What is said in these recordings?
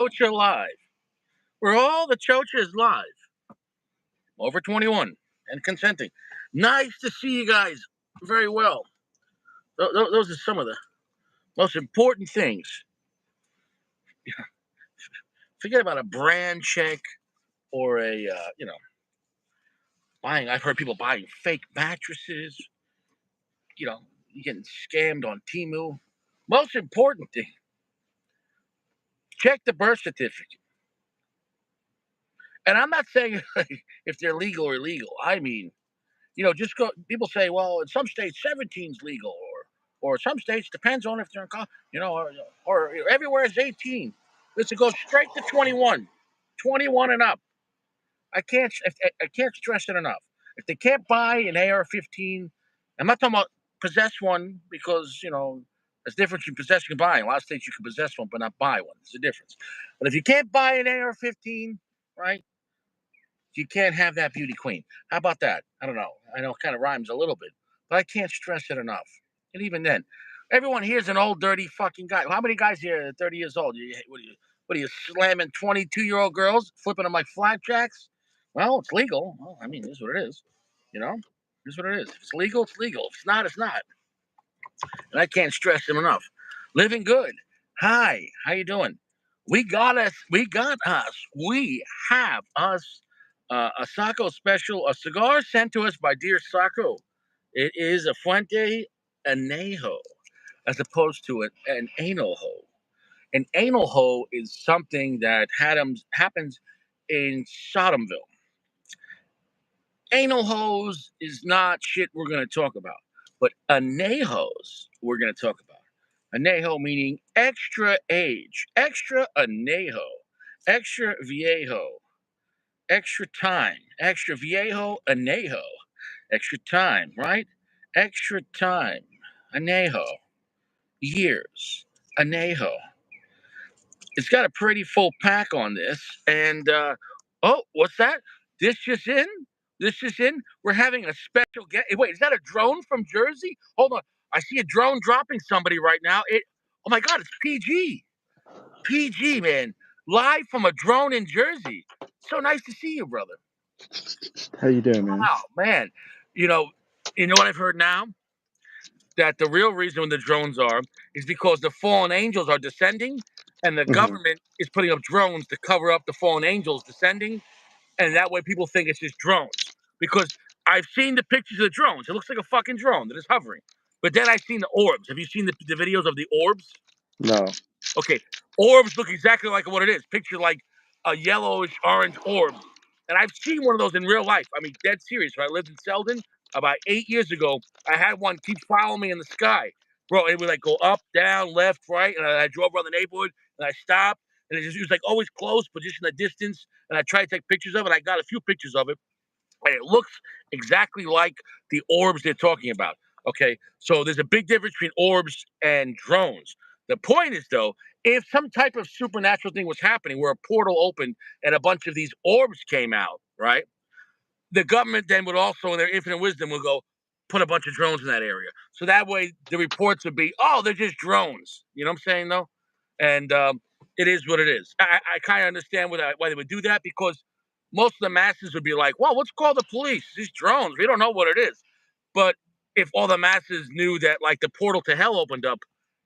Chocha live. Where all the Chocha is live. Over 21 and consenting. Nice to see you guys very well. Those are some of the most important things. Forget about a brand check or buying. I've heard people buying fake mattresses. You're getting scammed on Temu. Most important thing, check the birth certificate. And I'm not saying if they're legal or illegal. I mean, just go. People say, well, in some states, 17's legal, or some states depends on if they're in, or everywhere is 18. Listen, go straight to 21, 21 and up. I can't stress it enough. If they can't buy an AR-15, I'm not talking about possess one because there's a difference between possessing and buying. A lot of states you can possess one but not buy one. There's a difference. But if you can't buy an AR-15, right? You can't have that beauty queen. How about that? I don't know. I know it kind of rhymes a little bit, but I can't stress it enough. And even then, everyone here's an old, dirty fucking guy. How many guys here are 30 years old? What are you slamming 22-year-old girls, flipping them like flapjacks? Well, it's legal. Well, I mean, this is what it is. This is what it is. If it's legal, it's legal. If it's not, it's not. And I can't stress them enough. Living good. Hi, how you doing? We got us. We have us a Saco special, a cigar sent to us by dear Saco. It is a Fuente Anejo, as opposed to an anal hoe. An anal hoe is something that happens in Sodomville. Anal hoes is not shit we're going to talk about, but anejos we're going to talk about. Anejo meaning extra age, extra anejo, extra viejo, extra time, extra viejo, anejo, extra time, right? Extra time, anejo, years, anejo. It's got a pretty full pack on this. And, oh, what's that? This just in? This just in? We're having a special guest. Wait, is that a drone from Jersey? Hold on. I see a drone dropping somebody right now. Oh my God, it's PG. PG, man. Live from a drone in Jersey. So nice to see you, brother. How you doing, man? Wow, man. You know what I've heard now? That the real reason the drones are is because the fallen angels are descending, and the government is putting up drones to cover up the fallen angels descending, and that way people think it's just drones. Because I've seen the pictures of the drones. It looks like a fucking drone that is hovering. But then I've seen the orbs. Have you seen the videos of the orbs? No. Okay, orbs look exactly like what it is. Picture like a yellowish orange orb. And I've seen one of those in real life. I mean, dead serious. When I lived in Selden about 8 years ago, I had one keep following me in the sky. Bro, it would like go up, down, left, right. And I drove around the neighborhood and I stopped. And it was like always close, but just in the distance. And I tried to take pictures of it. I got a few pictures of it. And it looks exactly like the orbs they're talking about. Okay, so there's a big difference between orbs and drones. The point is, though, if some type of supernatural thing was happening where a portal opened and a bunch of these orbs came out, right? The government then would also, in their infinite wisdom, would go put a bunch of drones in that area. So that way the reports would be, oh, they're just drones. You know what I'm saying, though? And it is what it is. I kind of understand why they would do that, because most of the masses would be like, well, let's call the police. These drones, we don't know what it is. But if all the masses knew that, like, the portal to hell opened up,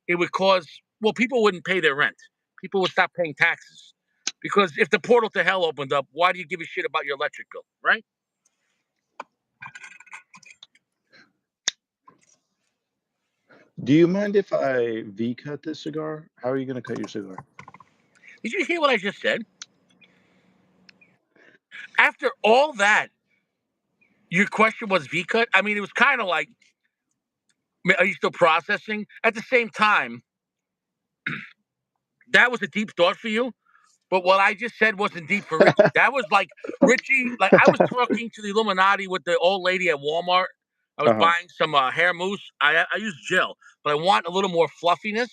it would cause, well, people wouldn't pay their rent. People would stop paying taxes. Because if the portal to hell opened up, why do you give a shit about your electric bill, right? Do you mind if I V-cut this cigar? How are you going to cut your cigar? Did you hear what I just said? After all that, your question was V-cut? I mean, it was kind of like, are you still processing? At the same time, that was a deep thought for you. But what I just said wasn't deep for Richie. That was like Richie, like I was talking to the Illuminati with the old lady at Walmart. I was buying some hair mousse. I use gel, but I want a little more fluffiness,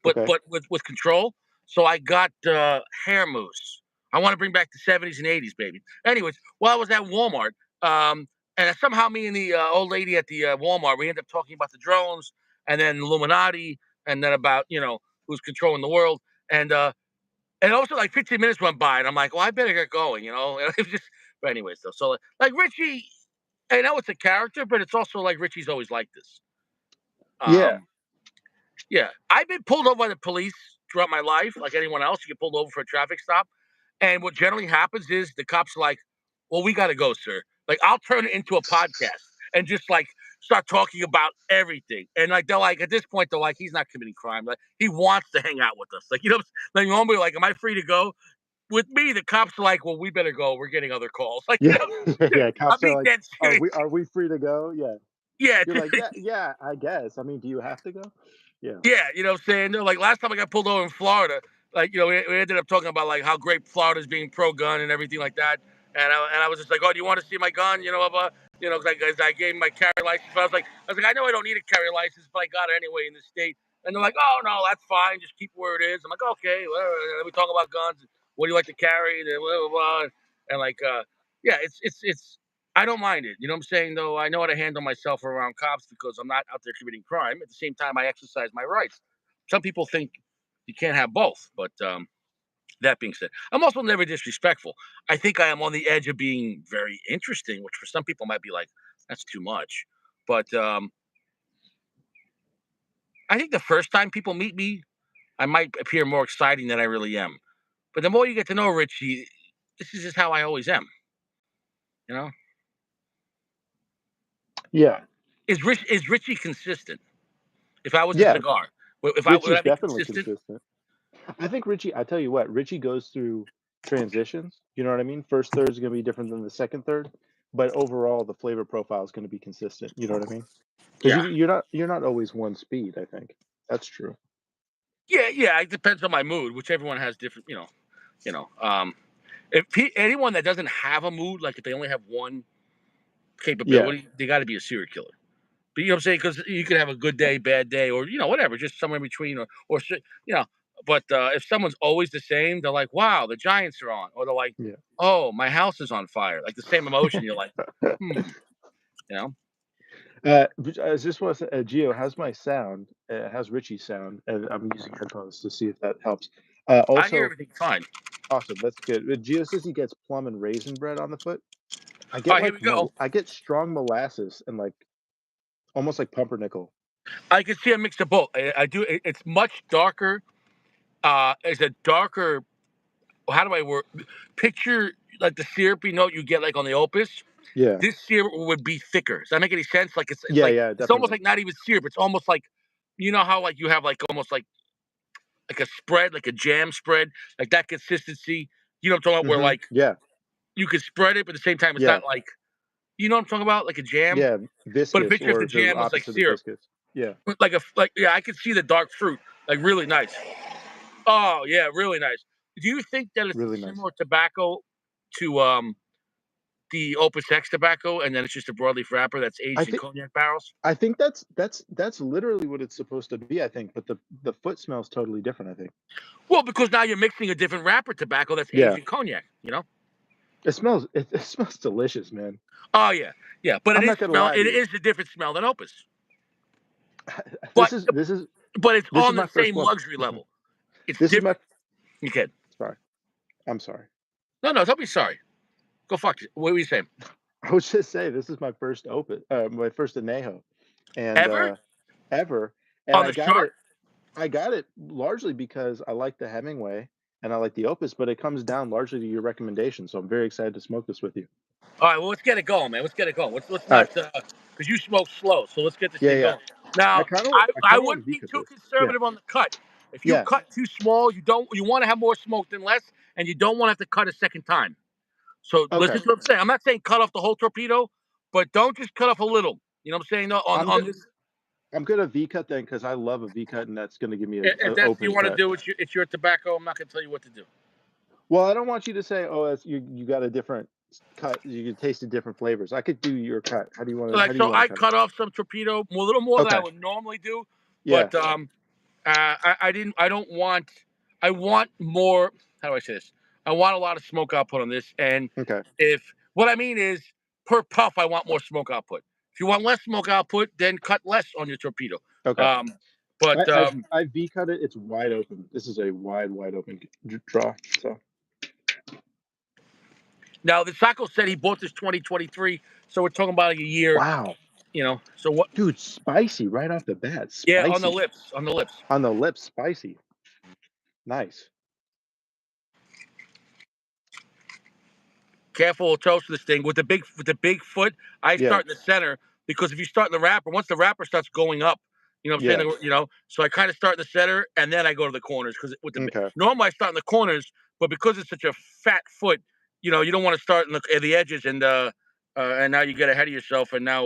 but with control. So I got hair mousse. I want to bring back the 70s and 80s, baby. Anyways, while I was at Walmart, and somehow me and the old lady at the Walmart, we ended up talking about the drones and then Illuminati and then about, who's controlling the world. And And also, like 15 minutes went by, and I'm like, well, I better get going, you know. And it was just, but anyways, though, so like Richie, I know it's a character, but it's also like Richie's always like this. Yeah. Um, yeah, I've been pulled over by the police throughout my life, like anyone else. You get pulled over for a traffic stop, and what generally happens is the cops are like, "Well, we got to go, sir." Like I'll turn it into a podcast and just like start talking about everything, and like they're like, at this point, they're like, "He's not committing crime. Like he wants to hang out with us." Like like normally, like, "Am I free to go?" With me, the cops are like, "Well, we better go. We're getting other calls." Like Yeah. dude, Yeah, I'm cops are being like, dead serious. are we free to go?" Yeah. Yeah, You're like, "Yeah, yeah, I guess. I mean, do you have to go?" Yeah. yeah, you know what I'm saying? They're like last time I got pulled over in Florida, like, we ended up talking about like how great Florida's being pro gun and everything like that. And I was just like, "Oh, do you want to see my gun?" Like I gave him my carry license. But I was like, I know I don't need a carry license, but I got it anyway in the state. And they're like, "Oh no, that's fine. Just keep it where it is." I'm like, "Okay, whatever." And we talk about guns. What do you like to carry? And blah blah blah. And like, yeah, it's I don't mind it. You know what I'm saying? Though I know how to handle myself around cops because I'm not out there committing crime. At the same time, I exercise my rights. Some people think you can't have both, but that being said, I'm also never disrespectful. I think I am on the edge of being very interesting, which for some people might be like that's too much. But I think the first time people meet me, I might appear more exciting than I really am. But the more you get to know Richie, this is just how I always am. You know, Yeah. is Richie consistent? If I was a Yeah. cigar, would Richie's I be definitely consistent? consistent. I think Richie I tell you what, Richie goes through transitions, you know what I mean? First third is gonna be different than the second third, but overall, the flavor profile is gonna be consistent, you know what I mean? 'Cause Yeah, you're not always one speed, I think. That's true. yeah, yeah. It depends on my mood, which everyone has different. You know. If anyone that doesn't have a mood, like if they only have one Yeah. capability, they got to be a serial killer. But you know what I'm saying? Because you could have a good day, bad day, or whatever, just somewhere in between, you know. But if someone's always the same, they're like, "Wow, the Giants are on," or they're like, Yeah. "Oh, my house is on fire." Like the same emotion. You're like, hmm, you know. But I just wanna say, Gio, how's my sound? How's Richie's sound? And I'm using headphones to see if that helps. I hear Also everything fine. awesome, that's good. Gio says he gets plum and raisin bread on the foot. All right, here we go. I get strong molasses and, like, almost like pumpernickel. I can see a mix of both. I do. It's much darker. It's a darker. How do I work? Picture like the syrupy note you get like on the opus. Yeah. This syrup would be thicker. Does that make any sense? Like it's Yeah, like yeah, it's almost definitely. like not even syrup. It's almost like how like you have like almost like a spread, like a jam spread, like that consistency. You know what I'm talking about? Where Mhm. like Yeah, you can spread it, but at the same time it's yeah, not like you know what I'm talking about, like a jam. yeah, But a viscous picture if the or the jam was like opposite of syrup, viscous. Yeah. like yeah, I could see the dark fruit, like really nice. Oh yeah, really nice. Do you think that it's a Really nice. similar tobacco to the Opus X tobacco, and then it's just a broadleaf wrapper that's I aged in think cognac barrels? I think that's literally what it's supposed to be, I think, but the foot smells totally different, I think. Well, because now you're mixing a different wrapper tobacco that's aged Yeah. in cognac. It smells delicious, man. Oh yeah, yeah. But I'm not gonna lie to it you. is a different smell than Opus, but This is this is it's this is on the my first same one. luxury Mhm. level. It's This is my different. You can sorry. I'm sorry. no, no. Don't be sorry. Go fuck it. What were you saying? I was just saying this is my first my first Anejo and Ever ever, and on the chart? I got it largely because I like the Hemingway and I like the Opus, but it comes down largely to your recommendation. So I'm very excited to smoke this with you. All right, well, let's get it going, man. Let's get it going. Let's All not right. because you smoke slow. So let's get this Yeah, thing yeah. going. Now, I I kind of want to wouldn't be V-cut too this. Yeah. conservative on the cut. If you Yeah. cut too small, you want to have more smoke than less, and you don't want to have to cut a second time. So listen Okay. to what I'm saying. I'm not saying cut off the whole torpedo, but don't just cut off a little. You know what I'm saying? No, I'm on good. this, I'm gonna V-cut then because I love a V-cut and that's gonna give me if a that's what you open want to cut. do, it's your tobacco. I'm not going to tell you what to do. Well, I don't want you to say, "Oh, you got a different cut. You can taste the different flavors." I could do your cut. How Like do you so, want to I cut it? cut off some torpedo, a little more than I Okay. would normally do, Yeah. but I didn't. I don't want. I want more. How do I say this? I want a lot of smoke output on this, and Okay. if what I mean is per puff, I want more smoke output. If you want less smoke output, then cut less on your torpedo. Okay. Um, But I V cut it. It's wide open. This is a wide open draw. So now the Sacco said he bought this 2023, so we're talking about like a year. wow, So what? dude, spicy right off the bat. Yeah, on the Spicy lips, on the lips. on the lips. Spicy. Nice. Careful with toast this thing with the big foot. I Yeah. start in the center because if you start in the wrapper, once the wrapper starts going up, you know what I'm Yeah. saying? So I kind of start in the center and then I go to the corners because with the Okay. normally I start in the corners, but because it's such a fat foot, you don't want to start in the edges and now you get ahead of yourself and now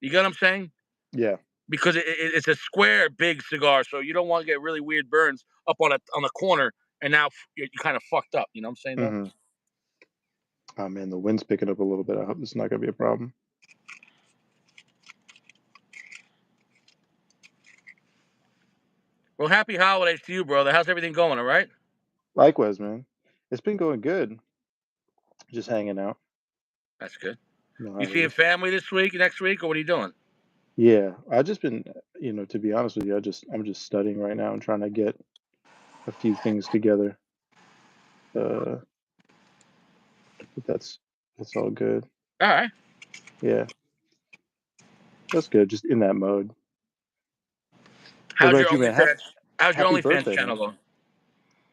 you get what I'm saying? Yeah. Because it's a square big cigar, so you don't want to get really weird burns up on the corner and now you're kind of fucked up. You know what I'm saying though? Mm-hmm. Oh man, the wind's picking up a little bit. I hope this is not gonna be a problem. Well, happy holidays to you, brother. How's everything going? All right. Likewise, man. It's been going good. Just hanging out. That's good. You know You how it seeing is. family this week, next week, or what are you doing? Yeah, I just been, to be honest with you, I'm just studying right now and trying to get a few things together. But that's all good. All right. Yeah, that's good. Just in that mode. What How's your about you, man? OnlyFans? How's your Happy OnlyFans birthday, channel man. going?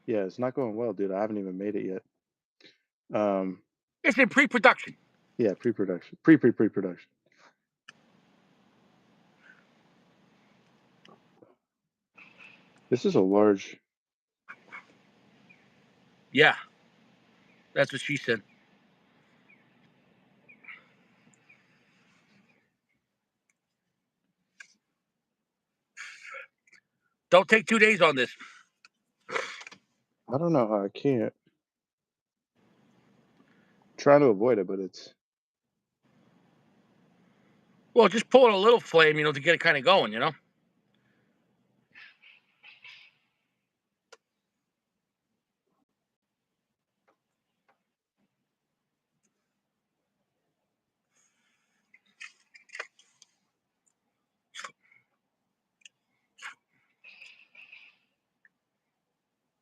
Yeah, it's not going well, dude. I haven't even made it yet. Um, It's in pre-production. yeah, pre-production, pre-production. This is a large. Yeah, that's what she said. Don't take 2 days on this. I don't know how I can't. Trying to avoid it, but it's. Well, just pull it a little flame, to get it kind of going.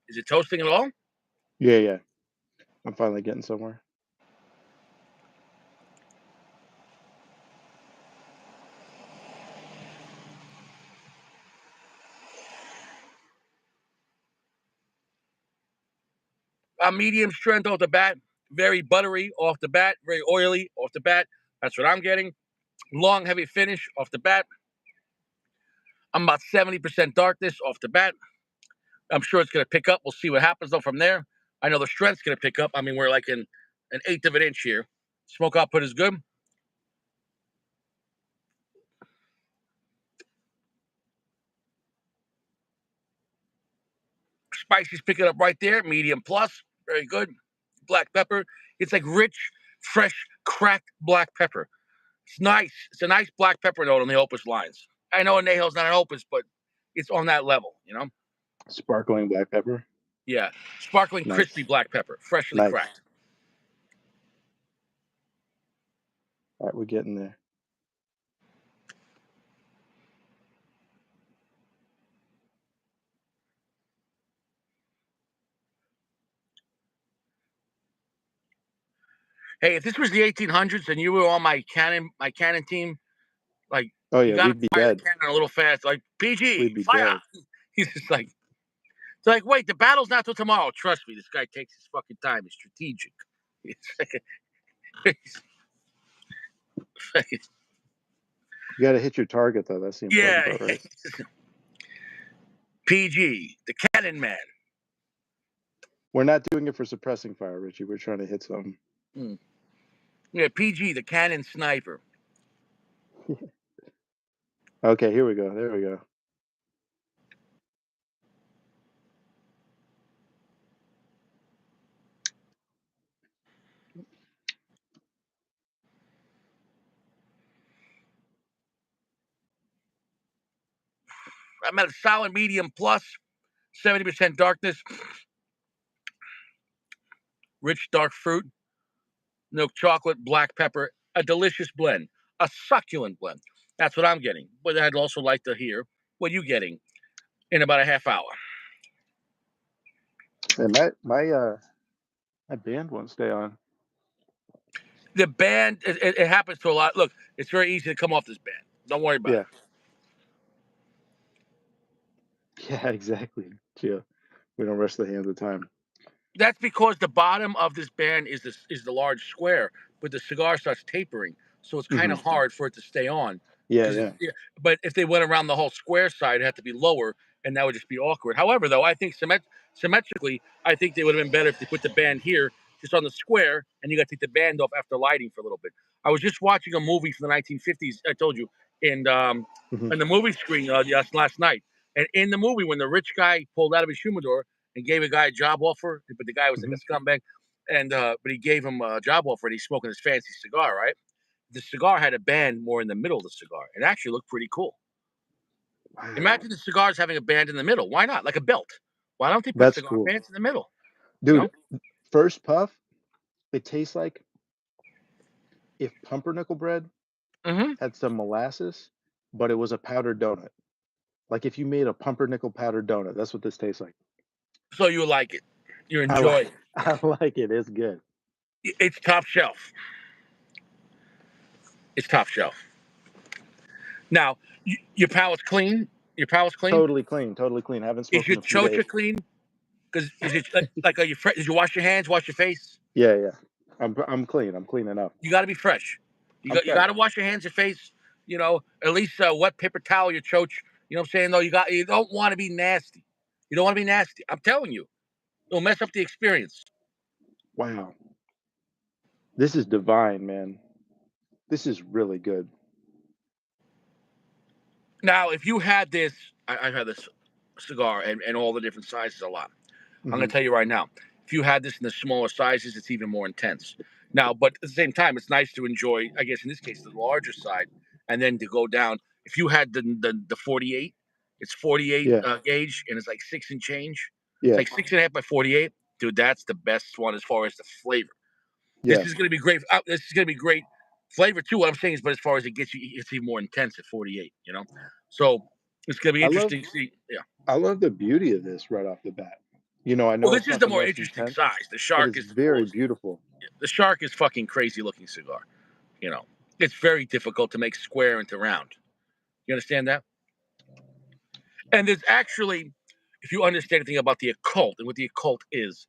Is it toasting at all? Yeah, yeah. I'm finally getting somewhere. Medium strength off the bat, very buttery off the bat, very oily off the bat. That's what I'm getting. Long, heavy finish off the bat. I'm about 70% darkness off the bat. I'm sure it's going to pick up. We'll see what happens though from there. I know the strength's going to pick up. I mean, we're like in an eighth of an inch here. Smoke output is good. Spicy's picking up right there. Medium plus. Very good. Black pepper. It's like rich, fresh, cracked black pepper. It's nice. It's a nice black pepper note on the Opus lines. I know Anejo's not an Opus, but it's on that level. Sparkling black pepper. Yeah. Sparkling, crispy Nice. black pepper. Freshly Nice. cracked. All right, we're getting there. Hey, if this was the 1800s and you were on my Canon team, like Oh you yeah, got to we'd be fire the dead. cannon a little fast, like PG We'd be fire. dead. He's just like, it's like, wait, the battle's not till tomorrow. Trust me, this guy takes his fucking time. He's strategic. You got to hit your target though. That's the important Yeah, part, right? PG, the cannon man. We're not doing it for suppressing fire, Richie. We're trying to hit something. Yeah, PG, the cannon sniper. Okay, here we go. There we go. I'm at a solid medium plus, 70% darkness, rich dark fruit, milk chocolate, black pepper, a delicious blend, a succulent blend. That's what I'm getting. But I'd also like to hear what you getting. in about a half hour. And my band won't stay on. The band, it happens to a lot. Look, it's very easy to come off this band. Don't worry about Yeah. it. Yeah, exactly. Yeah. We don't rush the hands of time. That's because the bottom of this band is the large square, but the cigar starts tapering, so it's kind Hmm. of hard for it to stay on. Yeah, Because, yeah. yeah, but if they went around the whole square side, it'd have to be lower, and that would just be awkward. However, though, I think symmetrically, I think they would have been better if they put the band here, just on the square, and you got to take the band off after lighting for a little bit. I was just watching a movie from the 1950s. I told you in Hmm. in the movie screen last night, and in the movie when the rich guy pulled out of his humidor and gave a guy a job offer, but the guy was like Hmm. a scumbag, and but he gave him a job offer, and he's smoking his fancy cigar, right? The cigar had a band more in the middle of the cigar. It actually looked pretty cool. Wow. Imagine the cigars having a band in the middle. Why not? Like a belt. Why don't they put That's cigar cool. bands in the middle? You Dude, know? first puff, it tastes like if pumpernickel bread Hmm. had some molasses, but it was a powdered donut. Like if you made a pumpernickel powdered donut, that's what this tastes like. So you like it. You I enjoy like it. I like it. It's good. It's top shelf. It's top shelf. Now, your palate's clean. Your palate's clean. Totally clean, totally clean. Haven't Is smoked in your a few chocha days. clean? Because is it like are you? Did you wash your hands? Wash your face? Yeah, yeah. I'm clean. I'm clean enough. You got to be fresh. I'm You got fresh. to wash your hands, your face. You know, at least a wet paper towel, your choach. You know what I'm saying? Though you don't want to be nasty. You don't want to be nasty. I'm telling you, it'll mess up the experience. Wow. This is divine, man. This is really good. Now, if you had this, I've had this cigar and all the different sizes a lot. I'm going Hmm. to tell you right now, if you had this in the smaller sizes, it's even more intense. Now, but at the same time, it's nice to enjoy, I guess in this case, the larger side, and then to go down. If you had the 48, it's 48 Yeah, gauge, and it's like six and change. It's yeah, like 6.5 by 48. Dude, that's the best one as far as the flavor. This yeah. is going to be great. This is going to be great flavor too. What I'm saying is, but as far as it gets you, it's even more intense at 48. You know, so it's going to be I love interesting to see. Yeah. I love the beauty of this right off the bat. I Well, know this it's is not the the more most interesting intense, size. The but shark it's is the very coolest. beautiful. The shark is fucking crazy looking cigar. You know, it's very difficult to make square into round. You understand that? And there's actually, if you understand anything about the occult and what the occult is,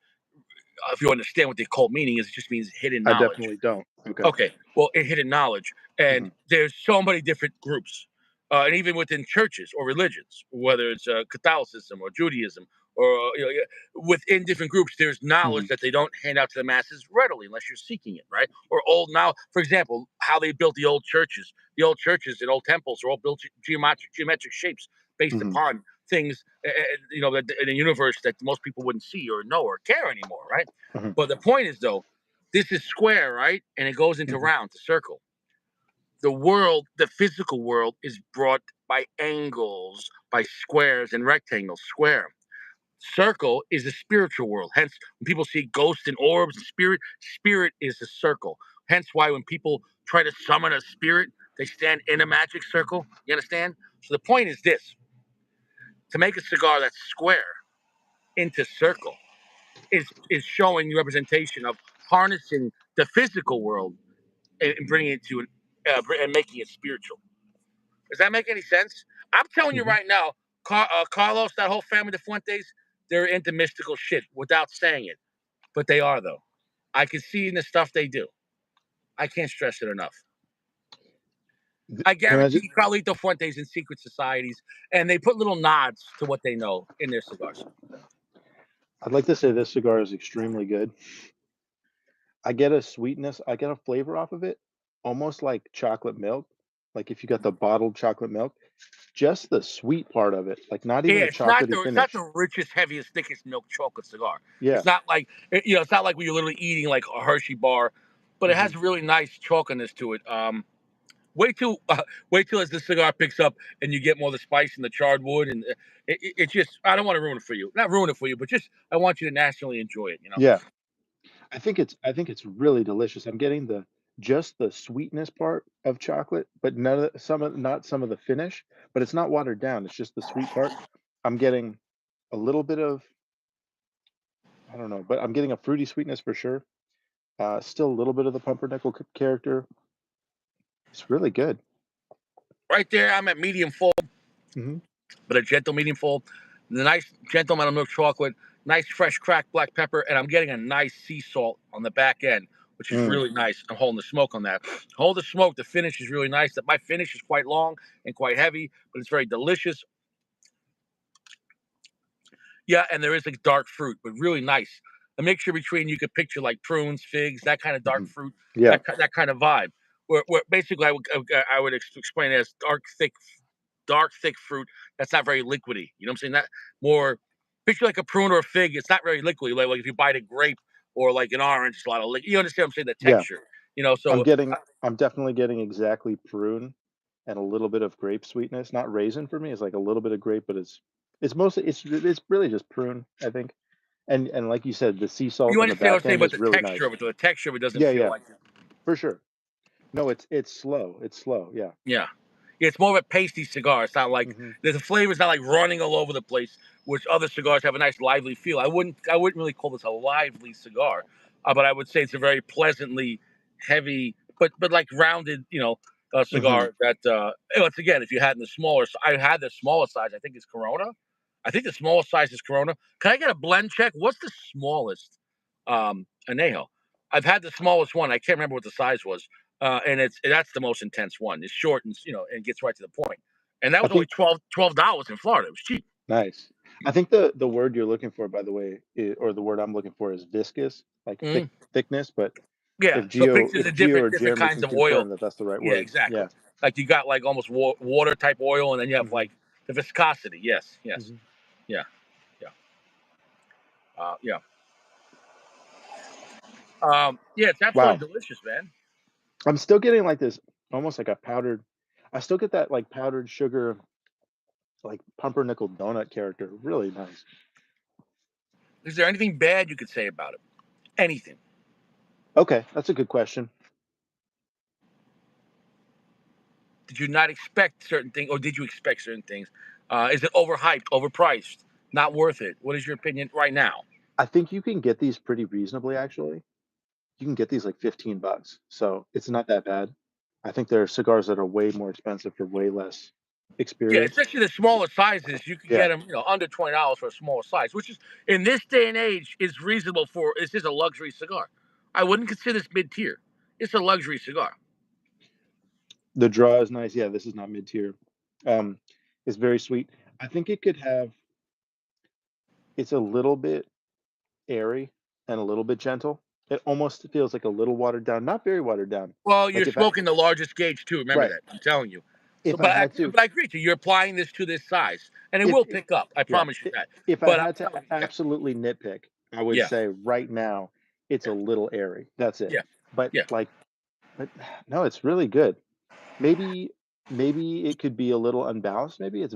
if you understand what the occult meaning is, it just means hidden I knowledge. definitely don't. Okay. Okay, well, in hidden knowledge, and Hmm. there's so many different groups, and even within churches or religions, whether it's Catholicism or Judaism, or yeah, within different groups, there's knowledge Hmm. that they don't hand out to the masses readily unless you're seeking it, right? Or old now, for example, how they built the old churches. The old churches and old temples are all built geometric shapes based Hmm. upon things, in the universe that most people wouldn't see or know or care anymore, right? Hmm. But the point is, though, this is square, right? And it goes into Hmm. round, to circle. The world, the physical world, is brought by angles, by squares and rectangles. Square. Circle is the spiritual world. Hence, when people see ghosts and orbs and spirit is a circle. Hence, why when people try to summon a spirit, they stand in a magic circle. You understand? So the point is this: to make a cigar that's square into circle is showing the representation of harnessing the physical world and bringing it to and making it spiritual. Does that make any sense? I'm telling you Hmm. right now, Carlos, that whole family, the Fuentes, they're into mystical shit without saying it, but they are though. I can see in the stuff they do. I can't stress it enough. I Can I guarantee just? Carlito Fuentes in secret societies, and they put little nods to what they know in their cigars. I'd like to say this cigar is extremely good. I get a sweetness, I get a flavor off of it, almost like chocolate milk. Like if you got the bottled chocolate milk, just the sweet part of it, like not even Yeah, a chocolatey it's not finish. the richest, heaviest, thickest milk chocolate cigar. Yeah. It's not like it's not like when you're literally eating like a Hershey bar, but it Hmm. has really nice chalkiness to it. Wait till wait till as the cigar picks up and you get more of the spice and the charred wood, and it just I don't want to ruin it for you, not ruin it for you, but just I want you to nationally enjoy it. You know. Yeah. I think it's really delicious. I'm getting the just the sweetness part of chocolate, but none of some of not some of the finish, but it's not watered down. It's just the sweet part. I'm getting a little bit of, I don't know, but I'm getting a fruity sweetness for sure. Still a little bit of the pumpernickel character. It's really good. Right there, I'm at medium full, Hmm. but a gentle medium full. The nice gentle amount of milk chocolate, nice fresh cracked black pepper, and I'm getting a nice sea salt on the back end, which is Mm. really nice. I'm holding the smoke on that. Hold the smoke. The finish is really nice. That my finish is quite long and quite heavy, but it's very delicious. Yeah, and there is like dark fruit, but really nice. A mixture between you could picture like prunes, figs, that kind of dark Hmm. fruit, Yeah, that kind of vibe. Where basically I would explain it as dark thick fruit that's not very liquidy. You know what I'm saying? That more picture like a prune or a fig. It's not very liquidy. Like if you bite a grape or like an orange, it's a lot of liquid. You understand what I'm saying? The yeah. texture. You know, so I'm definitely getting exactly prune and a little bit of grape sweetness. Not raisin for me. It's like a little bit of grape, but it's mostly it's really just prune, I think. And like you said, the sea salt you on the understand what I'm back saying, end but is the really texture nice. of it, the texture of it doesn't Yeah, feel yeah, like for sure. No, it's slow. It's slow. Yeah. yeah. Yeah, it's more of a pasty cigar. It's not like Hmm. the flavor's not like running all over the place, which other cigars have a nice lively feel. I wouldn't really call this a lively cigar, but I would say it's a very pleasantly heavy, but like rounded, Hmm. cigar that once again, if you had in the smaller, I had the smallest size. I think it's Corona. I think the smallest size is Corona. Can I get a blend check? What's the smallest Anejo? I've had the smallest one. I can't remember what the size was, and that's the most intense one. It's short and and gets right to the point. And that I was only think $12 in Florida. It was cheap. nice. I think the word you're looking for, by the way, or the word I'm looking for is viscous, like Mm. thickness. But Yeah. So picture the If Geo different or different Jeremy kinds can of oil. confirm that that's the right Yeah, word. exactly. Yeah. Like you got like almost water type oil, and then you have Hmm. like the viscosity. Yes, yes, Hmm. yeah, yeah, yeah. Yeah, it's Wow. absolutely delicious, man. I'm still getting like this, almost like a powdered. I still get that like powdered sugar, like pumpernickel donut character. Really nice. Is there anything bad you could say about it? Anything? Okay, that's a good question. Did you not expect certain things, or did you expect certain things? Is it overhyped, overpriced, not worth it? What is your opinion right now? I think you can get these pretty reasonably, actually. You can get these like $15, so it's not that bad. I think there are cigars that are way more expensive for way less Yeah, experience. especially the smaller sizes, you could Yeah, get them, under $20 for a smaller size, which is in this day and age is reasonable for. This is a luxury cigar. I wouldn't consider this mid tier. It's a luxury cigar. the draw is nice. Yeah, this is not mid tier. Um, it's very sweet. I think it could have. It's a little bit airy and a little bit gentle. It almost feels like a little watered down, not very watered down. Well, you're Like if I smoking the largest gauge too. Remember right, that. I'm telling you. So, if I had to, but I agree with you. You're applying this to this size, and it if will pick up. I yeah, promise you that. if I But I'm had to telling you, yeah, absolutely nitpick, I would yeah, say right now it's a little airy. That's it. yeah, But yeah. like, but no, it's really good. Maybe maybe it could be a little unbalanced. Maybe it's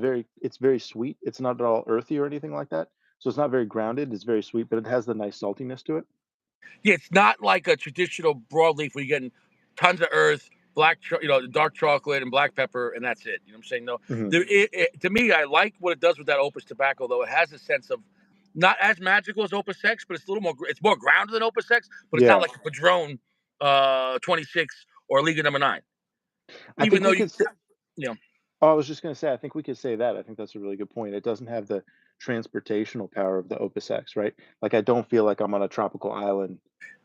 very sweet. It's not at all earthy or anything like that. So it's not very grounded. It's very sweet, but it has the nice saltiness to it. Yeah, it's not like a traditional broadleaf where you're getting tons of earth, dark chocolate and black pepper, and that's it. You know what I'm saying? No, Hmm. to me, I like what it does with that Opus tobacco, though. It has a sense of not as magical as Opus X, but it's a little more. It's more grounded than Opus X, but it's not Yeah, like a Padron 26 or Liga Number Nine. I Even think though we could say. you know, Oh, I was just going to say, I think we could say that. I think that's a really good point. It doesn't have the transportational power of the Opus X, right? Like, I don't feel like I'm on a tropical island,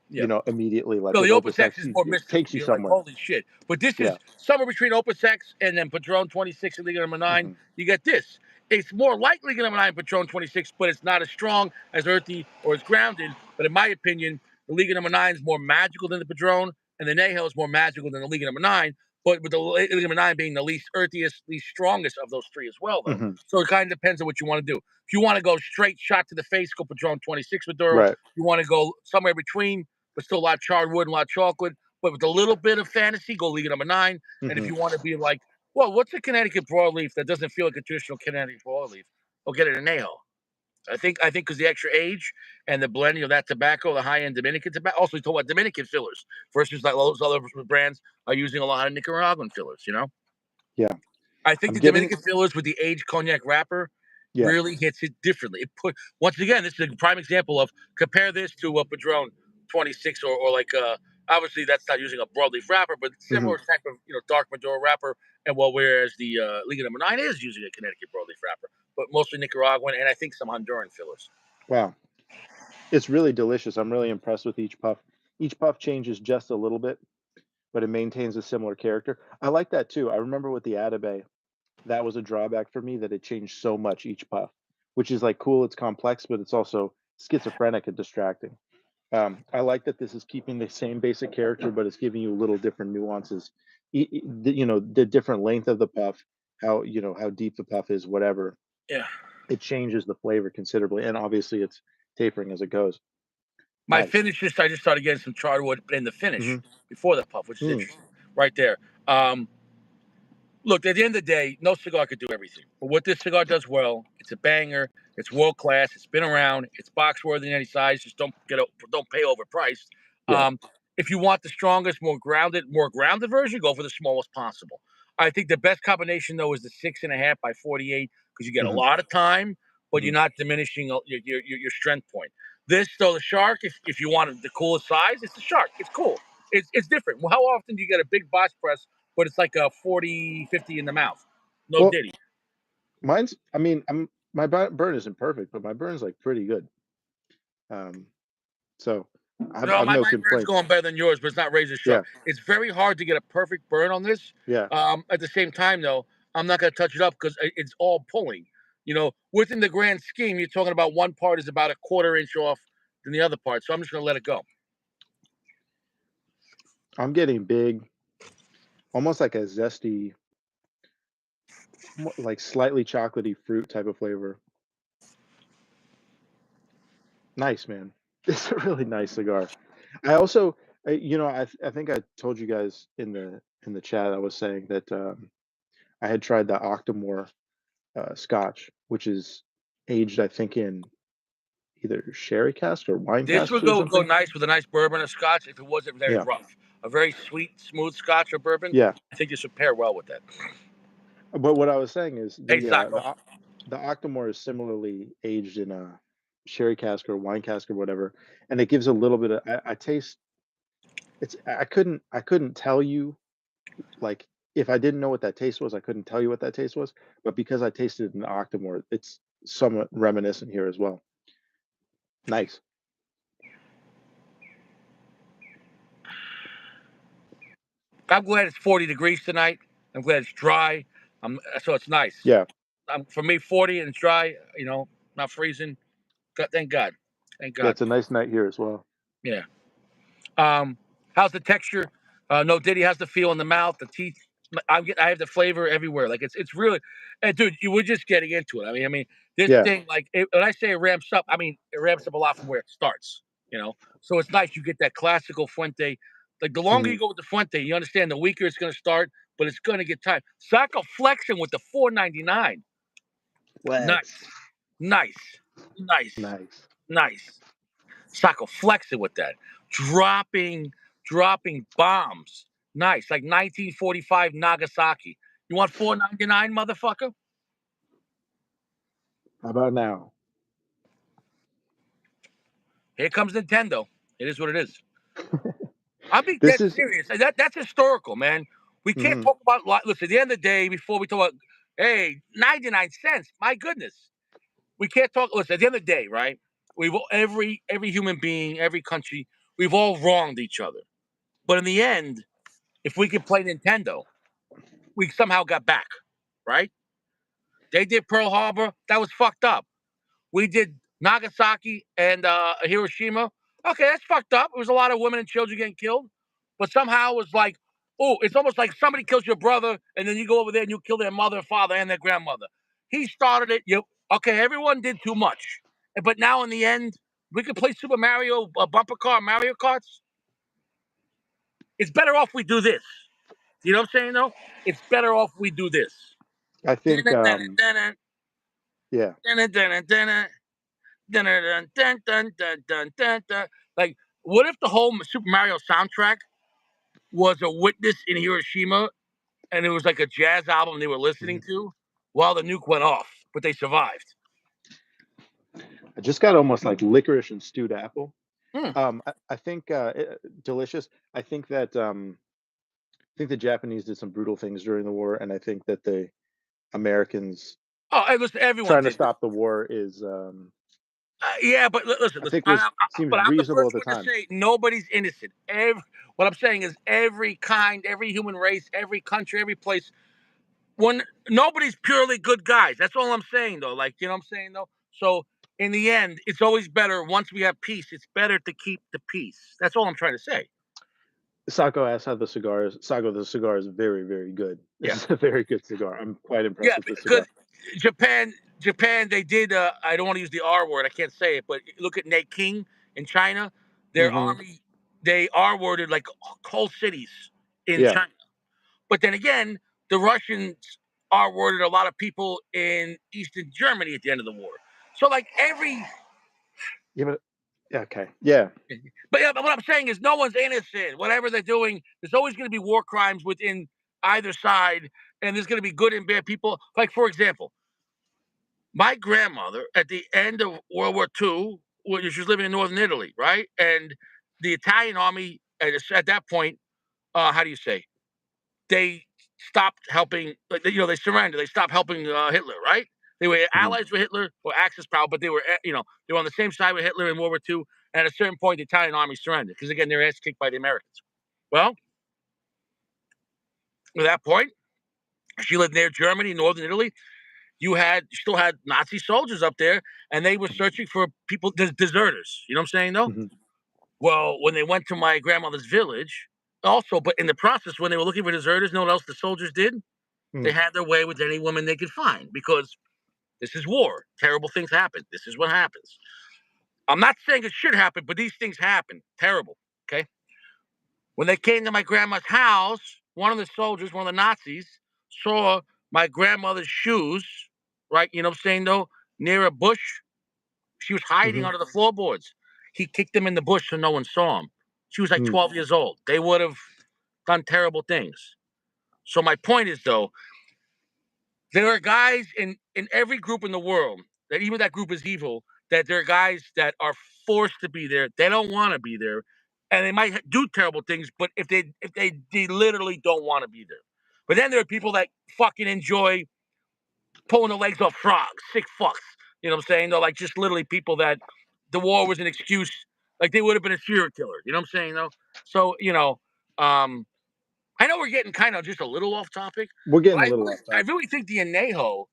yeah. immediately. Like No, with the Opus Opus X X, is more it mystical. takes you You're like, somewhere. holy shit. But this Yeah. is somewhere between Opus X and then Patron 26 and Liga Number 9. Hmm. You get this. It's more like Liga Number 9 Patron 26, but it's not as strong, as earthy, or as grounded. But in my opinion, the Liga Number 9 is more magical than the Patron, and the Nejo is more magical than the Liga Number 9. But with the Liga Number 9 being the least earthiest, least strongest of those three as well, though. Hmm. So it kind of depends on what you want to do. If you want to go straight shot to the face, go Patron 26 Maduro. Right. You want to go somewhere between, but still a lot of charred wood and a lot of chocolate. But with a little bit of fantasy, go Liga Number 9. And if Hmm. you want to be like, well, what's a Connecticut broadleaf that doesn't feel like a traditional Connecticut broadleaf? We'll get it a Anejo. I think because the extra age and the blending of that tobacco, the high end Dominican tobacco. Also, we talk about Dominican fillers versus like those other brands are using a lot of Nicaraguan fillers. Yeah. I think I'm the getting, Dominican fillers with the aged cognac wrapper Yeah. really hits it differently. Once again, this is a prime example of compare this to a Padron 26 or like obviously that's not using a broadleaf wrapper, but Hmm. similar type of dark Maduro wrapper. And whereas the Liga number 9 is using a Connecticut broadleaf wrapper, but mostly Nicaraguan and I think some Honduran fillers. Wow. It's really delicious. I'm really impressed with each puff. Each puff changes just a little bit, but it maintains a similar character. I like that too. I remember with the Atabey, that was a drawback for me that it changed so much each puff, which is like cool. It's complex, but it's also schizophrenic and distracting. I like that this is keeping the same basic character, but it's giving you little different nuances. The different length of the puff, how deep the puff is, whatever. Yeah. It changes the flavor considerably, and obviously it's tapering as it goes. My Nice. finish just I just started getting some charwood in the finish Hmm. before the puff, which is Mm. interesting. Right there. Look, at the end of the day, no cigar could do everything. But what this cigar does well, it's a banger. It's world class. It's been around. It's box worthy in any size. Just don't pay overpriced. Yeah. Um, if you want the strongest, more grounded version, go for the smallest possible. I think the best combination though is the 6.5 by 48 because you get a Hmm. lot of time, but Hmm. you're not diminishing your strength point. This though, the shark, if you want the coolest size, it's the shark. It's cool. It's different. Well, how often do you get a big box press but it's like a 40, 50 in the mouth? No Well, diddy. mine's. I mean, my burn isn't perfect, but my burn's like pretty good. Um, so No, I've my no burn's complaints. going better than yours, but it's not razor sharp. Yeah. It's very hard to get a perfect burn on this. Yeah. At the same time, though, I'm not going to touch it up because it's all pulling. Within the grand scheme, you're talking about one part is about a quarter inch off than the other part. So I'm just going to let it go. I'm getting big, almost like a zesty, like slightly chocolatey fruit type of flavor. Nice, man. It's a really nice cigar. I also, I think I told you guys in the chat. I was saying that I had tried the Octomore Scotch, which is aged, I think, in either sherry cask or wine This would casks or go something. nice with a nice bourbon or scotch if it wasn't very Yeah, rough. A very sweet, smooth scotch or bourbon, yeah. I think this would pair well with that. But what I was saying is Hey, Sacco. the Octomore is similarly aged in a sherry cask or wine cask or whatever, and it gives a little bit of. I taste. I couldn't tell you, like, if I didn't know what that taste was, I couldn't tell you what that taste was. But because I tasted it in the Octomore, it's somewhat reminiscent here as well. Nice. I'm glad it's 40 degrees tonight. I'm glad it's dry. So it's nice. Yeah, For me, 40 and it's dry, not freezing. Thank God. Thank yeah. God. It's a nice night here as well. Yeah. Um, how's the texture? No Diddy has the feel in the mouth, the teeth. I have the flavor everywhere. Like it's really, and dude, you were just getting into it. I mean, this Yeah. thing, like when I say it ramps up, I mean it ramps up a lot from where it starts. So it's nice. You get that classical Fuente. Like the longer Hmm. you go with the Fuente, you understand the weaker it's going to start, but it's going to get time. Sacco flexing with the 499. Flex. Nice, nice, nice, Nice. nice. Sacco flexing with that, dropping, dropping bombs. Nice, like 1945 Nagasaki. You want 499, motherfucker? How about now? Here comes Nintendo. It is what it is. I'm being This dead is. serious. That's historical, man. We can't Mhm. talk about listen. At the end of the day, before we talk about, hey, 99 cents. My goodness, we can't talk. Listen, at the end of the day, right? Every human being, every country, we've all wronged each other. But in the end, if we could play Nintendo, we somehow got back, right? They did Pearl Harbor. That was fucked up. We did Nagasaki and Hiroshima. Okay, that's fucked up. It was a lot of women and children getting killed. But somehow it was like, oh, it's almost like somebody kills your brother and then you go over there and you kill their mother, father, and their grandmother. He started it. Okay, everyone did too much. But now in the end, we could play Super Mario bumper car, Mario Karts. It's better off we do this. You know what I'm saying, though? It's better off we do this. I think. Yeah. Like, what if the whole Super Mario soundtrack was a witness in Hiroshima and it was like a jazz album they were listening Mhm. to while the nuke went off, but they survived? I just got almost like licorice and stewed apple. Hmm. I think delicious. I think the Japanese did some brutal things during the war, and I think that the Americans Oh, hey, listen, everyone trying to did. stop the war is Yeah, but listen, I listen. think was seems But I'm the reasonable first at the one to time. say nobody's innocent. What I'm saying is every kind, every human race, every country, every place. When nobody's purely good guys. That's all I'm saying, though. Like, you know what I'm saying, though. So in the end, it's always better once we have peace. It's better to keep the peace. That's all I'm trying to say. Sako asked how the cigar is. Sako, the cigar is very, very good. This Yeah, is a very good cigar. I'm quite impressed yeah. with this Because cigar. Japan, they did. I don't want to use the R word. I can't say it, but look at Nanking in China. Their Hmm. army, they R worded like whole cities in Yeah. China. But then again, the Russians R worded a lot of people in Eastern Germany at the end of the war. So like every Yeah. But, yeah. Okay. Yeah. But yeah, but what I'm saying is no one's innocent. Whatever they're doing, there's always going to be war crimes within either side, and there's going to be good and bad people. Like for example, my grandmother at the end of World War II, when she was living in northern Italy, right, and the Italian army at that point, how do you say, they stopped helping. Like they surrendered. They stopped helping Hitler, right? They were Hmm. allies with Hitler or Axis power, but they were they were on the same side with Hitler in World War II. And at a certain point, the Italian army surrendered because again, they were ass kicked by the Americans. Well, at that point, she lived near Germany, northern Italy. You still had Nazi soldiers up there, and they were searching for people, deserters. You know what I'm saying? Though. Hmm. Well, when they went to my grandmother's village, also, but in the process, when they were looking for deserters, you know what else the soldiers did? They Hmm. had their way with any woman they could find because this is war. Terrible things happen. This is what happens. I'm not saying it should happen, but these things happen. Terrible. Okay. When they came to my grandma's house, one of the soldiers, one of the Nazis, saw my grandmother's shoes, right? You know what I'm saying, though? Near a bush. She was hiding Hmm. under the floorboards. He kicked them in the bush so no one saw him. She was like Hmm. 12 years old. They would have done terrible things. So my point is, though, there are guys in every group in the world that even that group is evil. That there are guys that are forced to be there. They don't want to be there, and they might do terrible things. But if they literally don't want to be there. But then there are people that fucking enjoy pulling the legs off frogs, sick fucks. You know what I'm saying? They're like just literally people that the war was an excuse. Like they would have been a serial killer. You know what I'm saying? Though. So um, I know we're getting kind of just a little off topic, We're but getting a I little really, off I topic. really think the Anejo,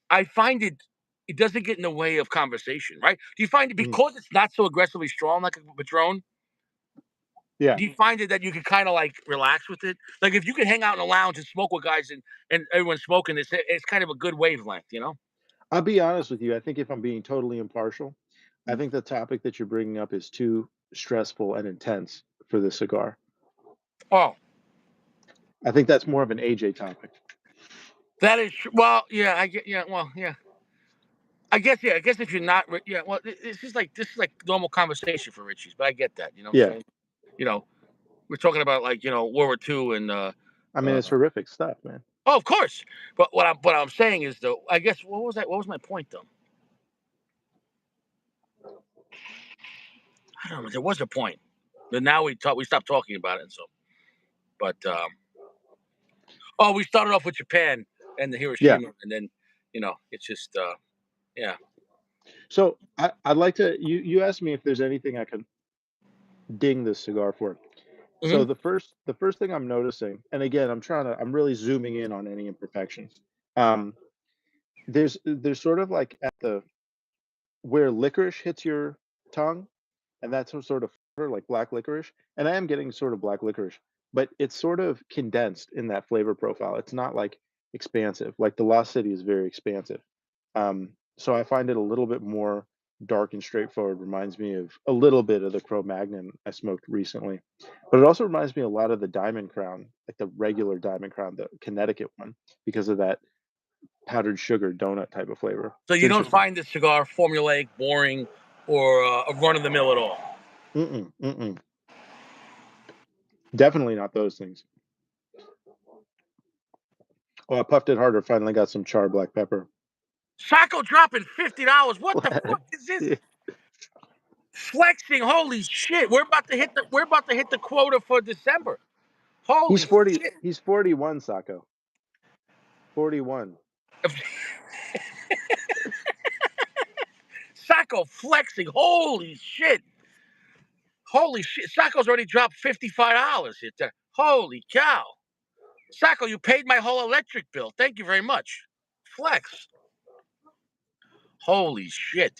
I find it doesn't get in the way of conversation, right? Do you find it Hmm. because it's not so aggressively strong like a Patron? Yeah. Do you find it that you can kind of like relax with it? Like if you can hang out in a lounge and smoke with guys and everyone's smoking, it's kind of a good wavelength, you know? I'll be honest with you. I think if I'm being totally impartial, I Mm. think the topic that you're bringing up is too stressful and intense for this cigar. Oh, I think that's more of an AJ topic. that is well, yeah, I get, yeah, well, yeah. I guess, yeah, I guess if you're not, yeah, well, this is like normal conversation for Richies, but I get that, you know what I'm Yeah. saying? You know, we're talking about like World War II and I mean, uh, it's horrific stuff, man. oh, of course. But what I'm saying is though, I guess what was that? What was my point though? I don't know. There was a point, but now we stopped talking about it. And so, but oh, we started off with Japan and the Yeah. Hiroshima, and then it's just yeah. So I'd like to. You asked me if there's anything I could ding this cigar for. Hmm. So the first thing I'm noticing, and again, I'm really zooming in on any imperfections. Um, there's sort of like at the where licorice hits your tongue, and that's some sort of flavor, like black licorice. And I am getting sort of black licorice, but it's sort of condensed in that flavor profile. It's not like expansive. Like the Lost City is very expansive. So I find it a little bit more dark and straightforward. Reminds me of a little bit of the Cro-Magnon I smoked recently, but it also reminds me a lot of the Diamond Crown, like the regular Diamond Crown, the Connecticut one, because of that powdered sugar donut type of flavor. So It's you don't interesting. find this cigar formulaic, boring, or a run of the mill at all? Mm-mm, mm-mm. Definitely not those things. Oh, I puffed it harder. Finally got some char black pepper. Sacco dropping $50. What the fuck is this? Flexing, holy shit! We're about to hit the quota for December. He's Holy 40. shit! He's 41, Sacco. 41. Sacco flexing, holy shit! Holy shit! Sacco's already dropped $55 here. Holy cow! Sacco, you paid my whole electric bill. Thank you very much. Flex. Holy shit!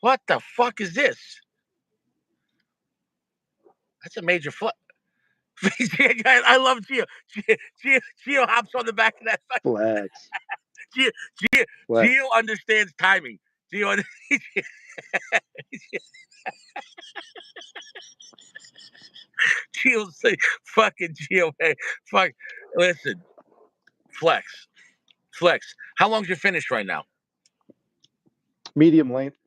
What the fuck is this? That's a major flex. I love Gio. Gio hops on the back of that. Flex. Gio, Gio, Flex. Gio understands timing. Gio, Gio say, fucking Gio, hey, fuck. Listen, flex, flex. How long's your finish right now? Medium length.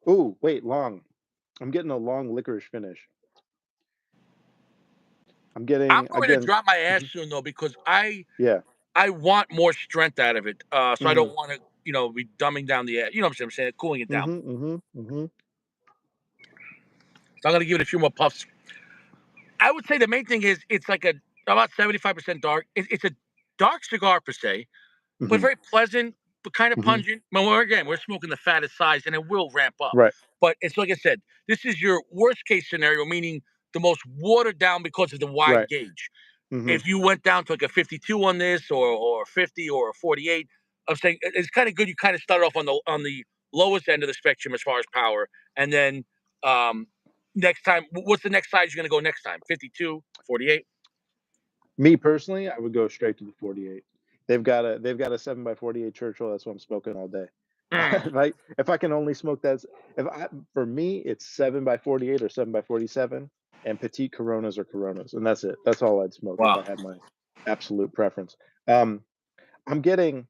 Ooh, wait, long. I'm getting a long licorice finish. I'm I'm getting, going to again, drop my ass soon though because yeah. I want more strength out of it. So I Mm-hmm. don't want to, be dumbing down the air. You know what I'm saying? Cooling it down. Mm-hmm. Mm-hmm. Mm-hmm. So I'm going to give it a few more puffs. I would say the main thing is it's like about 75% dark. It's a dark cigar per se, but Mm-hmm. very pleasant, but kind of Mm-hmm. pungent. But we're smoking the fattest size, and it will ramp up. Right. But it's like I said, this is your worst case scenario, meaning the most watered down because of the wide Right. gauge. Mm-hmm. If you went down to like a 52 on this, or 50 or a 48, I'm saying it's kind of good. You kind of start off on the lowest end of the spectrum as far as power, and then um, next time, what's the next size you're going to go next time? 52, 48? Me personally, I would go straight to the 48. They've got a 7x48 Churchill. That's what I'm smoking all day. Mm, If I can only smoke that, for me, it's 7x48 or 7x47, and petite Coronas or Coronas, and that's it. That's all I'd smoke if wow. I had my absolute preference. Um, I'm getting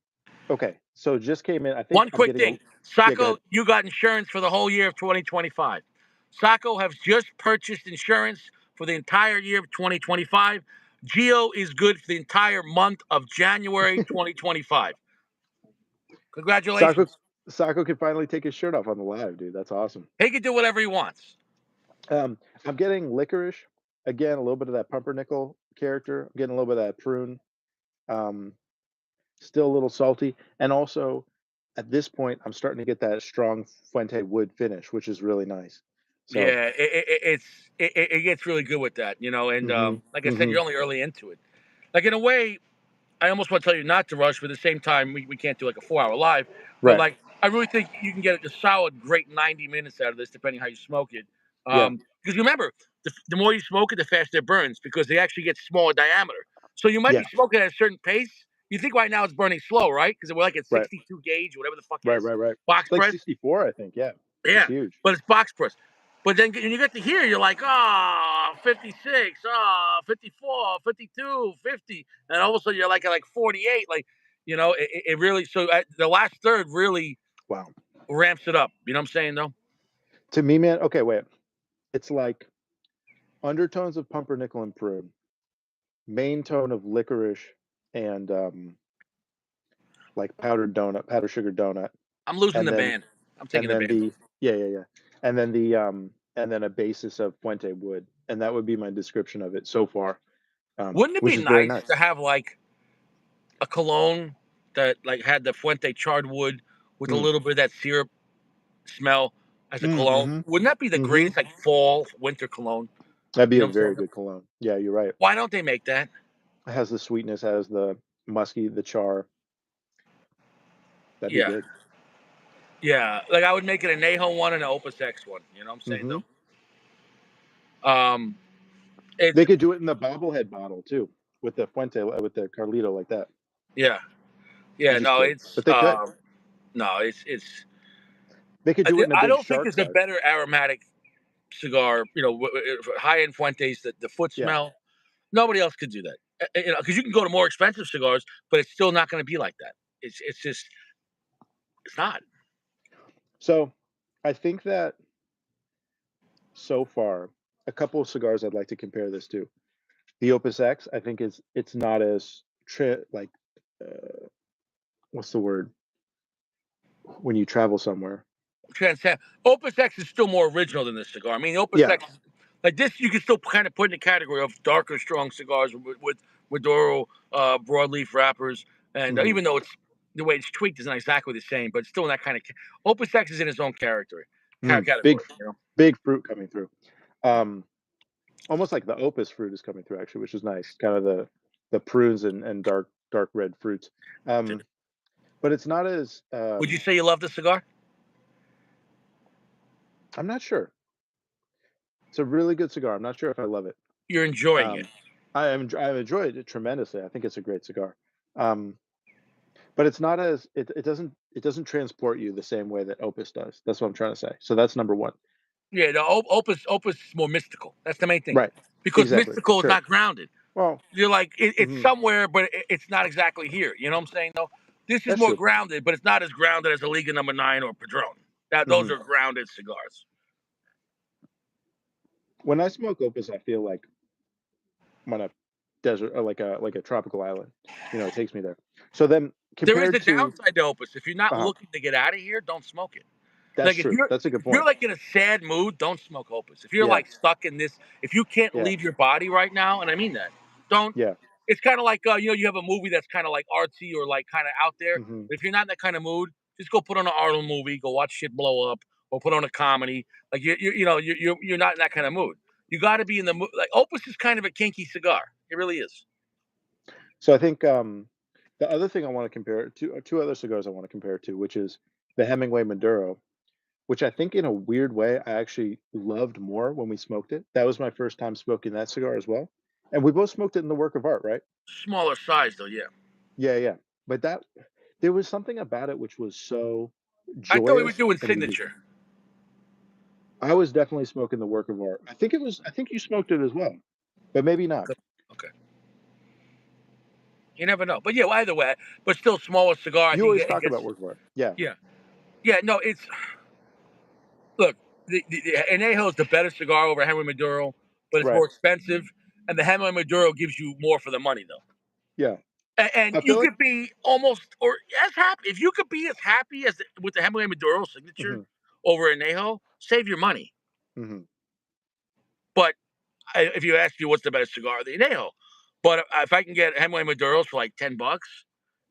okay. So it just came in. I think One I'm quick getting a thing, yeah. Go Sacco, ahead. you got insurance for the whole year of 2025. Sacco has just purchased insurance for the entire year of 2025. Geo is good for the entire month of January 2025. Sacco Congratulations. Sacco can finally take his shirt off on the live, dude. That's awesome. He can do whatever he wants. I'm getting licorice again, a little bit of that pumpernickel character. I'm getting a little bit of that prune. Um, Still a little salty, and also at this point, I'm starting to get that strong Fuente wood finish, which is really nice. So, Yeah, it gets really good with that, and hmm like I said, hmm you're only early into it. Like in a way, I almost want to tell you not to rush, but at the same time, we can't do like a 4 hour live. But right, like, I really think you can get a solid, great 90 minutes out of this, depending how you smoke it. yeah, Because remember, the more you smoke it, the faster it burns because they actually get smaller diameter. So you might yeah, be smoking at a certain pace. You think right now it's burning slow, right? Because we're like at right, 62 gauge, whatever the fuck it right, is, right, right. box It's like press. 64, I think. Yeah, it's Yeah, huge. but it's box press. But then when you get to here, you're like, oh, 56, oh, 54, 52, 50. And all of a sudden you're like at like 48. Like, it really, so the last third really Wow. ramps it up. You know what I'm saying, though? To me, man. Okay, wait. It's like undertones of pumpernickel and prune, main tone of licorice, and like powdered sugar donut, I'm losing and the then band. I'm taking and the then band. the yeah, yeah, yeah, and then a basis of Fuente wood, and that would be my description of it so far, Wouldn't it be which is very nice nice. to have like a cologne that like had the Fuente charred wood with a Mm. little bit of that syrup smell as a cologne? Mm-hmm. Wouldn't that be the Mm-hmm. greatest like fall, winter cologne? That'd be You a know what I'm very saying? good cologne. Yeah, you're right. Why don't they make that? It has the sweetness, has the musky, the char. That'd be Yeah. good. Yeah, like I would make it a Anejo one and an Opus X one. You know what I'm saying Mm-hmm. though? It's They could do it in the bobblehead bottle too, with the Fuente, with the Carlito like that. yeah, They yeah. just No, could, it's but they could. no, it's. They could do it in a I big don't think shark there's a size. better aromatic cigar. High end Fuentes, the foot Yeah. smell. Nobody else could do that. Because you can go to more expensive cigars, but it's still not going to be like that. It's just it's not. So, I think that so far, a couple of cigars I'd like to compare this to. The Opus X, I think it's not as like what's the word when you travel somewhere? transcend. Opus X is still more original than this cigar. I mean, Opus Yeah. X, like this, you can still kind of put in the category of darker, strong cigars with Maduro broadleaf wrappers, and Hmm. even though it's the way it's tweaked is not exactly the same, but still in that kind of. Opus X is in its own character Big, category. You know, big fruit coming through. Um, Almost like the opus fruit is coming through actually, which is nice. Kind of the prunes and dark red fruits. Um, but it's not as would you say you love the cigar? I'm not sure. It's a really good cigar. I'm not sure if I love it. You're enjoying it. Um, I've enjoyed it tremendously. I think it's a great cigar. Um, but it's not as it doesn't transport you the same way that Opus does. That's what I'm trying to say. So that's number one. Yeah, the Opus is more mystical. That's the main thing, Right. because Exactly. mystical is Sure. not grounded. Well, You're like it's mhm, somewhere, but it's not exactly here. You know what I'm saying? Though this is that's more true. grounded, but it's not as grounded as a Liga Number Nine or Padron. That those Hmm. are grounded cigars. When I smoke Opus, I feel like I'm on a desert or like a tropical island. It takes me there. So then There is compared a to downside to Opus. If you're not uh looking to get out of here, don't smoke it. that's Like if true. you're That's a good if you're point. like in a sad mood, don't smoke Opus. If you're Yeah. like stuck in this, if you can't Yeah. leave your body right now, and I mean that, don't. Yeah. It's kind of like you have a movie that's kind of like artsy or like kind of out there. Hmm. But if you're not in that kind of mood, just go put on an Arnold movie, go watch shit blow up, or put on a comedy. Like you're not in that kind of mood. You got to be in the mood. Like Opus is kind of a kinky cigar. It really is. So I think the other thing I want to compare it to two other cigars I want to compare it to, which is the Hemingway Maduro, which I think in a weird way I actually loved more when we smoked it. That was my first time smoking that cigar as well. And we both smoked it in the work of art, right? Smaller size though, yeah. Yeah, yeah. But that there was something about it which was so I thought we were joyous doing and unique. signature. I was definitely smoking the work of art. I think you smoked it as well, but maybe not. Okay. You never know. But yeah, well, either way, but still smaller cigar. I You think always it talk gets about work of art. Yeah. yeah. Yeah, no, it's look, the Anejo is the better cigar over Henry Maduro, but it's Right. more expensive. And the Henry Maduro gives you more for the money, though. Yeah. And I you feel like could be almost or as happy if you could be as happy as with the Henry Maduro signature mhm, over Anejo, save your money. mhm. But if you ask me what's the better cigar, the Anejo. But if I can get Henry Maduros for like $10,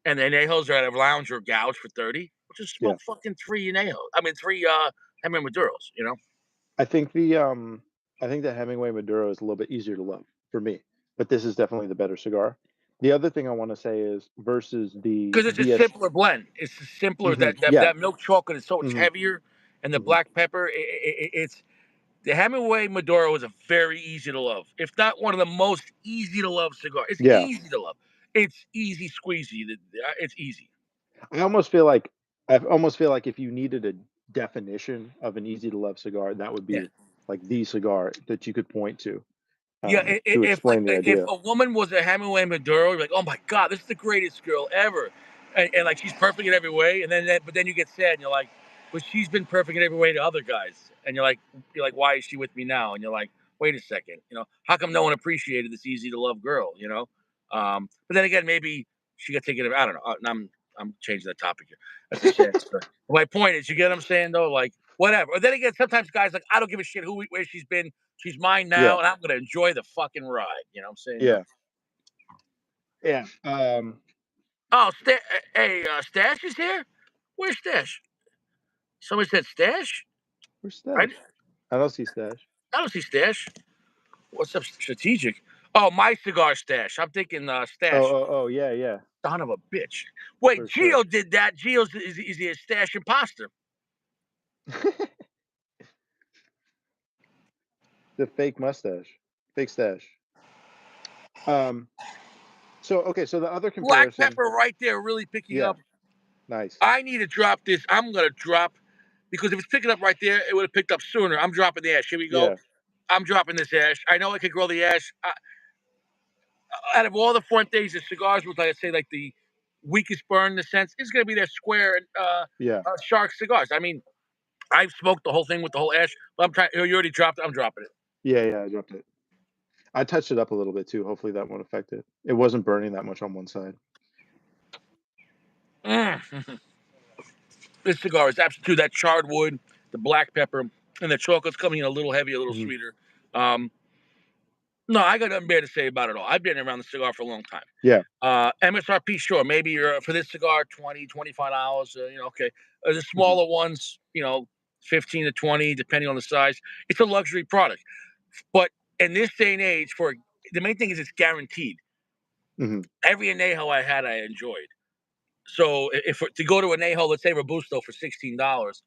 and the Anejos are at a lounge or gouge for 30, I'll just Yeah. smoke fucking three Anejos. I mean three Henry Maduros. You know. I think I think the Hemingway Maduro is a little bit easier to love for me, but this is definitely the better cigar. The other thing I want to say is versus the Because it's a VS. simpler blend. It's simpler Hmm. that Yeah. milk chocolate is so much Hmm. heavier, and the Hmm. black pepper. It's the Hemingway Maduro is a very easy to love, if not one of the most easy to love cigars. It's Yeah. easy to love. It's easy squeezy. It's easy. I almost feel like if you needed a definition of an easy to love cigar, that would Yeah. be like the cigar that you could point Yeah, to if like explain the if idea. a woman was a Hemingway Maduro, you're like, oh my god, this is the greatest girl ever, and like she's perfect in every way, and but then you get sad, and you're like, but she's been perfect in every way to other guys, and you're like, why is she with me now? And you're like, wait a second, how come no one appreciated this easy to love girl? But then again, maybe she got taken. I don't know. I'm changing the topic here. That's a sad story. My point is, you get what I'm saying though, like whatever. Or then again, sometimes guys like, I don't give a shit where she's been. She's mine Yeah. now, and I'm gonna enjoy the fucking ride. You know what I'm saying? Yeah. Yeah. Oh, hey, Stash is here. Where's Stash? Somebody said Stash. Where's I, Stash? I don't see Stash. I don't see Stash. What's up, strategic? Oh, my cigar stash. I'm thinking Oh, Stash. oh, oh, yeah, yeah, Son of a bitch. Wait, for sure. Gio did that. Is he a Stash imposter? The fake mustache, fake stash. Um, so okay, so the other Black comparison, pepper right there, really picking yeah, up. nice, I need to drop this. I'm gonna drop because if it's picking up right there, it would have picked up sooner. I'm dropping the ash. Here we go. yeah, I'm dropping this ash. I know I could grow the ash. Out of all the Fuentes, the cigars was, like I say, like the weakest burn in the sense. It's going to be their square yeah, shark cigars. I mean, I've smoked the whole thing with the whole ash, but I'm trying. You already dropped it. I'm dropping it. yeah, yeah. I dropped it. I touched it up a little bit too. Hopefully that won't affect it. It wasn't burning that much on one side. Mm. This cigar is absolutely that charred wood. the black pepper, and the chocolate's coming in a little heavy, a little sweeter. No, I got nothing bad to say about it all. I've been around the cigar for a long time. Yeah. MSRP, sure. Maybe you're for this cigar, $20, $25. Okay. The smaller ones, 15 to 20, depending on the size. It's a luxury product. But in this day and age, the main thing is it's guaranteed. Every Anejo I had, I enjoyed. So if to go to Anejo, let's say Robusto for $16,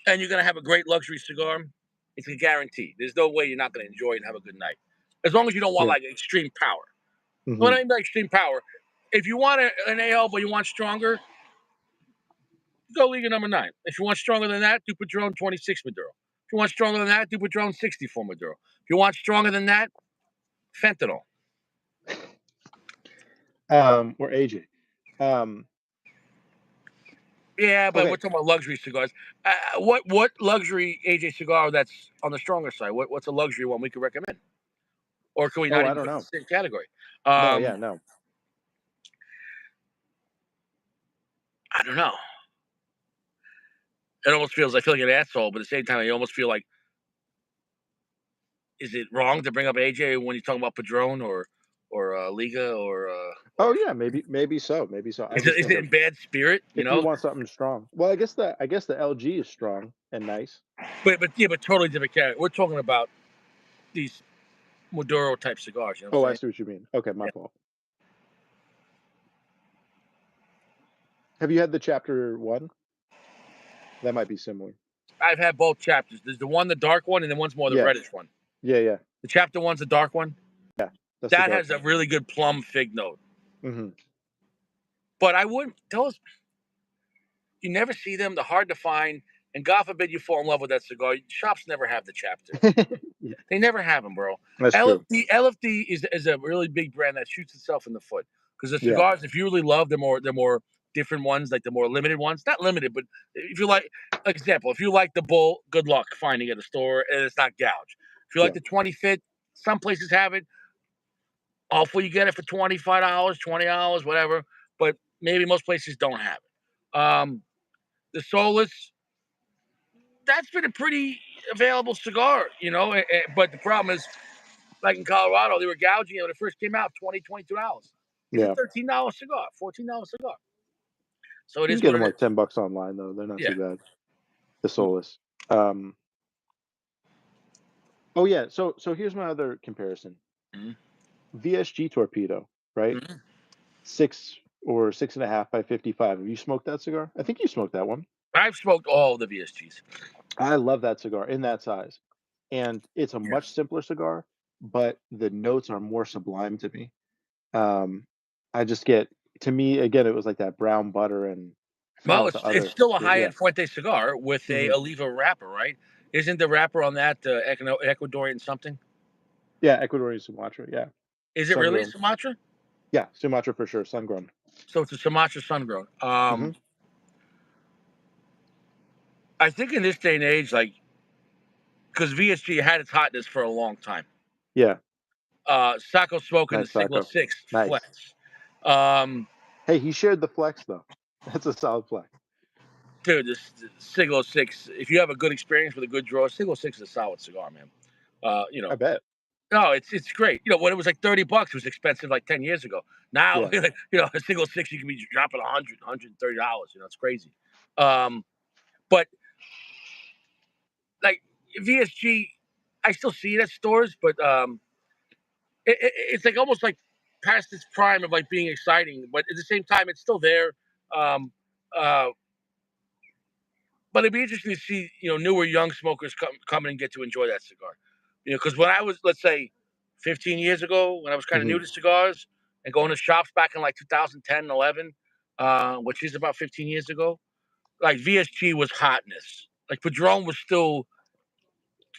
and you're gonna have a great luxury cigar, it's a guarantee. There's no way you're not gonna enjoy it and have a good night, as long as you don't want like extreme power. When I mean by extreme power, if you want an AL but you want stronger, go Liga number 9. If you want stronger than that, do Padron 26 Maduro. If you want stronger than that, do Padron 64 Maduro. If you want stronger than that, fentanyl. Or AJ. Yeah, but Okay. we're talking about luxury cigars. What luxury AJ cigar that's on the stronger side? What's a luxury one we could recommend? Or can we not I even don't put it in know. the same category? No, yeah, no. I don't know. It almost feels I feel like an asshole, but at the same time, I almost feel like, is it wrong to bring up AJ when you're talking about Padron or Liga Oh or yeah, maybe so. Maybe so. I is it just is think it of in bad spirit? if you want something strong. Well, I guess the LG is strong and nice. But totally different category. We're talking about these Maduro type cigars. You know what Oh, I'm I saying? see what you mean. Okay, my Yeah. fault. Have you had the chapter 1? That might be similar. I've had both chapters. There's the dark one, and then one's more the Yeah. reddish one. Yeah. The chapter one's the dark one. That's the That dark has a one. really good plum fig note. Mhm. But I wouldn't tell us. You never see them. They're hard to find. And God forbid you fall in love with that cigar. Shops never have the chapter. Yeah, They never have them, bro. that's true. LFD is a really big brand that shoots itself in the foot because the Yeah. cigars, if you really love, they're more different ones, like the more limited ones. Not limited, but if you like example, if you like the Bull, good luck finding it at a store and it's not gouged. If you like Yeah. the 25th, some places have it. Hopefully you get it for $25, $20, whatever. But maybe most places don't have it. The Solus, that's been a pretty available cigar, but the problem is, like in Colorado, they were gouging it when it first came out, $20, $22. It's a Yeah. $13 cigar, $14 cigar. So it You can is get what them it like is. $10 online though. They're not Yeah. too bad. The Solus. Um Oh yeah, so here's my other comparison. Mhm. VSG Torpedo, right? Mhm. 6 or 6.5 by 55. Have you smoked that cigar? I think you smoked that one. I've smoked all the VSGs. I love that cigar in that size. And it's a Yeah. much simpler cigar, but the notes are more sublime to me. Um, I just get to me again, it was like that brown butter and I forgot Well, what the it's other still a high yeah. end Fuente cigar with a Mhm. Oliva wrapper, right? Isn't the wrapper on that Ecuadorian something? Yeah, Ecuadorian Sumatra, yeah. Is it Sun really grown. Sumatra? Yeah, Sumatra for sure, sun grown. So it's a Sumatra sun grown. Mhm. I think in this day and age, like, because VSG had its hotness for a long time. Yeah, Sacco smoking the nice Siglo Sacco. 6 Nice. flex. Um, Hey, he shared the flex though. That's a solid flex. dude, this Siglo 6, if you have a good experience with a good drawer, Siglo 6 is a solid cigar, man. Uh, you I know, bet. no, it's great. When it was like $30, it was expensive like 10 years ago. Now, Yeah. a Siglo 6, you can be dropping $130. It's crazy. Um, but like VSG, I still see it at stores, but it's like almost like past its prime of like being exciting, but at the same time, it's still there. Um, uh, but it'd be interesting to see, newer young smokers come in and get to enjoy that cigar. Because when I was, let's say, 15 years ago, when I was kind of new Mhm. to cigars and going to shops back in like 2010, 11, which is about 15 years ago, like VSG was hotness. Like Padron was still,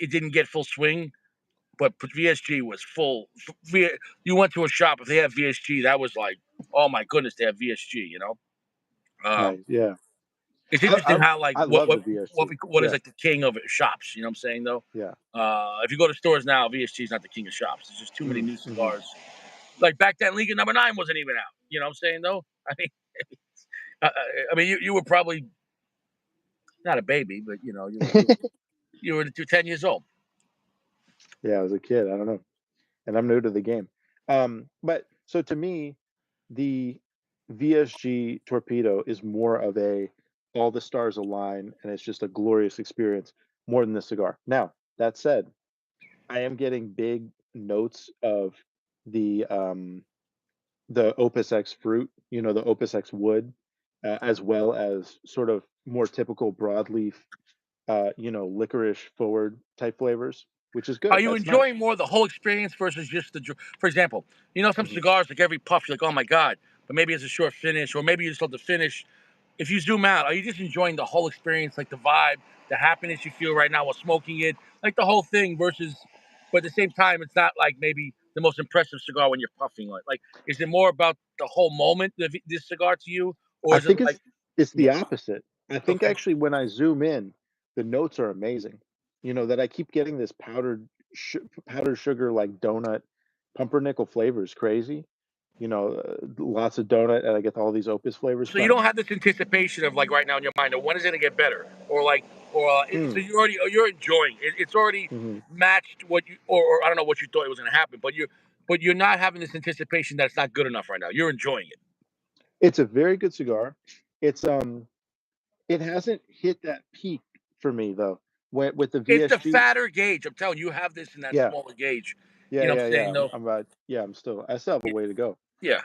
it didn't get full swing, but VSG was full. You went to a shop, if they have VSG, that was like, oh my goodness, they have VSG. Um, Nice. Yeah. it's I interesting I how like I love the VSG. what is Yeah. like the king of shops. You know what I'm saying though? Yeah. If you go to stores now, VSG is not the king of shops. There's just too many new Mhm. cigars. Like back then, Liga number 9 wasn't even out. You know what I'm saying though? I mean, I mean, you were probably not a baby, but you were 10 years old. Yeah, I was a kid. I don't know, and I'm new to the game. But so to me, the VSG torpedo is more of a all the stars align, and it's just a glorious experience more than the cigar. Now that said, I am getting big notes of the um, the Opus X fruit, the Opus X wood, as well as sort of more typical broadleaf, licorice forward type flavors, which is Are good. you That's nice. enjoying more the whole experience versus just for example, some Mhm. cigars like every puff you're like, oh my god, but maybe it's a short finish, or maybe you just love the finish. If you zoom out, are you just enjoying the whole experience, like the vibe, the happiness you feel right now while smoking it, like the whole thing versus, but at the same time, it's not like maybe the most impressive cigar when you're puffing on it. Like, is it more about the whole moment of this cigar to you, or I is it think like, it's yeah, the opposite. I think okay. actually when I zoom in, the notes are amazing. That I keep getting this powdered sugar like donut, pumpernickel flavor is crazy. Lots of donut, and I get all these Opus flavors. So you But don't have this anticipation of like right now in your mind of when is it gonna get better, or like, so mm, you're enjoying it. It's already mhm. matched what you, or I don't know what you thought it was gonna happen, but you're not having this anticipation that it's not good enough right now. You're enjoying it. It's a very good cigar. It's it hasn't hit that peak for me though. With the It's the VSG, fatter gauge. I'm telling you, you have this in that yeah, smaller gauge. yeah, You know what yeah, I'm yeah. saying? I'm, No. I'm about, yeah. I still have a way to go. Yeah.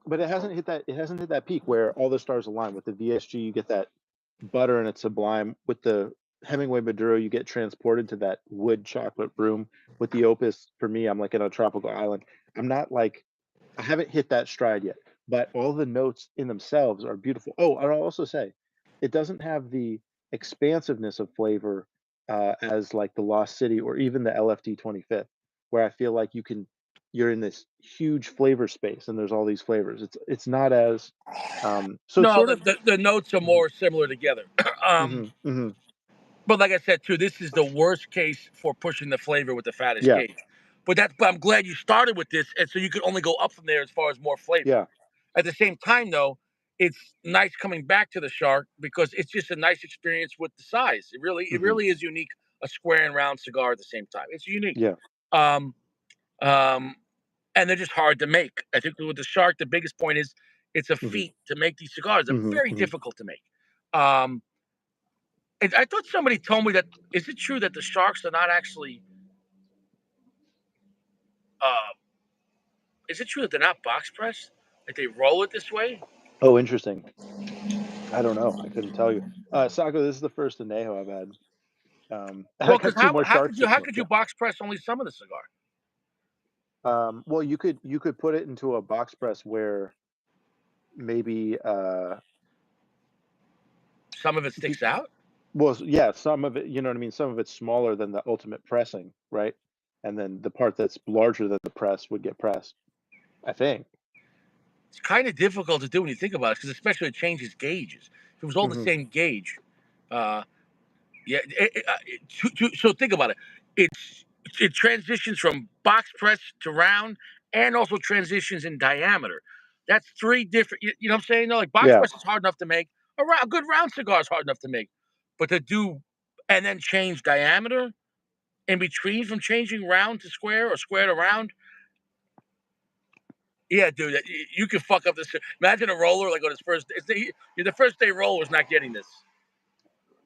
But it hasn't hit that. It hasn't hit that peak where all the stars align. With the VSG, you get that butter and it's sublime. With the Hemingway Maduro, you get transported to that wood chocolate room. With the Opus, for me, I'm like in a tropical island. I'm not like I haven't hit that stride yet, but all the notes in themselves are beautiful. Oh, and I'll also say, it doesn't have the expansiveness of flavor as like the Lost City or even the LFD 25th, where I feel like you're in this huge flavor space and there's all these flavors. It's not as so it's No, sort the, of the, the notes are mhm, more similar together. um, mhm, mhm. but like I said too, this is the worst case for pushing the flavor with the fattest Yeah, gauge. But I'm glad you started with this, and so you could only go up from there as far as more flavor. yeah, At the same time, though, it's nice coming back to the shark because it's just a nice experience with the size. It mhm, really is unique. A square and round cigar at the same time. It's unique. yeah, Um, um, and they're just hard to make. I think with the shark, the biggest point is it's a mhm, feat to make these cigars. They're mhm, very mhm. difficult to make. Um, and I thought somebody told me that. Is it true that the sharks are not actually? Uh, is it true that they're not box pressed? Like they roll it this way? Oh, interesting. I don't know. I couldn't tell you. Sago, this is the first Anejo I've had. And I Well, because got two more how sharks could you to how smoke. could you Yeah. box press only some of the cigar? Well, you could put it into a box press where maybe Some of it be, sticks out. well, yeah, some of it, you know what I mean. Some of it's smaller than the ultimate pressing, right? And then the part that's larger than the press would get pressed. I think. It's kind of difficult to do when you think about it, because especially it changes gauges. If it was all the Hmm. same gauge, uh, yeah. So think about it. It's it transitions from box press to round, and also transitions in diameter. That's three different. You know what I'm saying? No, like box Yeah. press is hard enough to make. A good round cigar is hard enough to make, but to do and then change diameter in between from changing round to square or square to round. Yeah, dude, you can fuck up this. Imagine a roller like on his first. The first day roller's not getting this.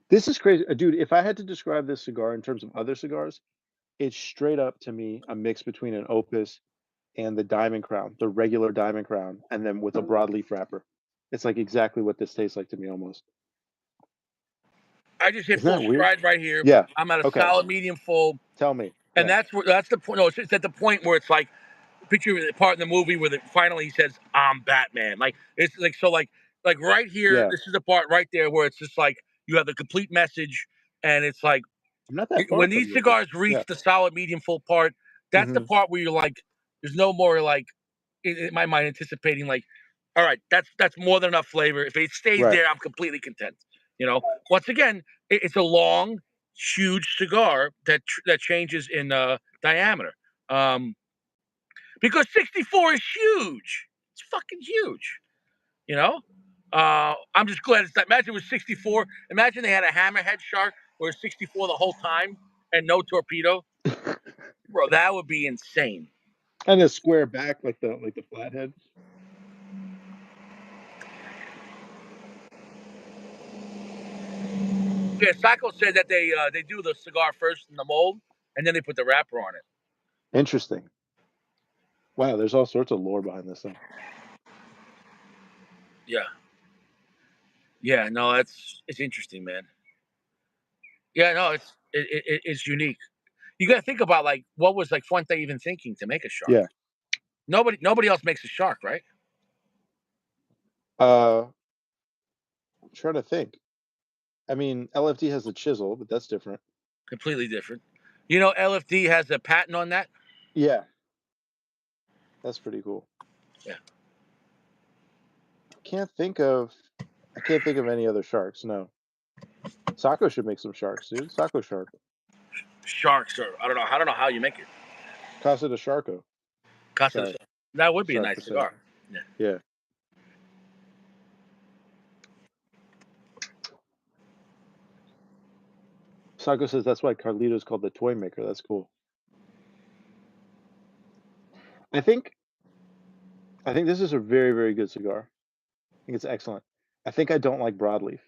This is crazy, dude. If I had to describe this cigar in terms of other cigars, it's straight up to me a mix between an Opus and the Diamond Crown, the regular Diamond Crown, and then with a broadleaf wrapper. It's like exactly what this tastes like to me, almost. I just hit Isn't full that weird? stride right here. Yeah. I'm at a Okay. solid medium full, Tell me. and Yeah. that's the point. No, it's at the point where it's like picture the part in the movie where finally he says, "I'm Batman." Like it's like so like right here. Yeah. This is the part right there where it's just like you have the complete message, and it's like I'm not that far when from these you, I guess. cigars reach Yeah. the solid medium full part, that's the Hmm. part where you're like, there's no more like in my mind anticipating like, all right, that's more than enough flavor. If it stays Right. there, I'm completely content. Once again, it's a long, huge cigar that changes in diameter. Um, because 64 is huge. It's fucking huge. You know. I'm just glad it's not. Imagine it was 64. Imagine they had a hammerhead shark where it's 64 the whole time and no torpedo. Bro, that would be insane. And a square back like the flathead. Yeah, Sacco said that they do the cigar first in the mold and then they put the wrapper on it. Interesting. Wow, there's all sorts of lore behind this thing. Yeah. Yeah, no, it's interesting, man. Yeah, no, it's unique. You got to think about like what was like Fuente even thinking to make a shark? Yeah. Nobody else makes a shark, right? I'm trying to think. I mean, LFD has the chisel, but that's different. Completely different. You know, LFD has a patent on that. Yeah, that's pretty cool. Yeah. Can't think of I can't think of any other sharks. No. Sacco should make some sharks, dude. Sacco shark. Sharks are I don't know how you make it. Casa de Sharko. Casa de Sorry. Shark. That would be a Sorry nice for saying. cigar. Yeah. Yeah. Sacco says that's why Carlito's called the toy maker. That's cool. I think I think this is a very, very good cigar. I think it's excellent. I think I don't like broadleaf.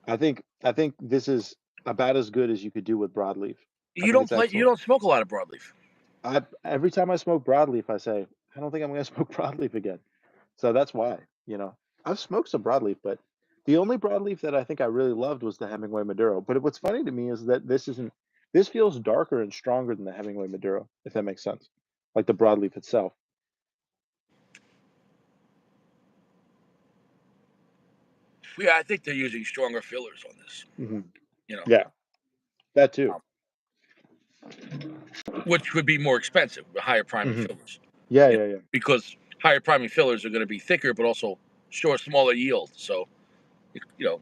I think this is about as good as you could do with broadleaf. I think it's You excellent. don't smoke a lot of broadleaf. Every time I smoke broadleaf, I say, I don't think I'm going to smoke broadleaf again. So that's why, I've smoked some broadleaf, but the only broadleaf that I think I really loved was the Hemingway Maduro. But what's funny to me is that this feels darker and stronger than the Hemingway Maduro, if that makes sense. Like the broadleaf itself. Yeah, I think they're using stronger fillers on this. Hmm. You know, Yeah, that too. which would be more expensive, the higher priming Hmm. fillers. Yeah, You know, yeah, yeah. because higher priming fillers are going to be thicker, but also smaller yield. So, you know,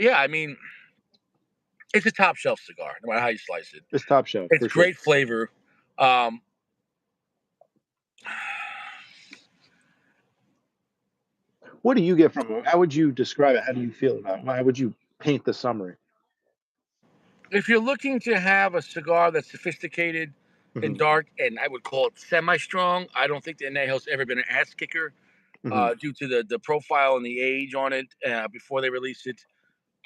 yeah, I mean, it's a top shelf cigar, no matter how you slice it. It's top shelf It's for sure. great flavor. Um, What do you get from it? How would you describe it? How do you feel about it? How would you paint the summary? if you're looking to have a cigar that's sophisticated and Hmm. dark, and I would call it semi-strong, I don't think the Anejo's ever been an ass kicker Hmm. due to the profile and the age on it before they release it.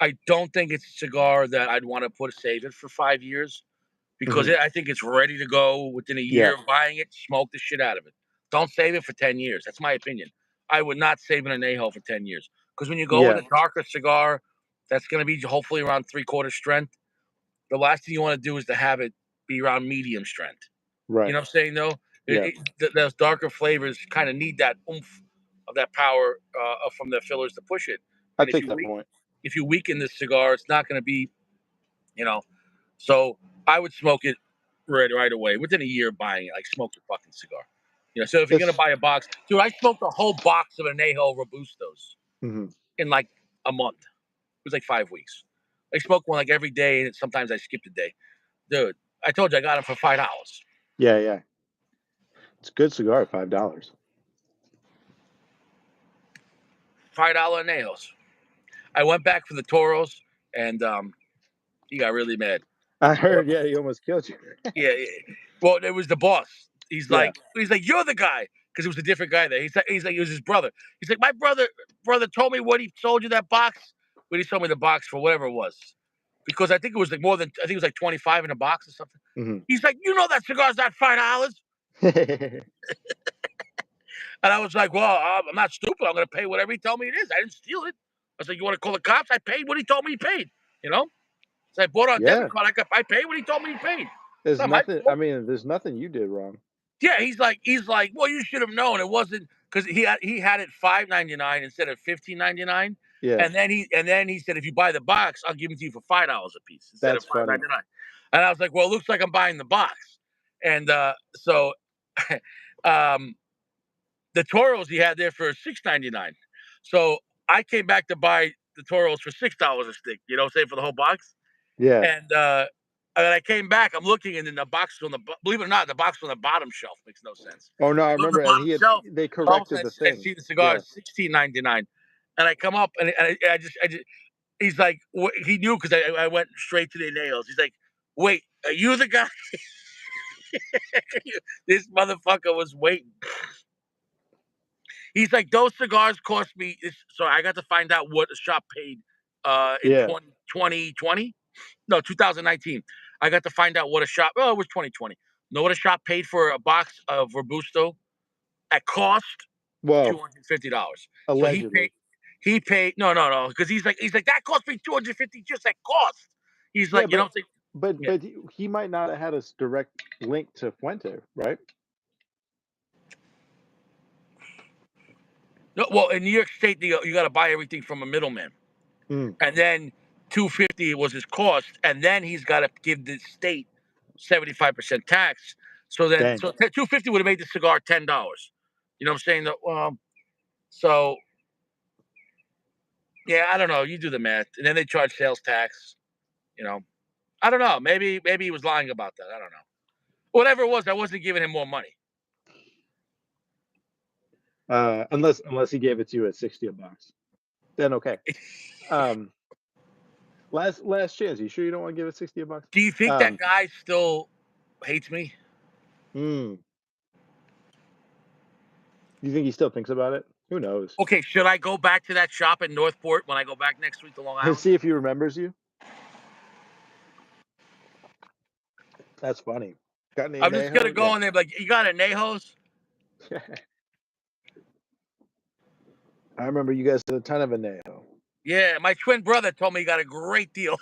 I don't think it's a cigar that I'd want to save it for 5 years because Hmm. I think it's ready to go within a Yeah, year of buying it. Smoke the shit out of it. Don't save it for 10 years. That's my opinion. I would not save an Anejo for 10 years because when you go with yeah, a darker cigar, that's going to be hopefully around 3/4 strength. The last thing you want to do is to have it be around medium strength. You right. know what I'm saying? Though Yeah, those darker flavors kind of need that oomph of that power from the fillers to push it. I And take that point. if you weaken this cigar, it's not going to be, you know. So I would smoke it right away within a year of buying it. Like smoke your fucking cigar. So if you're gonna It's buy a box, dude, I smoked a whole box of Anejo Robustos hmm in like a month. It was like 5 weeks. I smoked one like every day, and sometimes I skipped a day. Dude, I told you I got it for $5. yeah, yeah. It's a good cigar at $5. $5 Anejos. I went back for the Toros, and he got really mad. I heard, yeah, he almost killed you. Yeah, yeah. Well, it was the boss. Yeah, He's like, you're the guy, because it was a different guy there. He's like, it was his brother. He's like, my brother told me what he sold you that box, but he sold me the box for whatever it was, because I think it was like more than I think it was like 25 in a box or something. hmm He's like, you know that cigar's not $5, and I was like, well, I'm not stupid. I'm gonna pay whatever he told me it is. I didn't steal it. I was like, you want to call the cops? I paid what he told me he paid. You know, so I bought on a debit Yeah, card. I paid what he told me he paid. It's there's not my nothing. I fault. mean, there's nothing you did wrong. Yeah, he's like, well, you should have known it wasn't because he had it $5.99 instead of $15.99, Yeah, and then he said if you buy the box, I'll give it to you for $5 a piece instead of that's five funny. ninety nine. And I was like, well, it looks like I'm buying the box, and so um, the Toros he had there for $6.99. So I came back to buy the Toros for $6 a stick. You know, say for the whole box. Yeah. And I came back, I'm looking, and then the box was on believe it or not, the box was on the bottom shelf. Makes no sense. Oh no, I I go to the remember, and bottom he had shelf. they All of a corrected sudden, the I thing. see the cigar Yeah, is $16.99. And I come up and I just he's like, he knew because I went straight to the nails. He's like, wait, are you the guy? This motherfucker was waiting. He's like, those cigars cost me. So I got to find out what a shop paid in Yeah. 2020. No, 2019. I got to find out what a shop. Oh, it was 2020. Know what a shop paid for a box of Robusto at cost? two Well, hundred $50. So he paid. allegedly. He paid. No, because he's like that cost me 250 just at cost. He's Yeah, like, you know, but what I'm saying? but Yeah. but he might not have had a direct link to Fuente, right? No, well, in New York State, you got to buy everything from a middleman, Mm, and then 250 was his cost, and then he's got to give the state 75% tax. So then, dang. 250 would have made the cigar $10. You know what I'm saying? So yeah, I don't know. You do the math, and then they charge sales tax. You know, I don't know. Maybe he was lying about that. I don't know. Whatever it was, I wasn't giving him more money. Unless he gave it to you at 60 a box, then okay. Um, last chance. You sure you don't want to give it 60 a box? Do you think that Um, guy still hates me? mm, you think he still thinks about it? Who knows? Okay, should I go back to that shop in Northport when I go back next week to Long Island? See if he remembers you. That's funny. Got any I'm just gonna Anejo? go in there and be like, you got Anejos? Yeah. I remember you guys had a ton of Anejo. Yeah, my twin brother told me he got a great deal.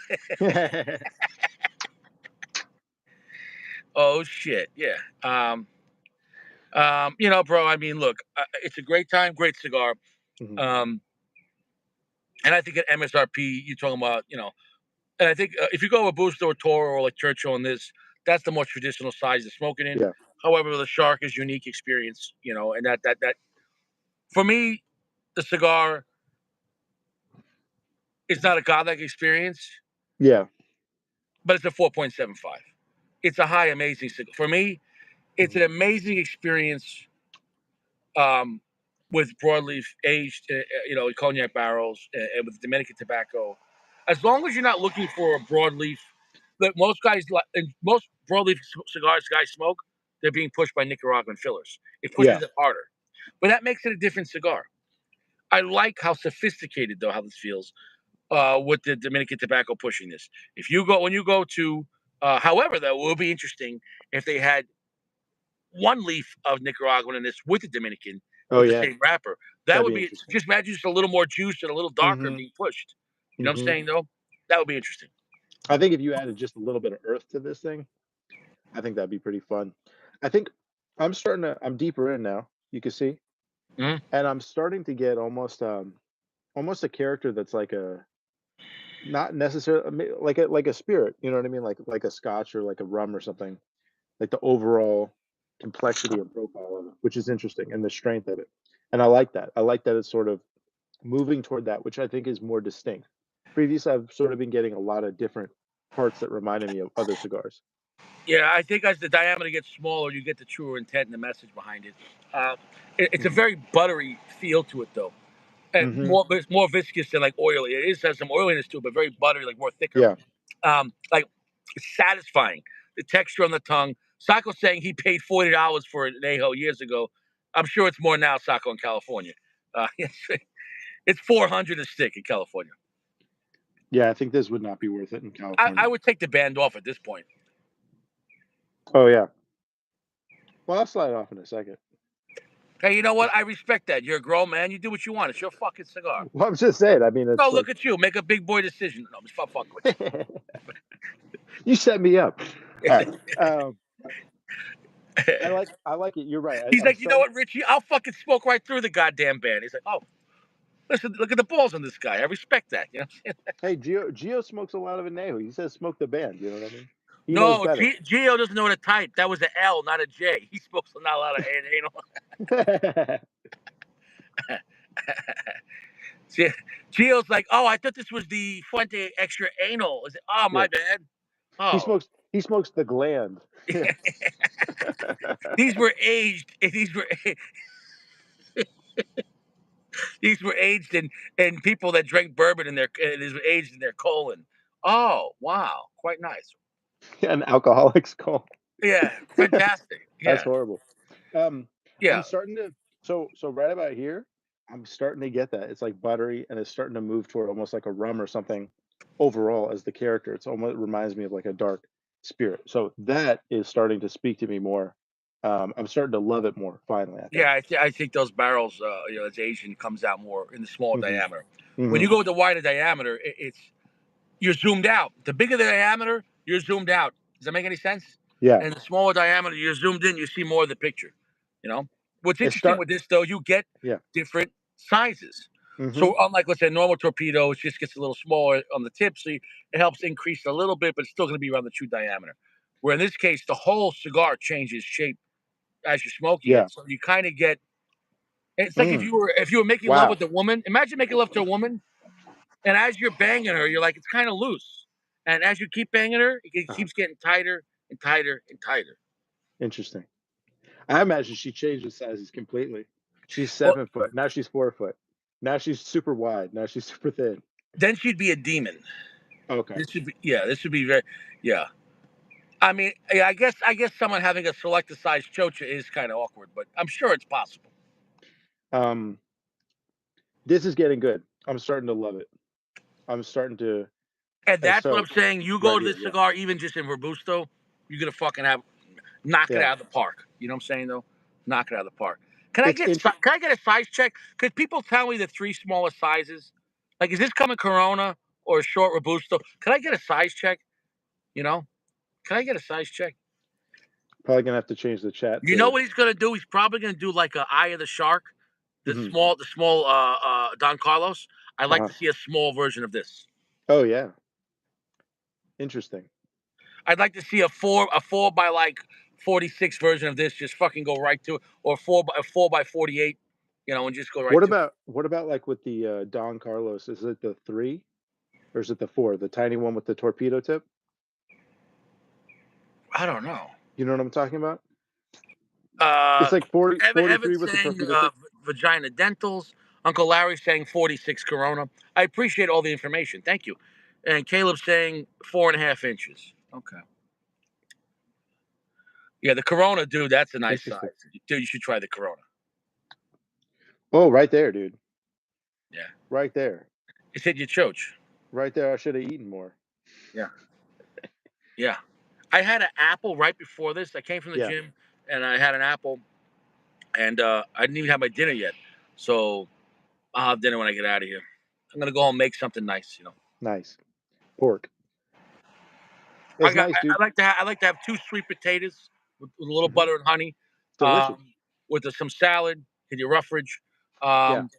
Oh shit, yeah. Bro. I mean, look, it's a great time, great cigar. Mhm. Um, and I think at MSRP, you're talking about, and I think if you go with Booster or Toro or like Churchill and this, that's the most traditional size to smoke it in. Yeah, However, the Shark is unique experience, and that for me, the cigar is not a godlike experience, yeah, but it's a 4.75. It's a high, amazing cigar. For me, it's mhm. an amazing experience um, with broadleaf aged, cognac barrels and with Dominican tobacco. As long as you're not looking for a broadleaf, that most guys and most broadleaf cigars guys smoke, they're being pushed by Nicaraguan fillers. It Yeah, pushes it harder, but that makes it a different cigar. I like how sophisticated though how this feels with the Dominican tobacco pushing this. If you go when you go to, however, though, it would be interesting if they had one leaf of Nicaraguan in this with the Dominican oh with the yeah, same wrapper. That that'd would be be interesting. just imagine just a little more juice and a little darker Hmm. being pushed. You know what I'm Hmm. saying, though? That would be interesting. I think if you added just a little bit of earth to this thing, I think that'd be pretty fun. I think I'm deeper in now, you can see, Mhm. and I'm starting to get almost a character that's like a not necessarily like a spirit, you know what I mean? Like a scotch or like a rum or something. Like the overall complexity and profile of it, which is interesting, and the strength of it. And I like that. I like that it's sort of moving toward that, which I think is more distinct. Previously, I've sort of been getting a lot of different parts that reminded me of other cigars. Yeah, I think as the diameter gets smaller, you get the truer intent and the message behind it. Uh, it's a Hmm. very buttery feel to it, though. And Hmm. it's more viscous than like oily. It is has some oiliness to it, but very buttery, like more thicker. Yeah. Like it's satisfying. The texture on the tongue. Sacco's saying he paid $40 for an Anejo years ago. I'm sure it's more now, Sacco, in California. It's 400 a stick in California. Yeah, I think this would not be worth it in I California. would take the band off at this point. Oh yeah. Well, I'll slide off in a second. Hey, you know what? I respect that. You're a grown man. You do what you want. It's your fucking cigar. Well, I'm just saying. I mean, No, it's like look at you. Make a big boy decision. No, I'm just fucking with you set me up. All right. you. I like it. You're right. He's I'm like, you know starting. what, Richie? I'll fucking smoke right through the goddamn band. He's like, oh, listen, look at the balls on this guy. I respect that. You know. Hey, Geo smokes a lot of Anejo. He says smoke the band. You know what I mean? He knows No, better. Gio doesn't know how to type. That was an L, not a J. He smokes not a lot of anal. Gio's like, oh, I thought this was the Fuente extra anal. Is it? Oh, Yeah, my bad. he Oh, smokes. He smokes the gland. Yeah. these were aged. These were These were aged in people that drank bourbon in these were aged in their colon. Oh wow, quite nice. An alcoholic's call. Yeah, fantastic. That's Yeah, horrible. Um, I'm yeah, starting to so right about here, I'm starting to get that. It's like buttery and it's starting to move toward almost like a rum or something overall as the character. It's almost reminds me of like a dark spirit. So that is starting to speak to me more. I'm starting to love it more finally, I think. yeah. I think those barrels, as Asian, comes out more in the smaller Mhm. diameter. When you Mhm. go with the wider diameter, it's you're zoomed out. The bigger the diameter, you're zoomed out. Does that make any sense? Yeah. And the smaller diameter, you're zoomed in. You see more of the picture. You know. What's It interesting start with this though, you get yeah. different sizes. Mhm. So unlike let's say a normal torpedo, it just gets a little smaller on the tip, so it helps increase a little bit, but it's still going to be around the true diameter. Where in this case, the whole cigar changes shape as you're smoking Yeah. it, so you kind of get. It's like Mm. if you were making love Wow. with a woman. Imagine making love to a woman, and as you're banging her, you're like, it's kind of loose. And as you keep banging her, it Uh-huh. keeps getting tighter and tighter and tighter. Interesting. I imagine she changed the sizes completely. She's Well, 7 foot. Now she's 4 foot. Now she's super wide. Now she's super thin. then she'd be a demon. Okay. This should be, yeah, this should be very, yeah. I mean, yeah, I guess someone having a selected size chocha is kind of awkward, but I'm sure it's possible. Um, this is getting good. I'm starting to love it. I'm starting to And that's what I'm so saying. You go right to here, this yeah. cigar, even just in Robusto, you're gonna fucking have knock it Yeah. out of the park. You know what I'm saying though? Knock it out of the park. Can I It's get int can I get a size check? Could people tell me the three smallest sizes? Like, is this coming Corona or a short Robusto? Can I get a size check? You know? Can I get a size check? probably gonna have to change the chat You know to what he's gonna do? He's probably gonna do like a Eye of the Shark, mhm. the small Don Carlos. I'd like Uh-huh. to see a small version of this. Oh yeah. Interesting. I'd like to see a 4 by like 46 version of this. Just fucking go right to it, or a 4 by 48. And just go right to it. What about like with the Don Carlos? Is it the 3 or is it the 4? The tiny one with the torpedo tip? I don't know. You know what I'm talking about? Uh, It's like 40 Evan 43 with the saying torpedo tip. vagina dentals. Uncle Larry saying 46 Corona. I appreciate all the information. Thank you. And Caleb saying 4.5 inches. Okay. Yeah, the Corona, dude, that's a nice size. Interesting. Dude, you should try the Corona. Oh, right there, dude. Yeah. Right there. It's hit your choach. Right there. I should have eaten more. Yeah. Yeah. I had an apple right before this. I came from the Yeah. gym and I had an apple and I didn't even have my dinner yet. So I'll have dinner when I get out of here. I'm gonna go home and make something nice. Nice. Pork. I That's got. nice, dude. I like to have two sweet potatoes with a little Mhm. butter and honey, Delicious. with some salad in your roughage. Yeah. Um,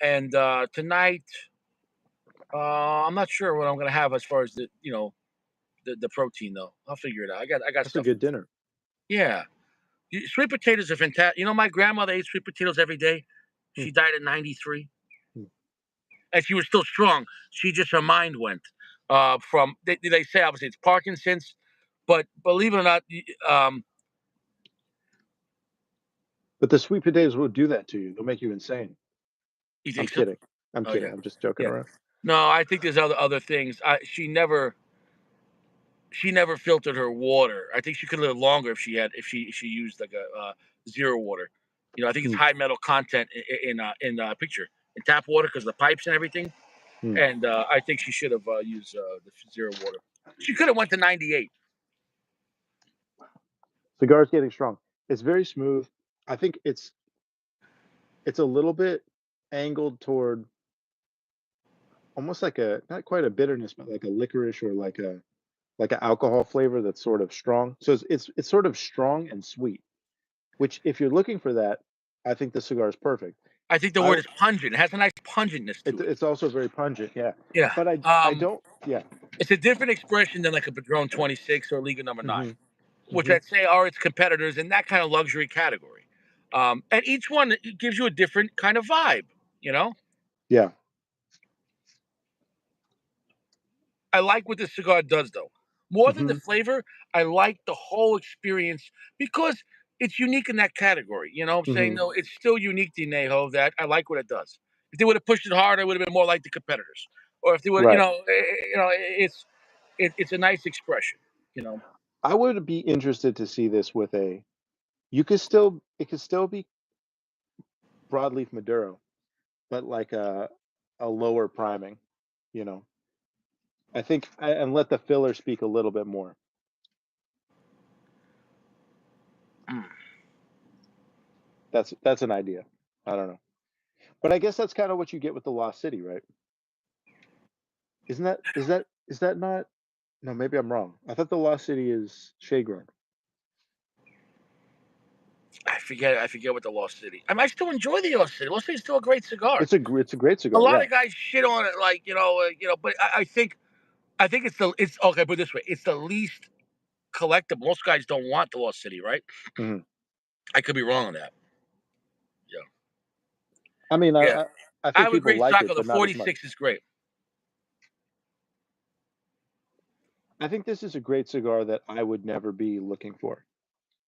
and tonight, I'm not sure what I'm gonna have as far as the protein though. I'll figure it out. I got That's a stuff. good dinner. Yeah, sweet potatoes are fantastic. My grandmother ate sweet potatoes every day. Hmm, She died at 93, hmm. and she was still strong. She just her mind went from. They say obviously it's Parkinson's, but believe it or not, But the sweet potatoes will do that to you. They'll make you insane. you I'm think so? kidding. I'm Oh kidding. yeah, I'm just joking yeah. around. No, I think there's other things. She never filtered her water. I think she could live longer if she used like a zero water. I think it's Hmm, high metal content in picture in tap water because the pipes and everything. hmm. And I think she should have used the zero water. She could have went to 98. Cigar's getting strong. It's very smooth. I think it's a little bit angled toward almost like a not quite a bitterness, but like a licorice or like an alcohol flavor that's sort of strong. So it's sort of strong and sweet, which if you're looking for that, I think the cigar is perfect. I think the I word is pungent. It has a nice pungentness to it. it's also very pungent, yeah. Yeah. But I don't yeah. It's a different expression than like a Padron 26 or Liga Number 9, Mhm. which Mhm. I'd say are its competitors in that kind of luxury category. And each one gives you a different kind of vibe. You know, Yeah. I like what this cigar does though. More than the Mhm. flavor, I like the whole experience because it's unique in that category. You know what I'm saying? Hmm. No, it's still unique to Anejo that I like what it does. If they would have pushed it harder, it would have been more like the competitors. Or if they would, Right. it's a nice expression. You know, I would be interested to see this with a. You could still it could still be broadleaf Maduro, but like a lower priming. You know, I think and let the filler speak a little bit more. mm. That's an idea. I don't know, but I guess that's kind of what you get with the Lost City, right? Is that not? No, maybe I'm wrong. I thought the Lost City is shade grown. I forget what the Lost City. I mean, I still enjoy the Lost City. Lost City is still a great cigar. It's a great A cigar. lot Yeah. of guys shit on it, like but I think it's okay. Put it this way, it's the least collectible. Most guys don't want the Lost City, right? Hmm. I could be wrong on that. Yeah, I mean, yeah. I I think would people agree, like Sacco. it, The but not as much. 46 is great. I think this is a great cigar that I would never be looking for.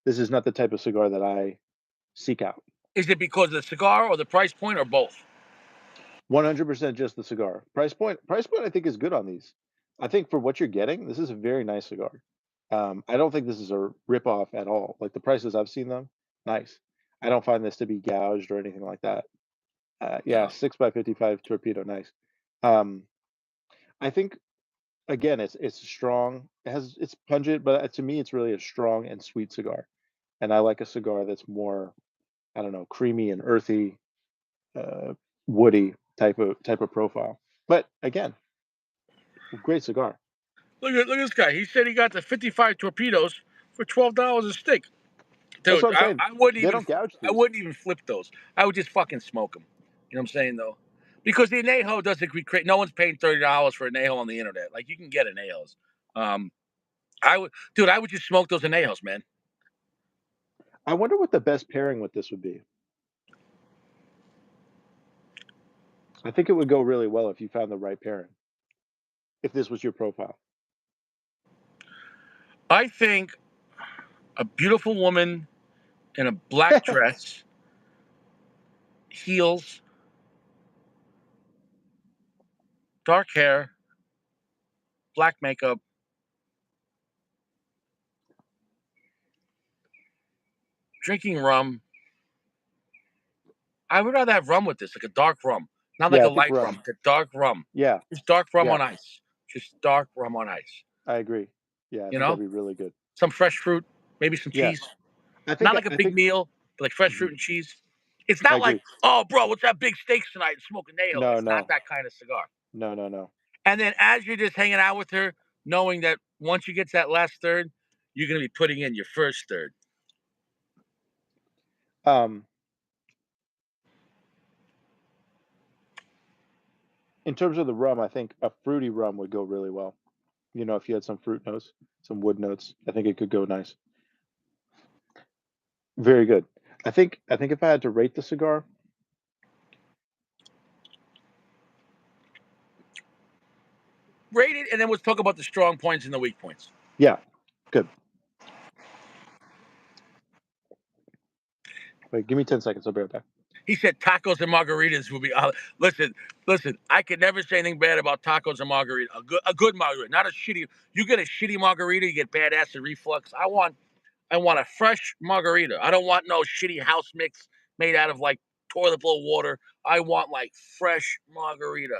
This is not the type of cigar that I seek out. Is it because of the cigar or the price point or both? 100% just the cigar. Price point I think is good on these. I think for what you're getting, this is a very nice cigar. I don't think this is a rip off at all. Like the prices I've seen them, nice. I don't find this to be gouged or anything like that. Yeah, No. 6x55 torpedo, nice. Um, I think again, it's strong. It's pungent, but to me, it's really a strong and sweet cigar. And I like a cigar that's more, I don't know, creamy and earthy, uh, woody type of profile. But again, great cigar. Look at this guy. He said he got the 55 torpedoes for $12 a stick. That's Dude, what I'm saying. They don't gouge I these. wouldn't even flip those. I would just fucking smoke them. You know what I'm saying though? Because the Anejo doesn't create. No one's paying $30 for an Anejo on the internet. Like you can get Anejos. Um, I would just smoke those Anejos, man. I wonder what the best pairing with this would be. I think it would go really well if you found the right pairing. If this was your profile. I think a beautiful woman in a black dress, heels, dark hair, black makeup, drinking rum. I would rather have rum with this, like a dark rum, not like Yeah, a I think light rum, rum. like a dark rum. Yeah, Just dark rum yeah, on ice. Just dark rum on ice. I agree. Yeah, I You think that'd know, be really good. some fresh fruit, maybe some Yeah, cheese. I think Not like a I big think meal, but like fresh mhm, fruit and cheese. It's I not like, agree. oh, bro, let's have big steaks tonight and smoke a nail. No, It's not no, that kind of cigar. no, no, no. And then as you're just hanging out with her, knowing that once you get to that last third, you're gonna be putting in your first third. Um, in terms of the rum, I think a fruity rum would go really well. If you had some fruit notes, some wood notes, I think it could go nice. Very good. I think if I had to rate the cigar, Rate it, and then let's talk about the strong points and the weak points. yeah, good. Wait, give me 10 seconds. I'll be right back. He said tacos and margaritas will be. Listen, listen. I could never say anything bad about tacos and margarita. A good margarita, not a shitty. You get a shitty margarita, you get bad acid reflux. I want a fresh margarita. I don't want no shitty house mix made out of like toilet bowl water. I want like fresh margarita,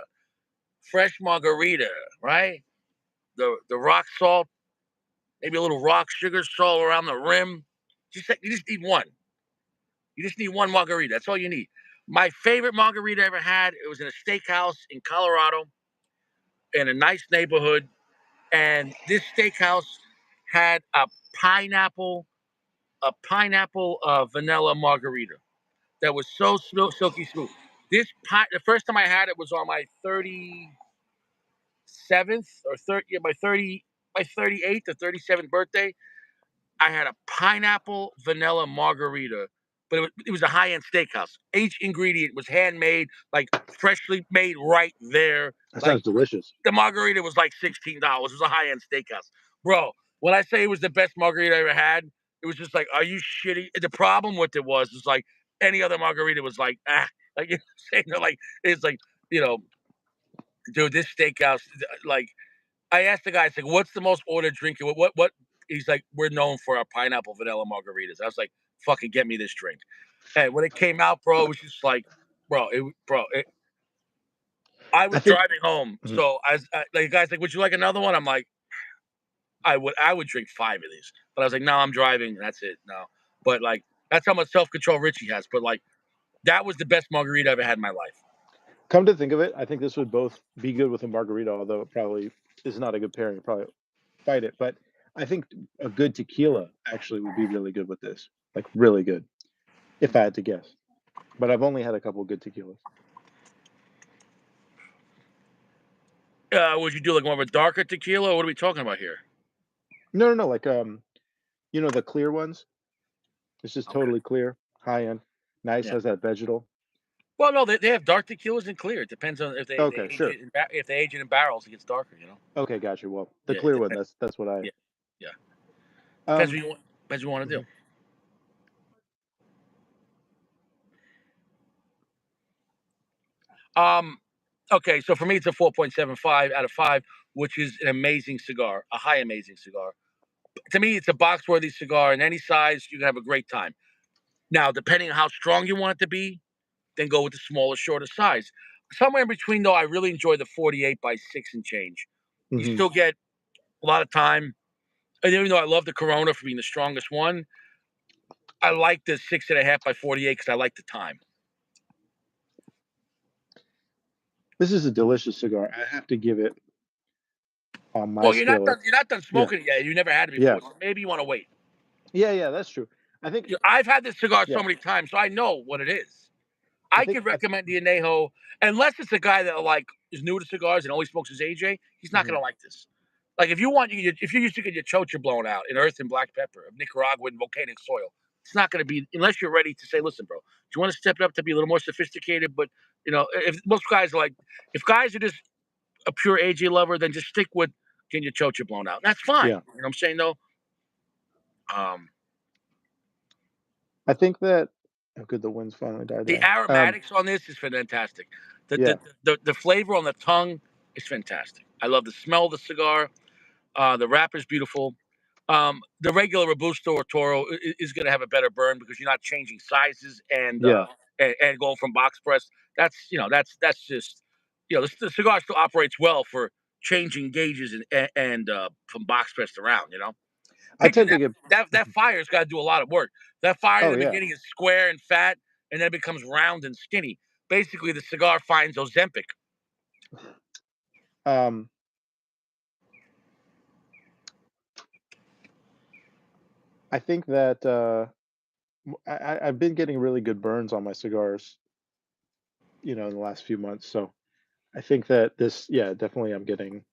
right? The rock salt, maybe a little rock sugar salt around the rim. You just need one. You just need one margarita. That's all you need. My favorite margarita I ever had, it was in a steakhouse in Colorado in a nice neighborhood. And this steakhouse had a pineapple vanilla margarita that was so silky smooth. The first time I had it was on my 37th or 30, yeah, my 38th or 37th birthday. I had a pineapple vanilla margarita, but it was a high end steakhouse. Each ingredient was handmade, like freshly made right there. That Like sounds delicious. the margarita was like $16. It was a high end steakhouse, bro. When I say it was the best margarita I ever had, It was just like, are you shitting? The problem with it was like any other margarita was like, like you know what I'm saying? They're like, it's like, you know, dude, this steakhouse, like, I asked the guy, I said, what's the most ordered drink? What? He's like, we're known for our pineapple vanilla margaritas. I was like, fucking get me this drink. And when it came out, bro, it was just like, I I was think driving home, mhm. so like, the guy's like, "Would you like another one?" I'm like, I would drink 5 of these, but I was like, "No, I'm driving. That's it. No." But like, that's how much self control Richie has. But like, that was the best margarita I ever had in my life. Come to think of it, I think this would both be good with a margarita, although it probably is not a good pairing. Probably fight it, but I think a good tequila actually would be really good with this, like really good, if I had to guess. But I've only had a couple good tequilas. Would you do like more of a darker tequila? Or what are we talking about here? No, no, no, like the clear ones. It's just Okay. totally clear, high end, nice, Yeah. has that vegetal. Well, no, they have dark tequilas and clear. It depends on if they Okay, age sure. it if they age it in barrels, it gets darker. You know. Okay, gotcha. Well, the Yeah. It clear one, depends. that's what I Yeah. Yeah. Depends um what you want. Depends what you want to do. mhm. Um, okay, so for me, it's a 4.75 out of 5, which is an amazing cigar, a high amazing cigar. To me, it's a box worthy cigar in any size. You can have a great time. Now, depending on how strong you want it to be, then go with the smaller, shorter size. Somewhere in between, though, I really enjoy the 48 by 6 and change. You Mhm. still get a lot of time. And even though I love the Corona for being the strongest one, I like the 6.5 by 48 because I like the time. This is a delicious cigar. I have to give it on my Well, you're not scale. done. You're not done Yeah, smoking it yet. You never had it yeah, before, so maybe you want to wait. yeah, that's true. I think, I've had this cigar yeah, so many times, so I know what it is. I I think, could recommend the Anejo, unless it's a guy that like is new to cigars and only smokes his AJ. He's not mhm, gonna like this. Like if you want, if you're used to get your chocha blown out in earth and black pepper of Nicaraguan volcanic soil, it's not gonna be unless you're ready to say, listen, bro, do you want to step it up to be a little more sophisticated? But if most guys are like, if guys are just a pure AJ lover, then just stick with getting your chocha blown out. And that's fine. yeah. You know what I'm saying though? Um, I think that oh, good, the winds finally died The down. aromatics on this is fantastic. The Yeah, the the flavor on the tongue is fantastic. I love the smell of the cigar. The wrap is beautiful. The regular Robusto or Toro is going to have a better burn because you're not changing sizes yeah. and going from box press. That's just the cigar still operates well for changing gauges and from box press to round. I Picture tend to that get that fire's got to do a lot of work. That fire in oh, the yeah. beginning is square and fat, and then it becomes round and skinny. Basically, the cigar finds Ozempic. Um, I think that, I've been getting really good burns on my cigars, in the last few months, so I think that this yeah, definitely I'm getting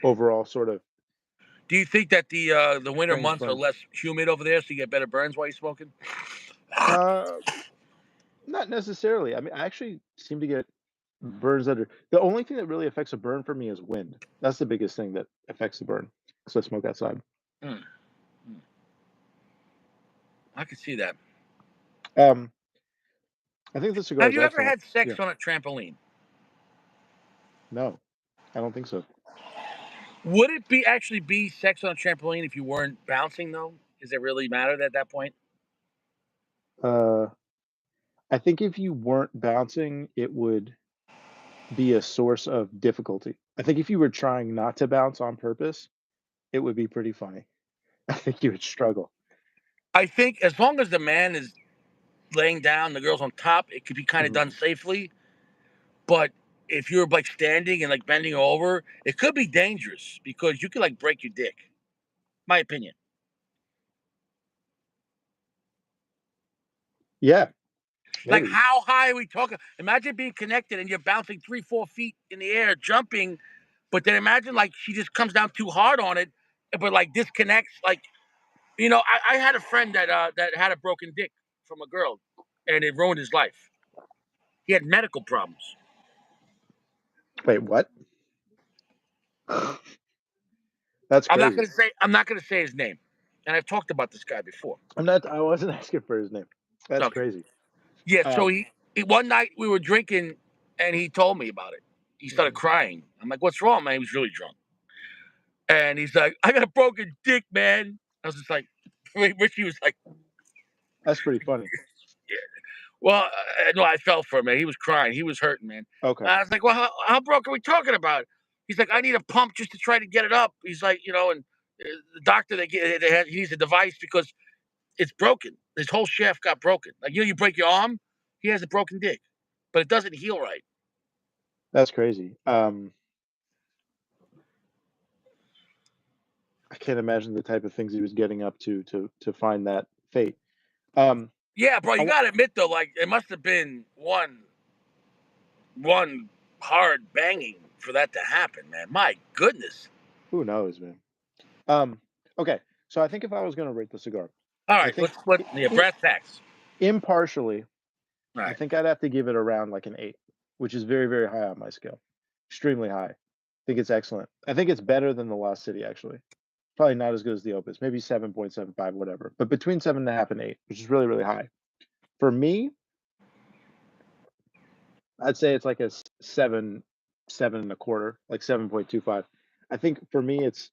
overall sort of Do you think that the winter strange months are burns. less humid over there, so you get better burns while you're smoking? Uh, Not necessarily. I mean, I actually seem to get burns that are the only thing that really affects a burn for me is wind. That's the biggest thing that affects the burn because I smoke outside. Mm, mm. I can see that. Um, I think the cigar Have is you ever excellent. had Yeah. sex on a trampoline? No, I don't think so. Would it be actually be sex on a trampoline if you weren't bouncing though? Does it really matter at that point? Uh, I think if you weren't bouncing, it would be a source of difficulty. I think if you were trying not to bounce on purpose, it would be pretty funny. I think you would struggle. I think as long as the man is laying down, the girl's on top, it could be kind of Mhm. done safely. But if you're like standing and like bending over, it could be dangerous because you could like break your dick. My opinion. Yeah, Like maybe. how high are we talking? Imagine being connected and you're bouncing 3, 4 feet in the air, jumping, but then imagine like she just comes down too hard on it, but like disconnects. Like I had a friend that had a broken dick from a girl, and it ruined his life. He had medical problems. Wait, what? That's I'm not crazy. gonna say I'm not gonna say his name. and I've talked about this guy before. I wasn't asking for his name. That's Okay. crazy. Yeah. So Um, he one night we were drinking, and he told me about it. He started mhm. crying. I'm like, "What's wrong, man?" He was really drunk, and he's like, "I got a broken dick, man." I was just like, Richie was like, That's pretty funny. "Yeah." Well, no, I felt for him, man. He was crying. He was hurting, man. Okay, I was like, "Well, how broke are we talking about?" He's like, "I need a pump just to try to get it up." He's like, and the doctor he needs a device because it's broken. His whole shaft got broken. Like you break your arm, he has a broken dick, but it doesn't heal right. that's crazy. I can't imagine the type of things he was getting up to find that fate. Um, Yeah, bro, I you w gotta admit though, like it must have been one hard banging for that to happen, man. My goodness. Who knows, man? Um, okay, so I think if I was gonna rate the cigar, All I right, think yeah, I brass tacks. impartially, All I right. think I'd have to give it around like an 8, which is very, very high on my scale. Extremely high. I think it's excellent. I think it's better than the Lost City, actually. Probably not as good as the Opus, maybe 7.75, whatever. But between 7.5 and 8, which is really, really high. For me, I'd say it's like a 7, 7 and a quarter, like 7.25. I think for me, it's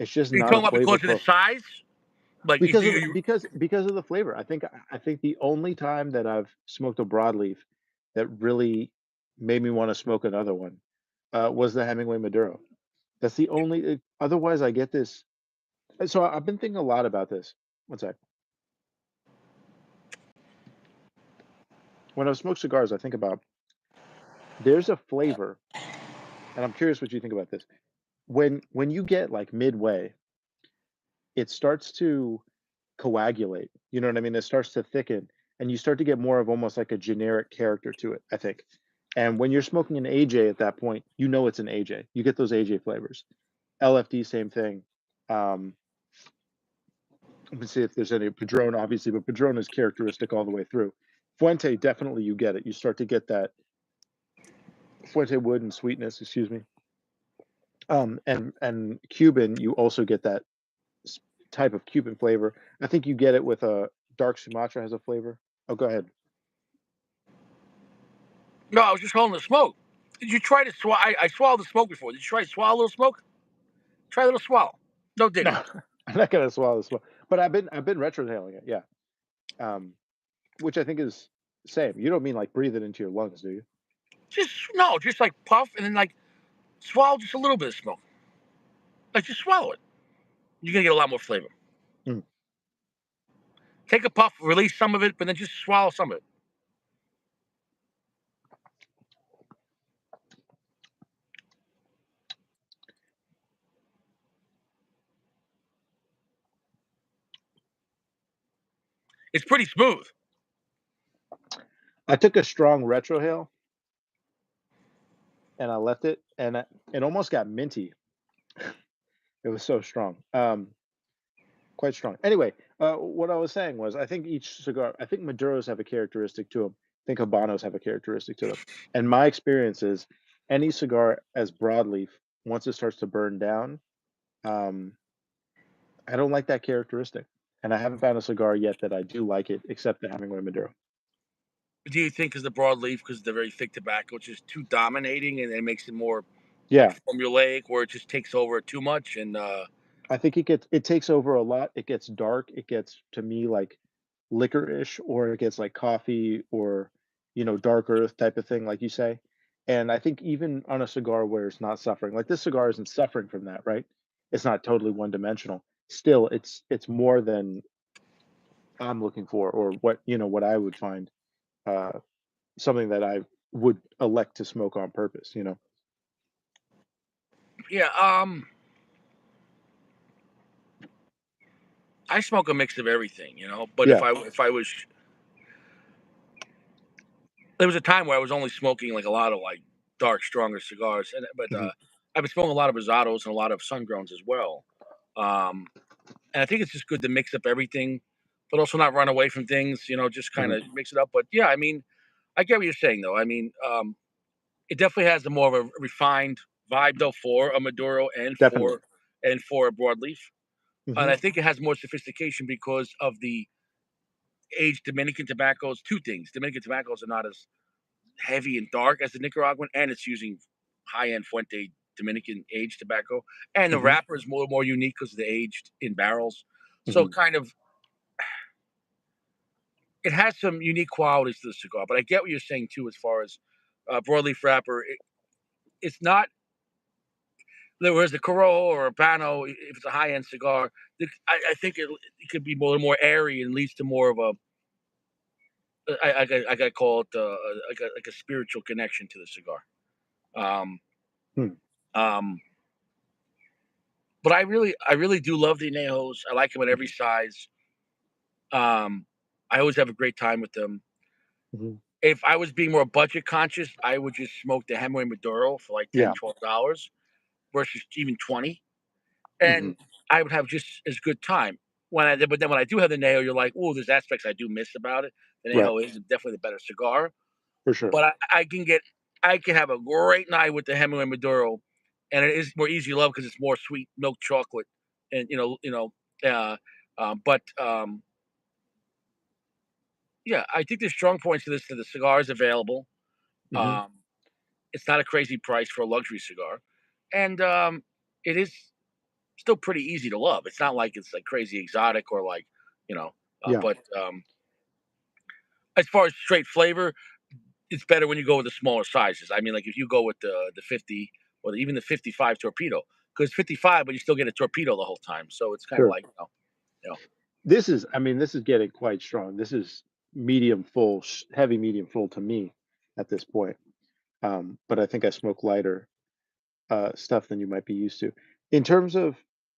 just Are you not a talking about flavor because of the prof size? Like if because of you because of the flavor. I think the only time that I've smoked a broadleaf that really made me wanna smoke another one, was the Hemingway Maduro. That's the only otherwise, I get this so I've been thinking a lot about this. One sec. When I smoke cigars, I think about there's a flavor, and I'm curious what you think about this. When you get, like, midway, it starts to coagulate, you know what I mean? It starts to thicken, and you start to get more of almost like a generic character to it, I think. And when you're smoking an AJ at that point, you know it's an AJ. You get those AJ flavors. LFD, same thing. Um, let me see if there's any Padron, obviously, but Padron is characteristic all the way through. Fuente, definitely you get it. You start to get that Fuente wood and sweetness, excuse me. And Cuban, you also get that s- type of Cuban flavor. I think you get it with a dark Sumatra has a flavor. Oh, go ahead. no, I was just holding the smoke. Did you try to swallow? I swallowed the smoke before. Did you try to swallow a little smoke? Try a little swallow. No No, diddy. I'm not gonna swallow this one, but I've been retrohaling it, yeah. Which I think is same. You don't mean like breathe it into your lungs, do you? Just no, just like puff and then like swallow just a little bit of smoke. Like just swallow it. You're gonna get a lot more flavor. Mm. Take a puff, release some of it, but then just swallow some of it. It's pretty smooth. I took a strong retrohale and I left it, and it almost got minty. It was so strong. Quite strong. Anyway, what I was saying was, I think each cigar, I think Maduros have a characteristic to them. I think Habanos have a characteristic to them. And my experience is, any cigar as broadleaf, once it starts to burn down, um, I don't like that characteristic. And I haven't found a cigar yet that I do like it, except the Hemingway Maduro. Do you think is the broadleaf because they're very thick tobacco, which is too dominating and it makes it more like Yeah, formulaic, where it just takes over too much and I think it takes over a lot. It gets dark. It gets to me like licorice, or it gets like coffee, or dark earth type of thing, like you say. And I think even on a cigar where it's not suffering, like this cigar isn't suffering from that, right? It's not totally one dimensional. Still, it's more than I'm looking for, or what I would find uh, something that I would elect to smoke on purpose. yeah. I smoke a mix of everything, But Yeah. if I was, there was a time where I was only smoking like a lot of like dark, stronger cigars, but Hmm. I've been smoking a lot of Rosados and a lot of sun grounds as well. Um, and I think it's just good to mix up everything, but also not run away from things. Just kind Hmm. of mix it up. But yeah, I mean, I get what you're saying though. I mean, it definitely has a more of a refined vibe though for a Maduro and Definitely. for a broadleaf. and Mhm. I think it has more sophistication because of the aged Dominican tobaccos. Two things: Dominican tobaccos are not as heavy and dark as the Nicaraguan, and it's using high-end Fuente Dominican aged tobacco, and the Mhm. wrapper is more unique because they're aged in barrels. So Mhm. kind of it has some unique qualities to the cigar. But I get what you're saying too, as far as broadleaf wrapper. It's not. Whereas the Corojo or a Pano, if it's a high-end cigar, I think it could be more airy and leads to more of a I got call it like a spiritual connection to the cigar. Um, Hmm. um, but I really do love the Anejos. I like them in every Mhm. size. Um, I always have a great time with them. Mhm. If I was being more budget conscious, I would just smoke the Hemingway Maduro for like Yeah. $10, $12 versus even 20, Mhm. and I would have just as good time. But then when I do have the Anejo, you're like, oh, there's aspects I do miss about it. The Right. Anejo is definitely the better cigar, For sure. but I can have a great night with the Hemingway Maduro, and it is more easy love because it's more sweet milk chocolate, and uh, but yeah, I think there's strong points to this. That the cigar is available. Mhm. Um, it's not a crazy price for a luxury cigar, and it is still pretty easy to love. It's not like it's like crazy exotic or like you know, Yeah. but as far as straight flavor, it's better when you go with the smaller sizes. I mean, like if you go with the 50 or even the 55 torpedo, because 55, but you still get a torpedo the whole time. So it's kind of Sure. like you know, I mean, this is getting quite strong. This is medium full, heavy medium full to me at this point. But I think I smoke lighter stuff than you might be used to. In terms of,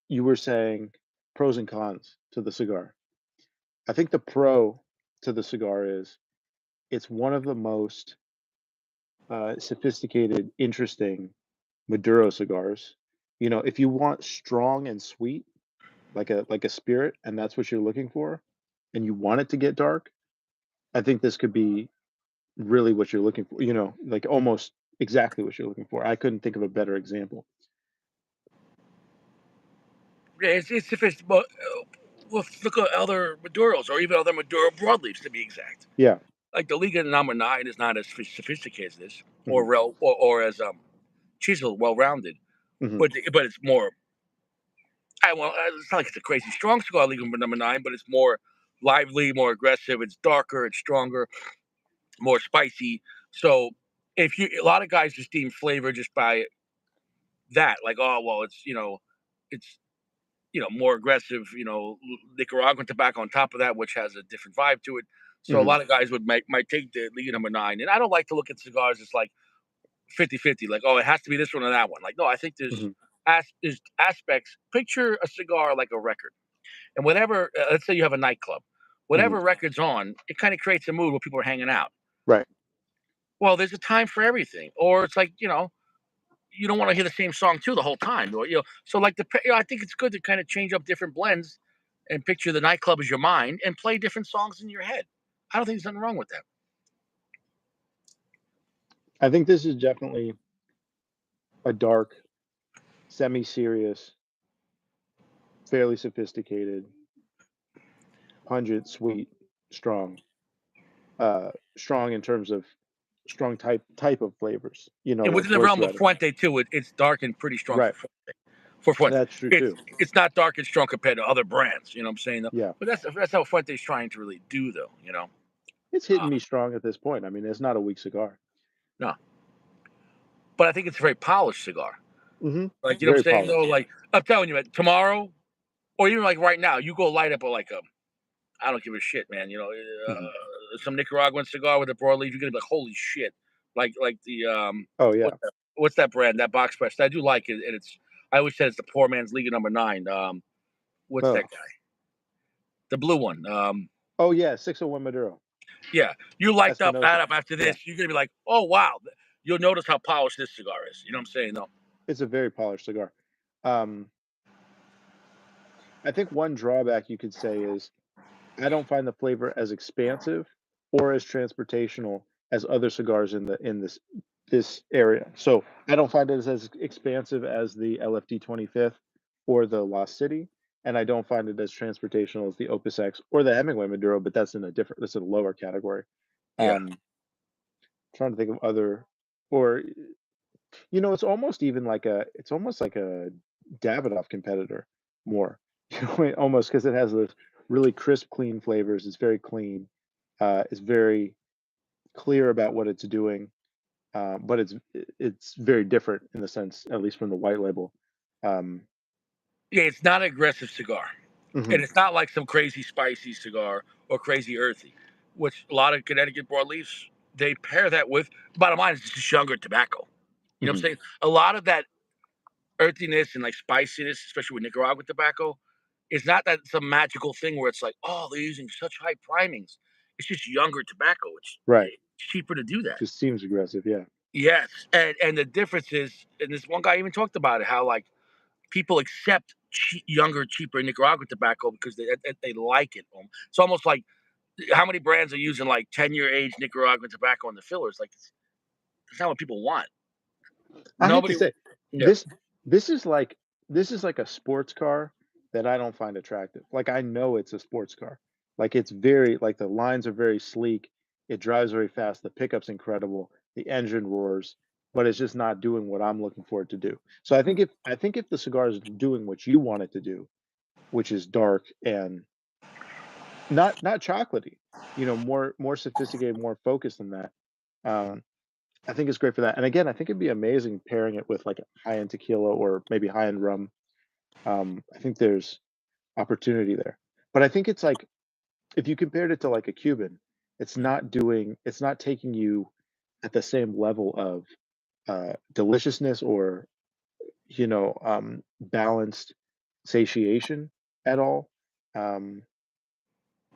you were saying pros and cons to the cigar. I think the pro to the cigar is it's one of the most sophisticated, interesting Maduro cigars. You know, if you want strong and sweet, like a spirit, and that's what you're looking for, and you want it to get dark, I think this could be really what you're looking for. You know, like almost exactly what you're looking for. I couldn't think of a better example. yeah, it's if it's well, look at other Maduros or even other Maduro broadleafs to be exact. Yeah. Like the Liga Number Nine is not as sophisticated as this, Hmm. or as chiseled, well rounded, Hmm. but it's more. It's not like it's a crazy strong cigar Liga Number Nine, but it's more lively, more aggressive. It's darker, it's stronger, more spicy. So if you a lot of guys just deem flavor just by that, like oh well, it's more aggressive, Nicaraguan tobacco on top of that, which has a different vibe to it. So a Hmm. lot of guys might take the Liga Number Nine, and I don't like to look at cigars as like 50-50, like oh it has to be this one or that one. Like no, I think Hmm. there's aspects. Picture a cigar like a record, and whatever. Let's say you have a nightclub, Hmm. whatever record's on, it kind of creates a mood where people are hanging out. Right. Well, there's a time for everything, or it's like you don't want to hear the same song too the whole time. Or, so like I think it's good to kind of change up different blends and picture the nightclub as your mind and play different songs in your head. I don't think there's nothing wrong with that. I think this is definitely a dark, semi-serious, fairly sophisticated, pungent, sweet, strong. Strong in terms of strong type of flavors. You know, And like within the horse realm of roughing. Fuente too, it's dark and pretty strong Right. For Fuente. That's true It's too. it's not dark and strong compared to other brands. You know what I'm saying? Though? Yeah. But that's how Fuente's trying to really do though. It's Uh, hitting me strong at this point. I mean, it's not a weak cigar. no, but I think it's a very polished cigar. Hmm. Like you know what I'm Very saying though. polished. Like I'm telling you, man, tomorrow or even like right now, you go light up a I don't give a shit, man. Hmm. Some Nicaraguan cigar with a broadleaf, you're gonna be like, holy shit. Like the Oh what yeah. what's that brand? That box press. I do like it, and it's I always said it's the poor man's Liga Number Nine. What's that Oh. guy? The blue one. Oh yeah. 601 Maduro. Yeah, you light up that Espinosa. up after Yeah. this, you're gonna be like, oh wow. You'll notice how polished this cigar is. You know what I'm saying? Though. It's a very polished cigar. Um, I think one drawback you could say is I don't find the flavor as expansive or as transportational as other cigars in this area. So I don't find it as expansive as the LFD 25th or the Lost City. and I don't find it as transportational as the Opus X or the Hemingway Maduro, but that's in a lower category. Yeah. Um, trying to think of other, or it's almost like a Davidoff competitor more, almost because it has those really crisp, clean flavors. It's very clean. It's very clear about what it's doing, but it's very different in the sense, at least from the white label. Um, Yeah, it's not an aggressive cigar. And mhm, it's not like some crazy spicy cigar or crazy earthy, which a lot of Connecticut broadleafs, they pair that with, bottom line is it's just younger tobacco. You know what I'm mhm, saying? A lot of that earthiness and like spiciness, especially with Nicaraguan tobacco, is not that some magical thing where it's like, oh, they're using such high primings. It's just younger tobacco. right. It's cheaper to do that. Just seems aggressive. Yeah. Yes, and the difference is, and this one guy even talked about it, how like people accept younger, cheaper Nicaraguan tobacco because they like it. It's almost like how many brands are using like 10-year age Nicaraguan tobacco in the fillers? Like it's not what people want. I have to Nobody. say, Yeah, this this is like this is like a sports car that I don't find attractive. Like, I know it's a sports car. Like, it's very like, the lines are very sleek, it drives very fast, the pickup's incredible, the engine roars, but it's just not doing what I'm looking for it to do. So I think if the cigar is doing what you want it to do, which is dark and not chocolatey, more sophisticated, more focused than that, um, I think it's great for that. And again, I think it'd be amazing pairing it with like a high-end tequila or maybe high-end rum. I think there's opportunity there. But I think it's like if you compared it to like a Cuban, it's not taking you at the same level of deliciousness or balanced satiation at all. Um,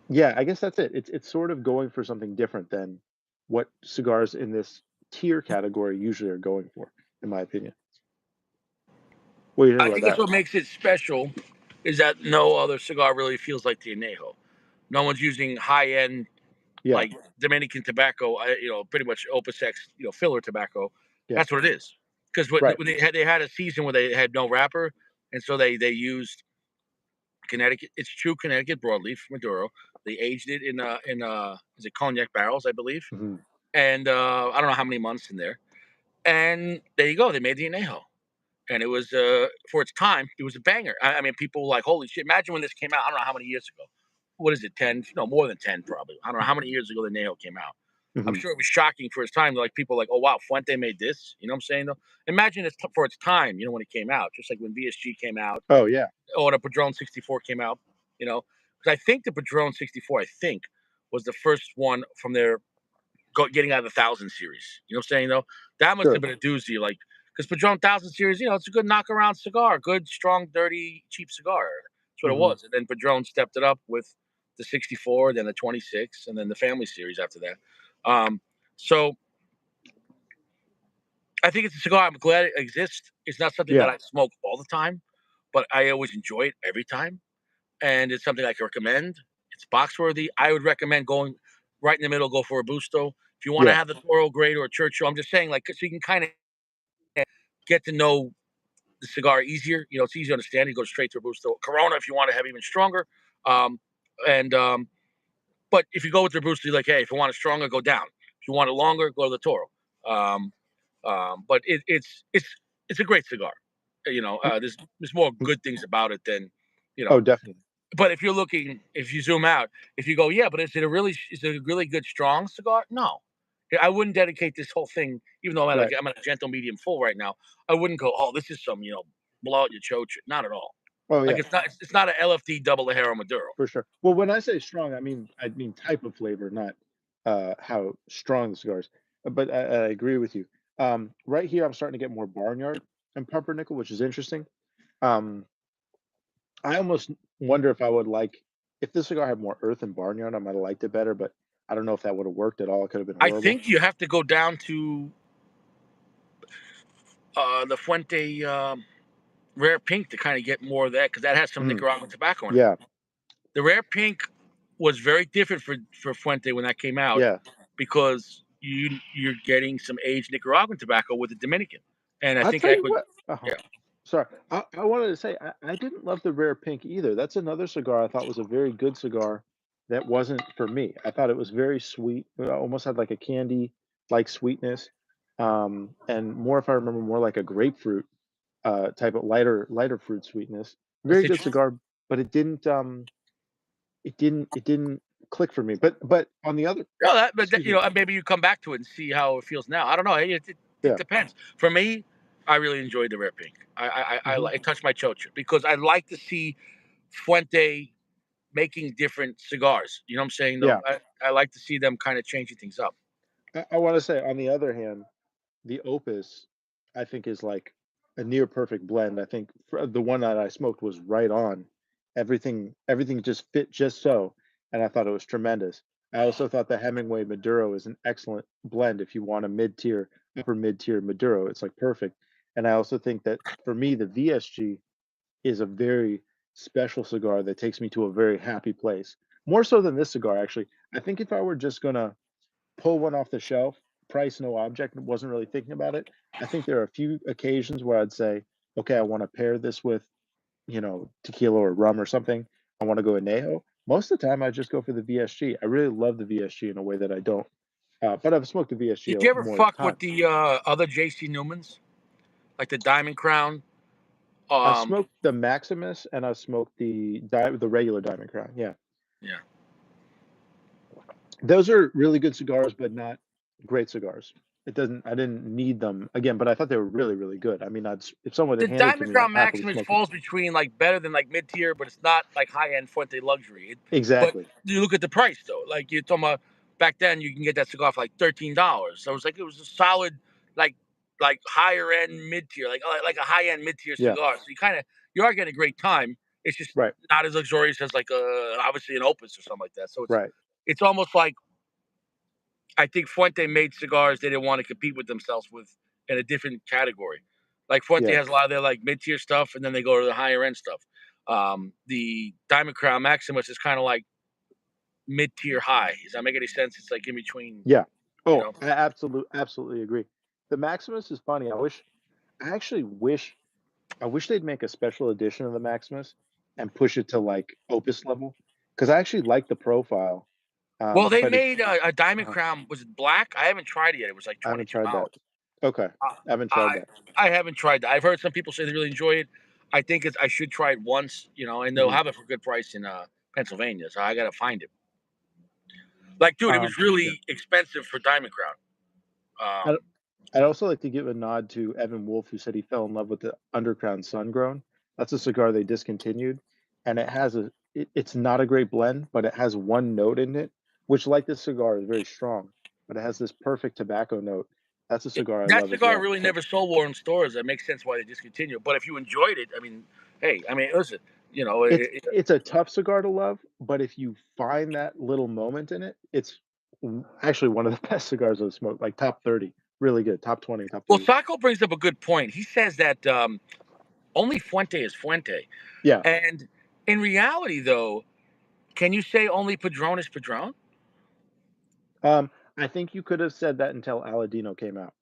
yeah, I guess that's it. It's sort of going for something different than what cigars in this tier category usually are going for, in my opinion. What do you think I about think that's that? what makes it special, is that no other cigar really feels like the Anejo. No one's using high end Yeah, like Dominican tobacco, pretty much Opus X, filler tobacco. yeah, That's what it is. Because when right. they had a season where they had no wrapper, and so they used Connecticut. It's true Connecticut broadleaf Maduro. They aged it in is it cognac barrels, I believe, Mhm. and I don't know how many months in there. And there you go. They made the anejo, and it was for its time, it was a banger. I mean, people were like, holy shit! Imagine when this came out. I don't know how many years ago. What is it? 10? No, more than 10, probably. I don't know how many years ago the anejo came out. I'm Mhm. sure it was shocking for its time. Like people were like, oh wow, Fuente made this. You know what I'm saying? Though, imagine it's for its time. When it came out, just like when VSG came out Oh, yeah. or the Padron 64 came out, because I think the Padron 64, I think, was the first one from their getting out of the 1,000 series. You know what I'm saying, though? That must have Sure. been a doozy. Like, because Padron 1,000 series, it's a good knock around cigar, good, strong, dirty, cheap cigar. That's what it Mhm. was. And then Padron stepped it up with the 64, then the 26, and then the family series after that. So I think it's a cigar. I'm glad it exists. It's not something that Yeah. I smoke all the time, but I always enjoy it every time, and it's something I can recommend. It's box worthy. I would recommend going right in the middle, go for a Busto. If you want to Yeah. have the Toro Grade or a Churchill, I'm just saying, like, so you can kind of get to know the cigar easier. It's easy to understand. You go straight to a Busto. Corona, if you want to have even stronger. Um, and But if you go with the Busto, you're like, hey, if you want it stronger, go down. If you want it longer, go to the Toro. Um, but it's a great cigar. Mm, There's more mm. good things about it than you Oh, know definitely. but if you zoom out, if you go, yeah, but is it a really good strong cigar? No, yeah, I wouldn't dedicate this whole thing, even though Right. I'm at a gentle medium full right now. I wouldn't go, oh, this is some, blow out your choach. Not at all. Oh, Like yeah, it's not a LFD double Ajero Maduro. for sure. Well, when I say strong, I mean type of flavor, not, how strong the cigar is. But I agree with you. Right here, I'm starting to get more barnyard and pumpernickel, which is interesting. Um, I almost wonder if I would like if this cigar had more earth and barnyard, I might have liked it better, but I don't know if that would have worked at all. It could have been I horrible. think you have to go down to the Fuente Rare Pink to kind of get more of that because that has some Mhm. Nicaraguan tobacco in it. Yeah. The Rare Pink was very different for Fuente when that came out Yeah. because you're getting some aged Nicaraguan tobacco with the Dominican, and I I'll think tell that you would what. Uh-huh. yeah. Sorry, I wanted to say I didn't love the Rare Pink either. That's another cigar I thought was a very good cigar that wasn't for me. I thought it was very sweet, almost had like a candy-like sweetness, and more, if I remember, more like a grapefruit type of lighter fruit sweetness. That's Very good interesting. cigar, but it didn't click for me. But on the other, No, but excuse me, maybe you come back to it and see how it feels now. I don't know. It yeah, depends. For me, I really enjoyed the rare pink. hmm It touched my chocha because I like to see Fuente making different cigars. You know what I'm saying? Though yeah. I like to see them kind of changing things up. I want to say on the other hand, the Opus, I think, is like a near perfect blend. I think for the one that I smoked was right on. Everything just fit just so, and I thought it was tremendous. I also thought the Hemingway Maduro is an excellent blend if you want a mid-tier, upper mid-tier Maduro. It's like perfect. And I also think that for me, the VSG is a very special cigar that takes me to a very happy place. More so than this cigar, actually. I think if I were just gonna pull one off the shelf, price no object, wasn't really thinking about it. I think there are a few occasions where I'd say, okay, I want to pair this with, tequila or rum or something. I want to go Anejo. Most of the time, I just go for the VSG. I really love the VSG in a way that I don't. But I've smoked the VSG Did you ever more fuck with times. the other JC Newmans, like the Diamond Crown? I've Um, smoked the Maximus and I've smoked the regular Diamond Crown. Yeah, yeah. those are really good cigars, but not great cigars. It doesn't. I didn't need them again, but I thought they were really, really good. I mean, if someone The had handed to Diamond me, I'd Crown happily Maximus smoke it. falls between like better than like mid tier, but it's not like high end Fuente luxury. But Exactly. you look at the price though. Like you're talking about back then, you can get that cigar for like $13. So it was a solid like higher end mid tier, like a high end mid tier Yeah. cigar. So you are getting a great time. It's just Right. not as luxurious as like obviously an Opus or something like that. So Right. it's almost like I think Fuente made cigars they didn't want to compete with themselves with in a different category. Like Fuente Yeah. has a lot of their like mid tier stuff, and then they go to the higher end stuff. The Diamond Crown Maximus is kind of like mid tier high. Does that make any sense? It's like in between, Yeah. you Oh, know. I absolutely agree. The Maximus is funny. I actually wish they'd make a special edition of the Maximus and push it to like Opus level because I actually like the profile. Well, they But it, made a Diamond uh Crown. Was it black? I haven't tried it yet. It was like I haven't $22. tried that. Okay. Uh, I haven't tried I that. I haven't tried that. I've heard some people say they really enjoy it. I think I should try it once, and they'll hmm have it for a good price in Pennsylvania. So I gotta find it. Like, dude, it was Yeah. really expensive for Diamond Crown. I, I'd also like to give a nod to Evan Wolf, who said he fell in love with the Underground Sun-Grown. That's a cigar they discontinued, and it's not a great blend, but it has one note in it, which, like this cigar, is very strong, but it has this perfect tobacco note. That's a cigar I That love as cigar well. really So never sold well in stores. That makes sense why they discontinued. But if you enjoyed it, I mean, hey, I mean, listen, you know, it's a tough cigar to love, but if you find that little moment in it, it's actually one of the best cigars I've smoked, like top 30, really good, top 20, top well, 30. Sacco brings up a good point. He says that only Fuente is Fuente, Yeah. and in reality, though, can you say only Padron is Padron? I think you could have said that until Aladino came out.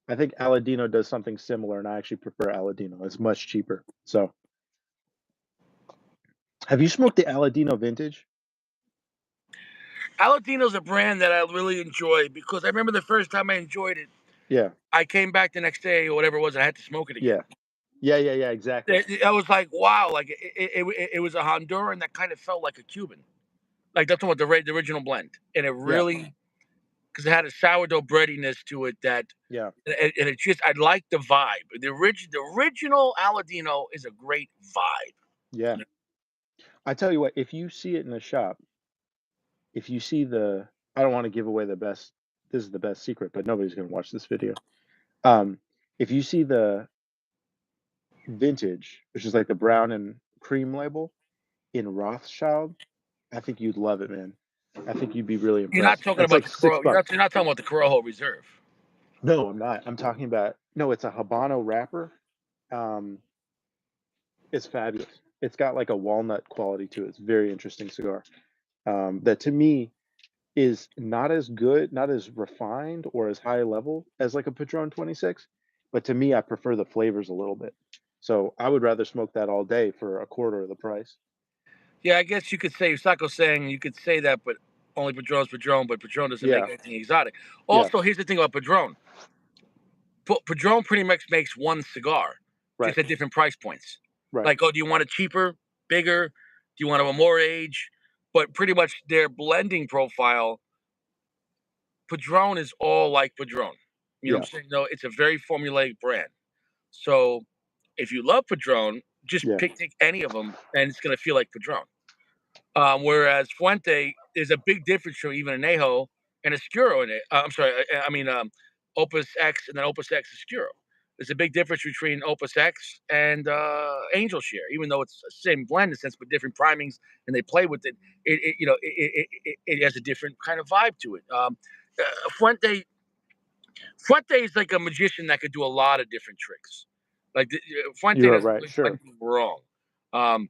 I think Aladino does something similar, and I actually prefer Aladino. It's much cheaper. So, have you smoked the Aladino vintage? Aladino's a brand that I really enjoy because I remember the first time I enjoyed it. Yeah, I came back the next day or whatever it was, and I had to smoke it again. yeah, yeah. Exactly. I was like, wow, like it was a Honduran that kind of felt like a Cuban. Like that's what the original blend, and it Yeah, really because it had a sourdough breadiness to it that, yeah, and it just I like the vibe. The original Aladino is a great yeah. vibe. I tell you what, if you see it in the shop, if you see I don't want to give away the best. This is the best secret, but nobody's gonna watch this video. Um, if you see the vintage, which is like the brown and cream label in Rothschild, I think you'd love it, man. I think you'd be really You're not impressed. talking It's about like the six Corojo. bucks. You're not talking about the Corojo Reserve. No, I'm not. I'm talking about no, it's a Habano wrapper. Um, it's fabulous. It's got like a walnut quality to it. It's a very interesting cigar. That to me is not as good, not as refined or as high level as like a Padron 26, but to me I prefer the flavors a little bit. So I would rather smoke that all day for a quarter of the price. Yeah, I guess you could say Sacco's saying you could say that, but only Padron's Padron, but Padron doesn't make Yeah, anything exotic. yeah, Also, here's the thing about Padron. Padron pretty much makes one cigar, right, just at different price points. right, Like, oh, do you want it cheaper, bigger? Do you want a more age? But pretty much their blending profile, Padron is all like Padron. You know what yeah, I'm saying? No, it's a very formulaic brand. So if you love Padron, just yeah, pick any of them, and it's gonna feel like Padron. Whereas Fuente, there's a big difference from even Anejo and Oscuro in it. I'm sorry, I mean Opus X and then Opus X Oscuro. There's a big difference between Opus X and Angel Share, even though it's the same blend in a sense, but different primings, and they play with it. It has a different kind of vibe to it. Fuente Fuente is like a magician that could do a lot of different tricks. Like you Fuente are doesn't right, really do sure. anything wrong. Um,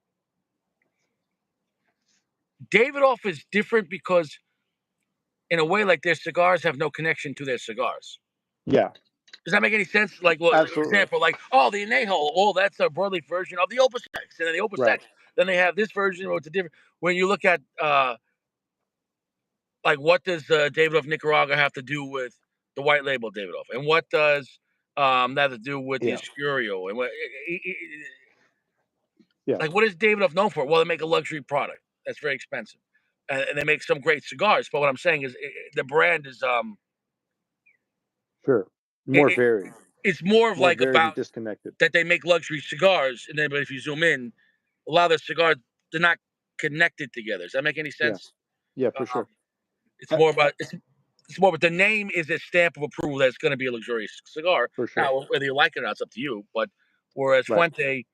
Davidoff is different because in a way, like their cigars have no connection to their cigars. Yeah, Does that make any sense? Like, well, absolutely, example, like, oh, the Anejo, oh, that's a broadleaf version of the Opus X, and then the Opus right, X, then they have this version, or it's a different. When you look at, like, what does Davidoff Nicaragua have to do with the white label Davidoff, and what does that have to do with the yeah, Escurio, and yeah, like, what is Davidoff known for? Well, they make a luxury product that's very expensive, and they make some great cigars. But what I'm saying is, the brand is sure. it, More it, varied, it's more of more like varied and about disconnected. that they make luxury cigars, and then but if you zoom in, a lot of the cigars they're not connected together. Does that make any Yeah, sense? yeah, for Um, sure. it's Uh, more about it's more, but the name is a stamp of approval that it's going to be a luxurious cigar. for sure. Now, whether you like it or not, it's up to you. But whereas Right. Fuente,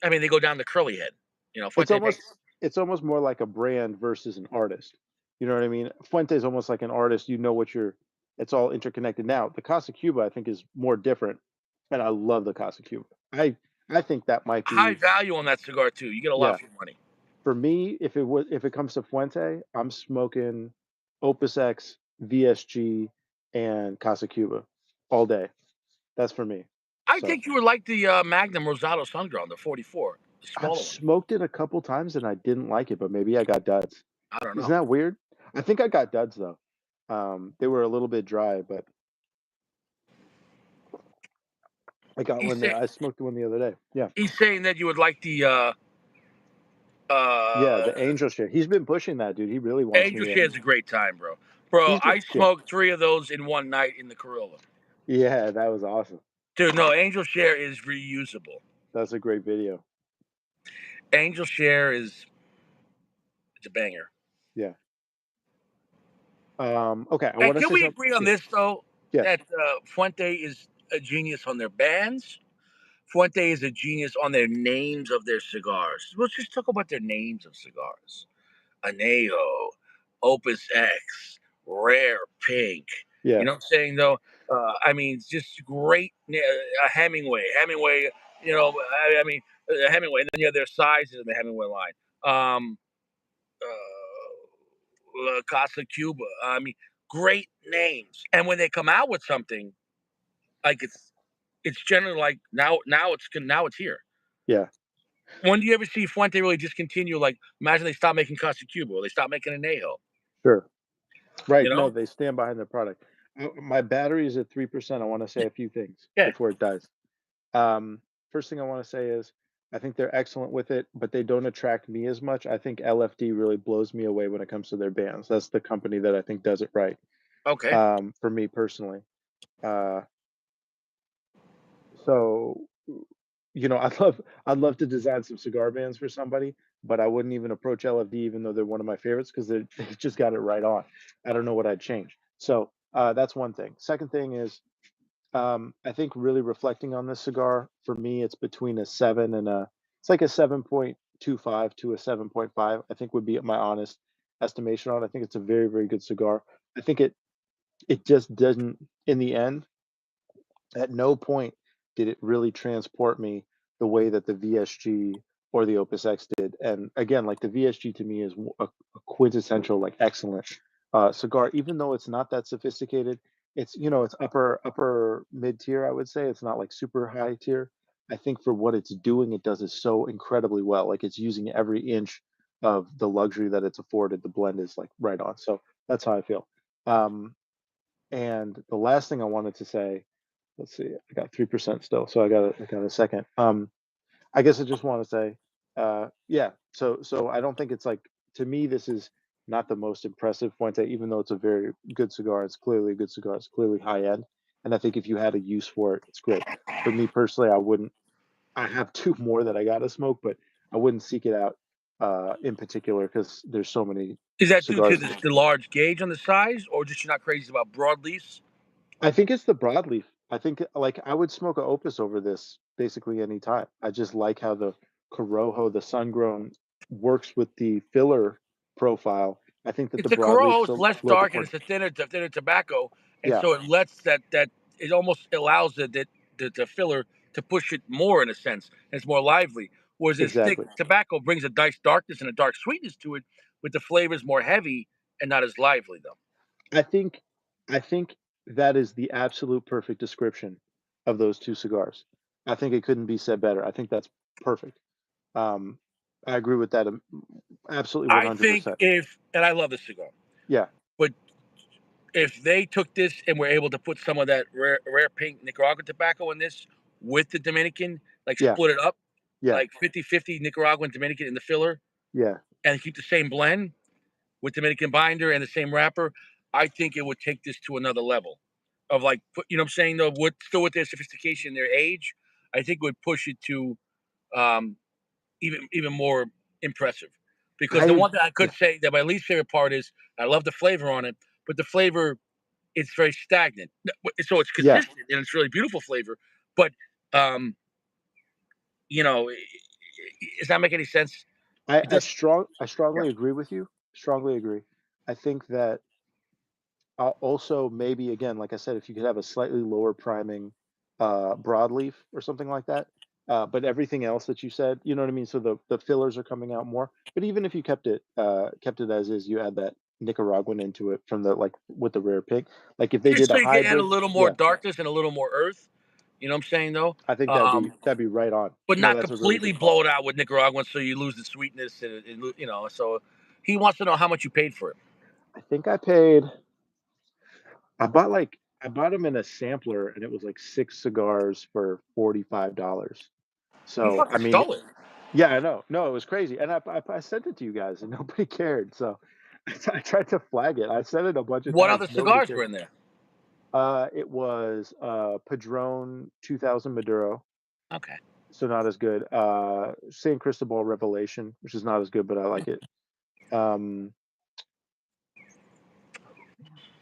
I mean, they go down the curly head. You know, It's Fuente almost makes. it's almost more like a brand versus an artist. You know what I mean? Fuente is almost like an artist. You know what you're. It's all interconnected. Now, the Casa Cuba, I think, is more different, and I love the Casa Cuba. I think that might High be, value on that cigar too. You get a lot yeah. for your money. For me, if it comes to Fuente, I'm smoking Opus X, VSG, and Casa Cuba all day. That's for me. I So think you would like the Magnum Rosado Sun Ground, the 44, the I've smaller one. smoked it a couple times and I didn't like it, but maybe I got duds. I don't Isn't know. that weird? I think I got duds though. They were a little bit dry, but I got He's one there. saying I smoked one the other day. Yeah. he's saying that you would like the Yeah, uh the Angel Share. He's been pushing that, dude. He really wants me Angel to. Share's a great time, bro. Bro, He's I doing good. smoked 3 of those in one night in the Corolla. Yeah, that was awesome. Dude, no, Angel Share is reusable. That's a great video. Angel Share is it's a banger. Yeah. Okay, I And want to can say we something. agree on Yeah. this though? Yes, That Fuente is a genius on their bands. Fuente is a genius on their names of their cigars. Let's just talk about their names of cigars. Anejo, Opus X, Rare Pink. You yeah, know what I'm saying though? I mean, it's just great. Hemingway, Hemingway. You know, I mean, Hemingway. And then you have their sizes in the Hemingway line. Casa Cuba. I mean, great names. And when they come out with something, like it's generally like now it's here. yeah, When do you ever see Fuente really discontinue? Like, imagine they stop making Casa Cuba or they stop making Anejo. sure. You Right. No, know? they stand behind the product. My battery is at 3%. I want to say a few things Yeah. before it dies. Um, First thing I want to say is I think they're excellent with it, but they don't attract me as much. I think LFD really blows me away when it comes to their bands. That's the company that I think does it right. Okay. For me personally. Uh, so I'd love to design some cigar bands for somebody, but I wouldn't even approach LFD even though they're one of my favorites because they just got it right on. I don't know what I'd change. So that's one thing. Second thing is I think really reflecting on this cigar, for me, it's between a 7 and it's like a 7.25 to a 7.5, I think would be my honest estimation on it. I think it's a very, very good cigar. I think it just doesn't, in the end, at no point did it really transport me the way that the VSG or the Opus X did. And again, like the VSG to me is a quintessential, like excellent cigar, even though it's not that sophisticated. It's it's upper mid tier, I would say. It's not like super high tier. I think for what it's doing, it does it so incredibly well. Like it's using every inch of the luxury that it's afforded. The blend is like right on. So that's how I feel. Um, and the last thing I wanted to say, let's see, I got 3% still, so I got a second. I guess I just want to say, yeah. So I don't think it's like, to me this is not the most impressive Fuente, even though it's a very good cigar. It's clearly a good cigar. It's clearly high end, and I think if you had a use for it, it's great. For me personally, I wouldn't. I have two more that I gotta smoke, but I wouldn't seek it out in particular because there's so many Is that due to cigars. the large gauge on the size, or just you're not crazy about broadleafs? I think it's the broadleaf. I think like I would smoke a Opus over this basically any time. I just like how the Corojo, the sun grown, works with the filler profile. I think that the It's a broadleaf's Corojo. a It's less little bit dark and more. it's a thinner tobacco, and Yeah, so it lets that it almost allows the filler to push it more in a sense. And it's more lively. Whereas this thick exactly. tobacco brings a nice darkness and a dark sweetness to it, with the flavors more heavy and not as lively though. I think I think that is the absolute perfect description of those two cigars. I think it couldn't be said better. I think that's perfect. Um, I agree with that absolutely I think 100%. if, and I love this cigar, Yeah, but if they took this and were able to put some of that rare pink Nicaraguan tobacco in this with the Dominican, like yeah, split it up, yeah, like 50-50 Nicaraguan Dominican in the filler, yeah. and keep the same blend with Dominican binder and the same wrapper, I think it would take this to another level of like, you know what I'm saying, though, with still with their sophistication, their age, I think it would push it to um, even more impressive. Because the I one that I yeah, could say that my least favorite part is I love the flavor on it, but the flavor, it's very stagnant. So it's yeah. consistent and it's really beautiful flavor, but um, you know, does that make any sense? It just I yeah. strongly agree with you. Strongly agree. I think that also maybe again, like I said, if you could have a slightly lower priming broadleaf or something like that. But everything else that you said, you know what I mean? So the fillers are coming out more. But even if you kept it as is, you add that Nicaraguan into it from the like with the rare pig. Like if they Just did a so you can add a hybrid, little more yeah, darkness and a little more earth. You know what I'm saying, though? I think Um, that'd be right on. but No, not that's a really completely good call. blow it out with Nicaraguan, so you lose the sweetness. And you know, so he wants to know how much you paid for it. I think I paid I bought them in a sampler and it was like 6 cigars for $45. You So, fucking I mean, stole it. yeah, I know. No, it was crazy. And I sent it to you guys and nobody cared. So I tried to flag it. I said it a bunch of What times. other Nobody cigars were cared. in there? It was Padron 2000 Maduro, Okay. so not as good. San Cristobal Revelation, which is not as good, but I like it. Um,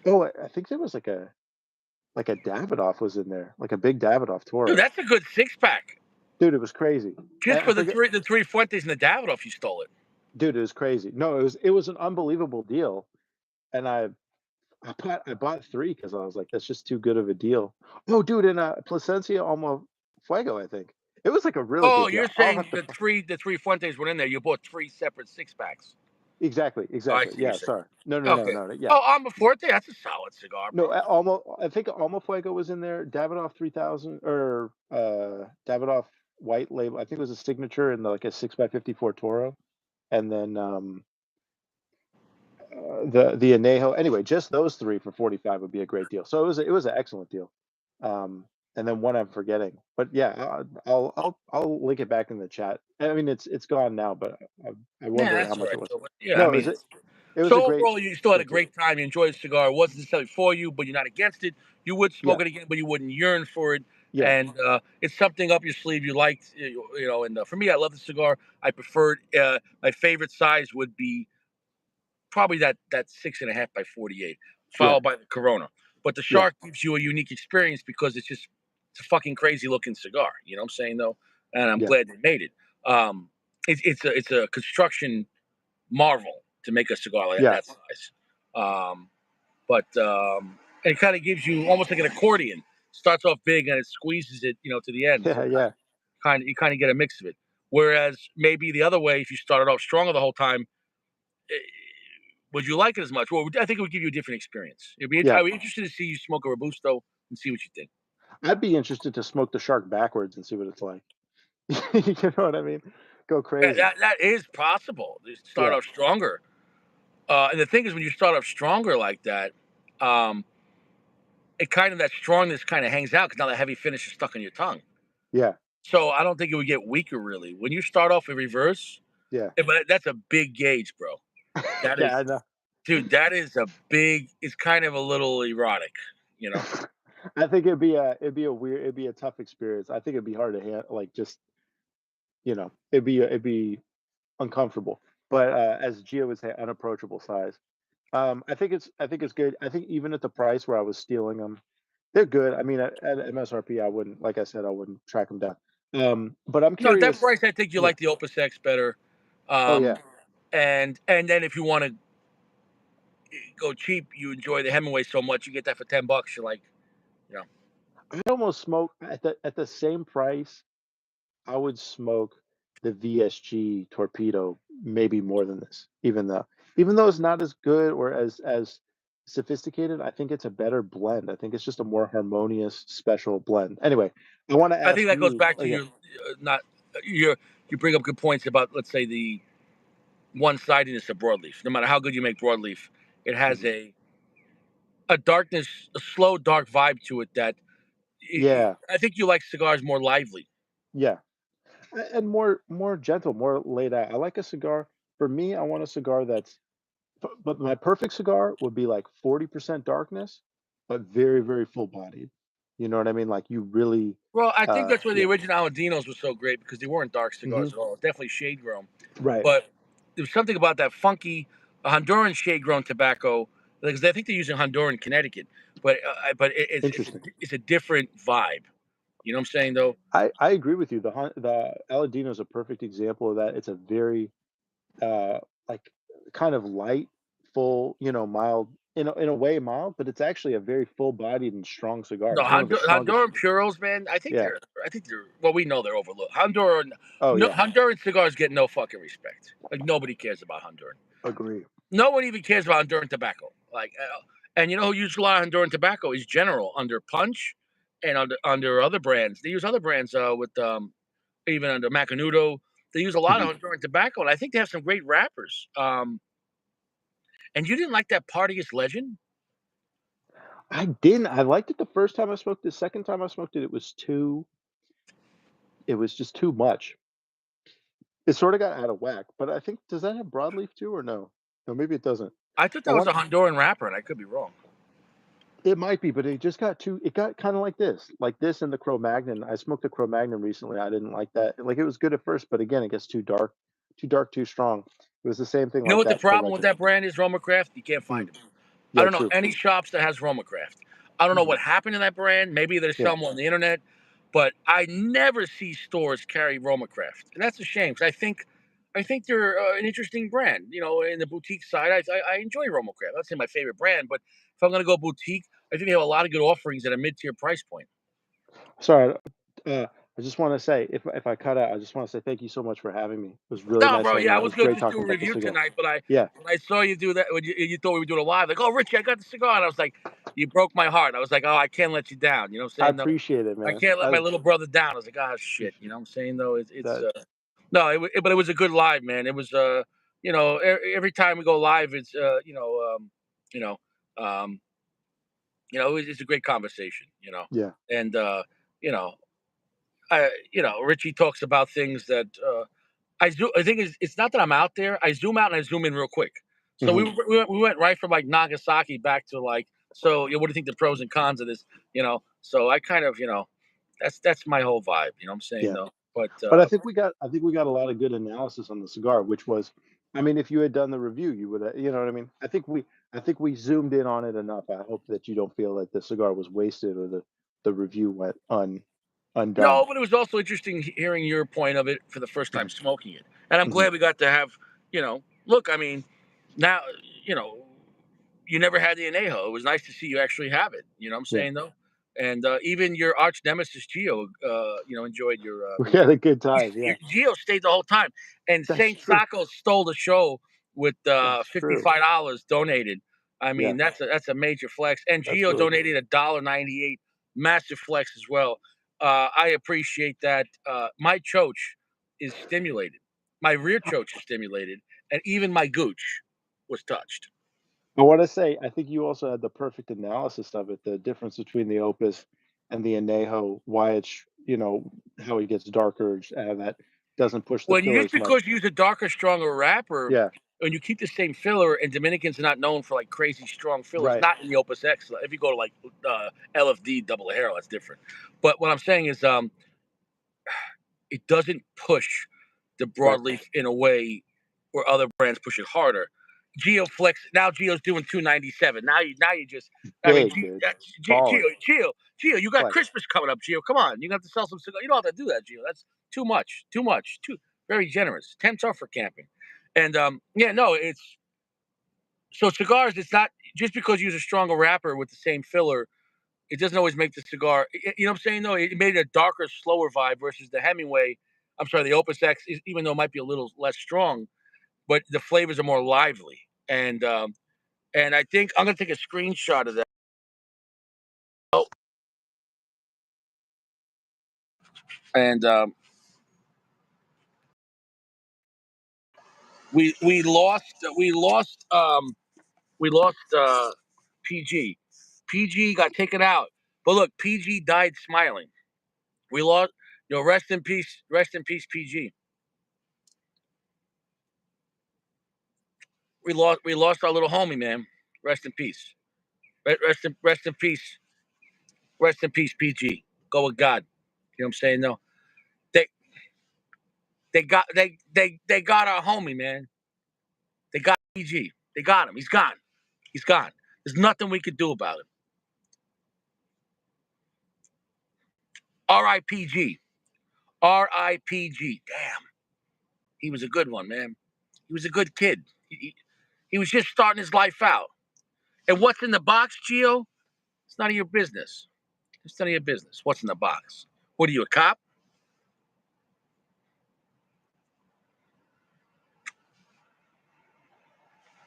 oh, I think there was like a Davidoff was in there, like a big Davidoff Dude, Toro. that's a good 6 pack. Dude, it was crazy. Just I for forget. the three Fuentes and the Davidoff, you stole it. Dude, it was crazy. No, it was an unbelievable deal, and I bought three because I was like, that's just too good of a deal. Oh, dude, in Placencia Almo Fuego, I think it was like a really Oh, good you're deal. I'll saying have to the three Fuentes were in there. You bought three separate 6 packs. exactly, Oh, I exactly. see what you're Yeah, saying. sorry. No, no, no, Okay. no, no. Yeah, Oh, Alma Forte, that's a solid cigar, no. bro. Almo, I think Almo Fuego was in there. Davidoff 3000 or Davidoff White Label. I think it was a signature in like a 6x54 Toro, and then the Anejo. Anyway, just those three for 45 would be a great deal. So it was an excellent deal. Um, and then one I'm forgetting, but yeah, I'll link it back in the chat. I mean, it's gone now, but I Yeah, wonder how that's all much it right. was. So, yeah, I No, mean, it was a so overall, you still had a great deal. great time. You enjoyed the cigar. It wasn't necessarily for you, but you're not against it. You would Yeah, smoke it again, but you wouldn't yearn for it. yeah, And it's something up your sleeve you liked, you know. And for me, I love the cigar. I preferred my favorite size would be probably that 6.5 by 48, yeah, followed by the Corona. But the yeah, Shark gives you a unique experience because it's a fucking crazy looking cigar. You know what I'm saying though? And I'm yeah, glad they made it. It's a construction marvel to make a cigar like yeah, that size. Um, but it kind of gives you almost like an accordion. Starts off big and it squeezes it, you know, to the end. So yeah, yeah, you kind of get a mix of it. Whereas maybe the other way, if you started off stronger the whole time, eh, would you like it as much? Well, I think it would give you a different experience. yeah. I'd be interested to see you smoke a robusto and see what you think. I'd be interested to smoke the Shark backwards and see what it's like. You know what I mean? Go crazy. That is possible. You start Yeah, off stronger. And the thing is, when you start off stronger like that, um, it kind of that strongness kind of hangs out because now the heavy finish is stuck on your tongue. yeah, So I don't think it would get weaker really. When you start off in reverse, yeah. but that's a big gauge, bro. That Yeah, is, I know. dude. That is a big. It's kind of a little erotic, you know. I think it'd be a tough experience. I think it'd be hard to like, just, it'd be uncomfortable. But, as Gio would say, unapproachable size. I think it's good. I think even at the price where I was stealing them, they're good. I mean, at MSRP, I wouldn't, like I said, I wouldn't track them down. But I'm No, at that curious. price, I think you Yeah. like the Opus X better. Oh Um, yeah. and then if you want to go cheap, you enjoy the Hemingway so much, you get that for $10. You're like, you know, I almost smoke at the same price. I would smoke the VSG Torpedo maybe more than this, even though it's not as good or as sophisticated. I think it's a better blend. I think it's just a more harmonious, special blend. Anyway, I want to I think ask that goes you. back Oh to yeah. your not your you bring up good points about let's say the one sidedness of broadleaf. No matter how good you make broadleaf, it has Mhm. a darkness, a slow dark vibe to it that Yeah, I think you like cigars more lively. yeah, and more gentle, more laid out. I like a cigar. For me, I want a cigar that's. But my perfect cigar would be like 40% darkness, but very, very full bodied. You know what I mean? Like you really, Well, I think that's why the yeah. original Aladinos was so great because they weren't dark Hmm. cigars at all. It's definitely shade grown, Right. but there's something about that funky Honduran shade grown tobacco because I think they're using Honduran Connecticut, but Interesting. it's a different vibe. You know what I'm saying though? I agree with you. The Aladino is a perfect example of that. It's a very uh like kind of light, full, mild, in a way mild, but it's actually a very full bodied and strong cigar. No, It's one of the strongest. Honduran Puros, man. Yeah. I think they're. Well, we know they're overlooked. Honduran, Oh no, yeah. Honduran cigars get no fucking respect. Like nobody cares about Honduran. Agree. No one even cares about Honduran tobacco. And you know who uses a lot of Honduran tobacco is General under Punch, and under other brands. They use other brands with even under Macanudo. They use a lot of Mhm. Honduran tobacco, and I think they have some great wrappers. And you didn't like that Partyist Legend? I didn't. I liked it the first time I smoked it. The second time I smoked it, it was just too much. It sort of got out of whack, but I think, does that have broadleaf too or no? No, maybe it doesn't. I thought I that was want a Honduran wrapper, and I could be wrong. It might be, but it got kind of like this and the Cro-Magnon. I smoked the Cro-Magnon recently. I didn't like that. Like it was good at first, but again, it gets too dark, too strong. It was the same thing You know like what the that for problem with Legend. that brand is, Romacraft? You can't Mm, find them. I yeah, don't know true. any shops that has Romacraft. I don't know Mhm. what happened to that brand. Maybe there's Yeah. some on the internet, but I never see stores carry Romacraft, and that's a shame because I think they're an interesting brand. You know, in the boutique side, I enjoy Romacraft. That's my favorite brand, but if I'm going to go boutique, I think they have a lot of good offerings at a mid tier price point. Sorry. I just want to say, if I cut out, I just want to say thank you so much for having me. It was really No, nice bro. hanging Yeah, I out. It was was going great to do talking a about the review cigar. tonight, but Yeah, when I saw you do that, when you thought we would do it live, like, oh, Richie, I got the cigar, and I was like, you broke my heart. I was like, oh, I can't let you down. You know what I'm I saying? Though, appreciate it, I man. can't let I my was little brother down. I was like, oh shit. You know what I'm saying? Though, it's that. no, but it was a good live, man. It was you know, every time we go live, it's you know, um, it's a great conversation. You know, Yeah. and you know, Richie talks about things that I think it's not that I'm out there. I zoom out and I zoom in real quick. So Hmm. we went right from like Nagasaki back to like, so what do you think the pros and cons of this? So I kind of that's my whole vibe. You know what I'm saying Yeah. though. But But I think we got a lot of good analysis on the cigar, which was, I mean, if you had done the review, you would, you know what I mean? I think we zoomed in on it enough. I hope that you don't feel that the cigar was wasted or the review went undone. no, but it was also interesting hearing your point of it for the first time Mhm, smoking it, and I'm mhm. glad we got to have look. I mean, now you know you never had the Anejo. It was nice to see you actually have it. You know what I'm Yeah. saying though. And even your arch nemesis Gio, enjoyed We review. had a good time. Yeah. Gio stayed the whole time, and That's Saint true. Sacco stole the show with That's true. $55 donated. I Yeah. mean, that's a major flex, and That's Gio really good. donated $1.98, massive flex as well. I appreciate that. My choach is stimulated. My rear choach is stimulated, and even my gooch was touched. I wanna say, I think you also had the perfect analysis of it, the difference between the Opus and the Anejo, why it's how it gets darker, that doesn't push the When you filler just as much. because you use a darker, stronger wrapper, Yeah, and you keep the same filler, and Dominicans are not known for like crazy strong fillers. right. Not in the Opus X. If you go to like LFD double hair, that's different. But what I'm saying is, it doesn't push the Right. broadleaf in a way where other brands push it harder. GeoFlex now Geo's doing 297. Now you just I mean Big, dude. Geo Baller. Geo you got Flex. Christmas coming up, Geo. Come on, you got to sell some cigars. You don't have to do that, Geo. That's too much, too very generous. 10 tough for camping, and yeah, no, it's so cigars. It's not just because you use a stronger wrapper with the same filler it doesn't always make the cigar. You know what I'm saying? No, it made it a darker, slower vibe versus the Hemingway. I'm sorry, the Opus X, even though it might be a little less strong, but the flavors are more lively. And I think I'm gonna take a screenshot of that. Oh, and we lost PG. PG got taken out, but look, PG died smiling. We lost. Rest in peace, PG. We lost our little homie, man. Rest in peace. Rest in peace. Rest in peace, PG. Go with God. You know what I'm saying? No, they they got our homie, man. They got PG. They got him. He's gone. He's gone. There's nothing we could do about it. R.I.P.G. R.I.P.G. Damn, he was a good one, man. He was a good kid. He was just starting his life out. And what's in the box, Gio? It's none of your business. It's none of your business. What's in the box? What are you, a cop?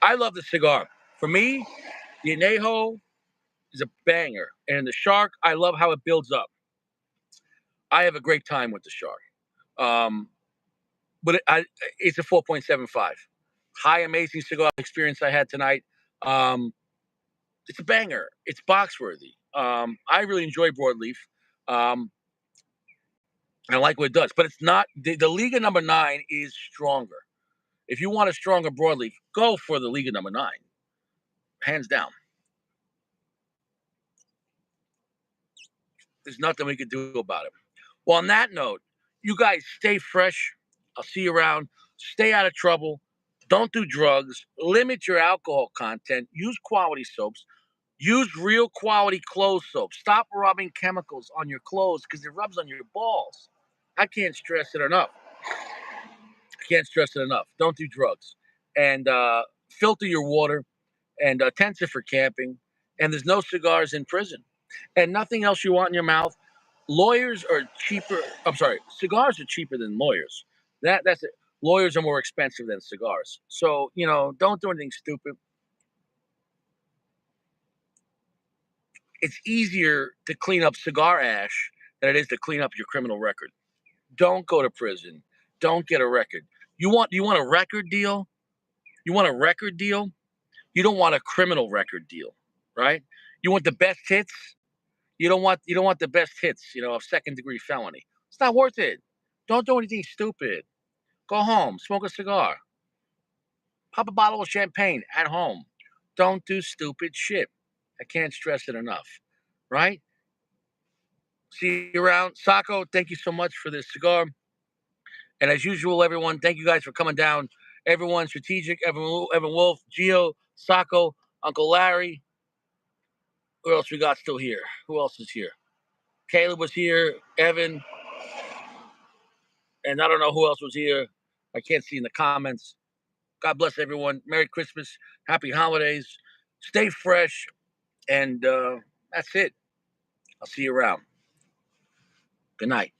I love the cigar. For me, the Anejo is a banger. And the Shark, I love how it builds up. I have a great time with the Shark. Um, but it's a 4.75. High, amazing cigar experience I had tonight. Um, it's a banger. It's box worthy. I really enjoy broadleaf. Um, I like what it does, but it's not the Liga number 9 is stronger. If you want a stronger broadleaf, go for the Liga number 9, hands down. There's nothing we can do about it. Well, on that note, you guys stay fresh. I'll see you around. Stay out of trouble. Don't do drugs. Limit your alcohol content. Use quality soaps. Use real quality clothes soap. Stop rubbing chemicals on your clothes because it rubs on your balls. I can't stress it enough. I can't stress it enough. Don't do drugs. And filter your water and tents it for camping. And there's no cigars in prison. And nothing else you want in your mouth. Lawyers are cheaper. I'm sorry, cigars are cheaper than lawyers. That's it. Lawyers are more expensive than cigars. So, don't do anything stupid. It's easier to clean up cigar ash than it is to clean up your criminal record. Don't go to prison. Don't get a record. You want a record deal? You want a record deal? You don't want a criminal record deal, right? You want the best hits? You don't want the best hits, of second degree felony. It's not worth it. Don't do anything stupid. Go home, smoke a cigar, pop a bottle of champagne at home. Don't do stupid shit. I can't stress it enough. Right? See you around. Sacco, thank you so much for this cigar. And as usual, everyone, thank you guys for coming down. Everyone, Strategic, Evan Wolf, Gio, Sacco, Uncle Larry. Who else we got still here? Who else is here? Caleb was here, Evan, and I don't know who else was here. I can't see in the comments. God bless everyone. Merry Christmas. Happy holidays. Stay fresh. And that's it. I'll see you around. Good night.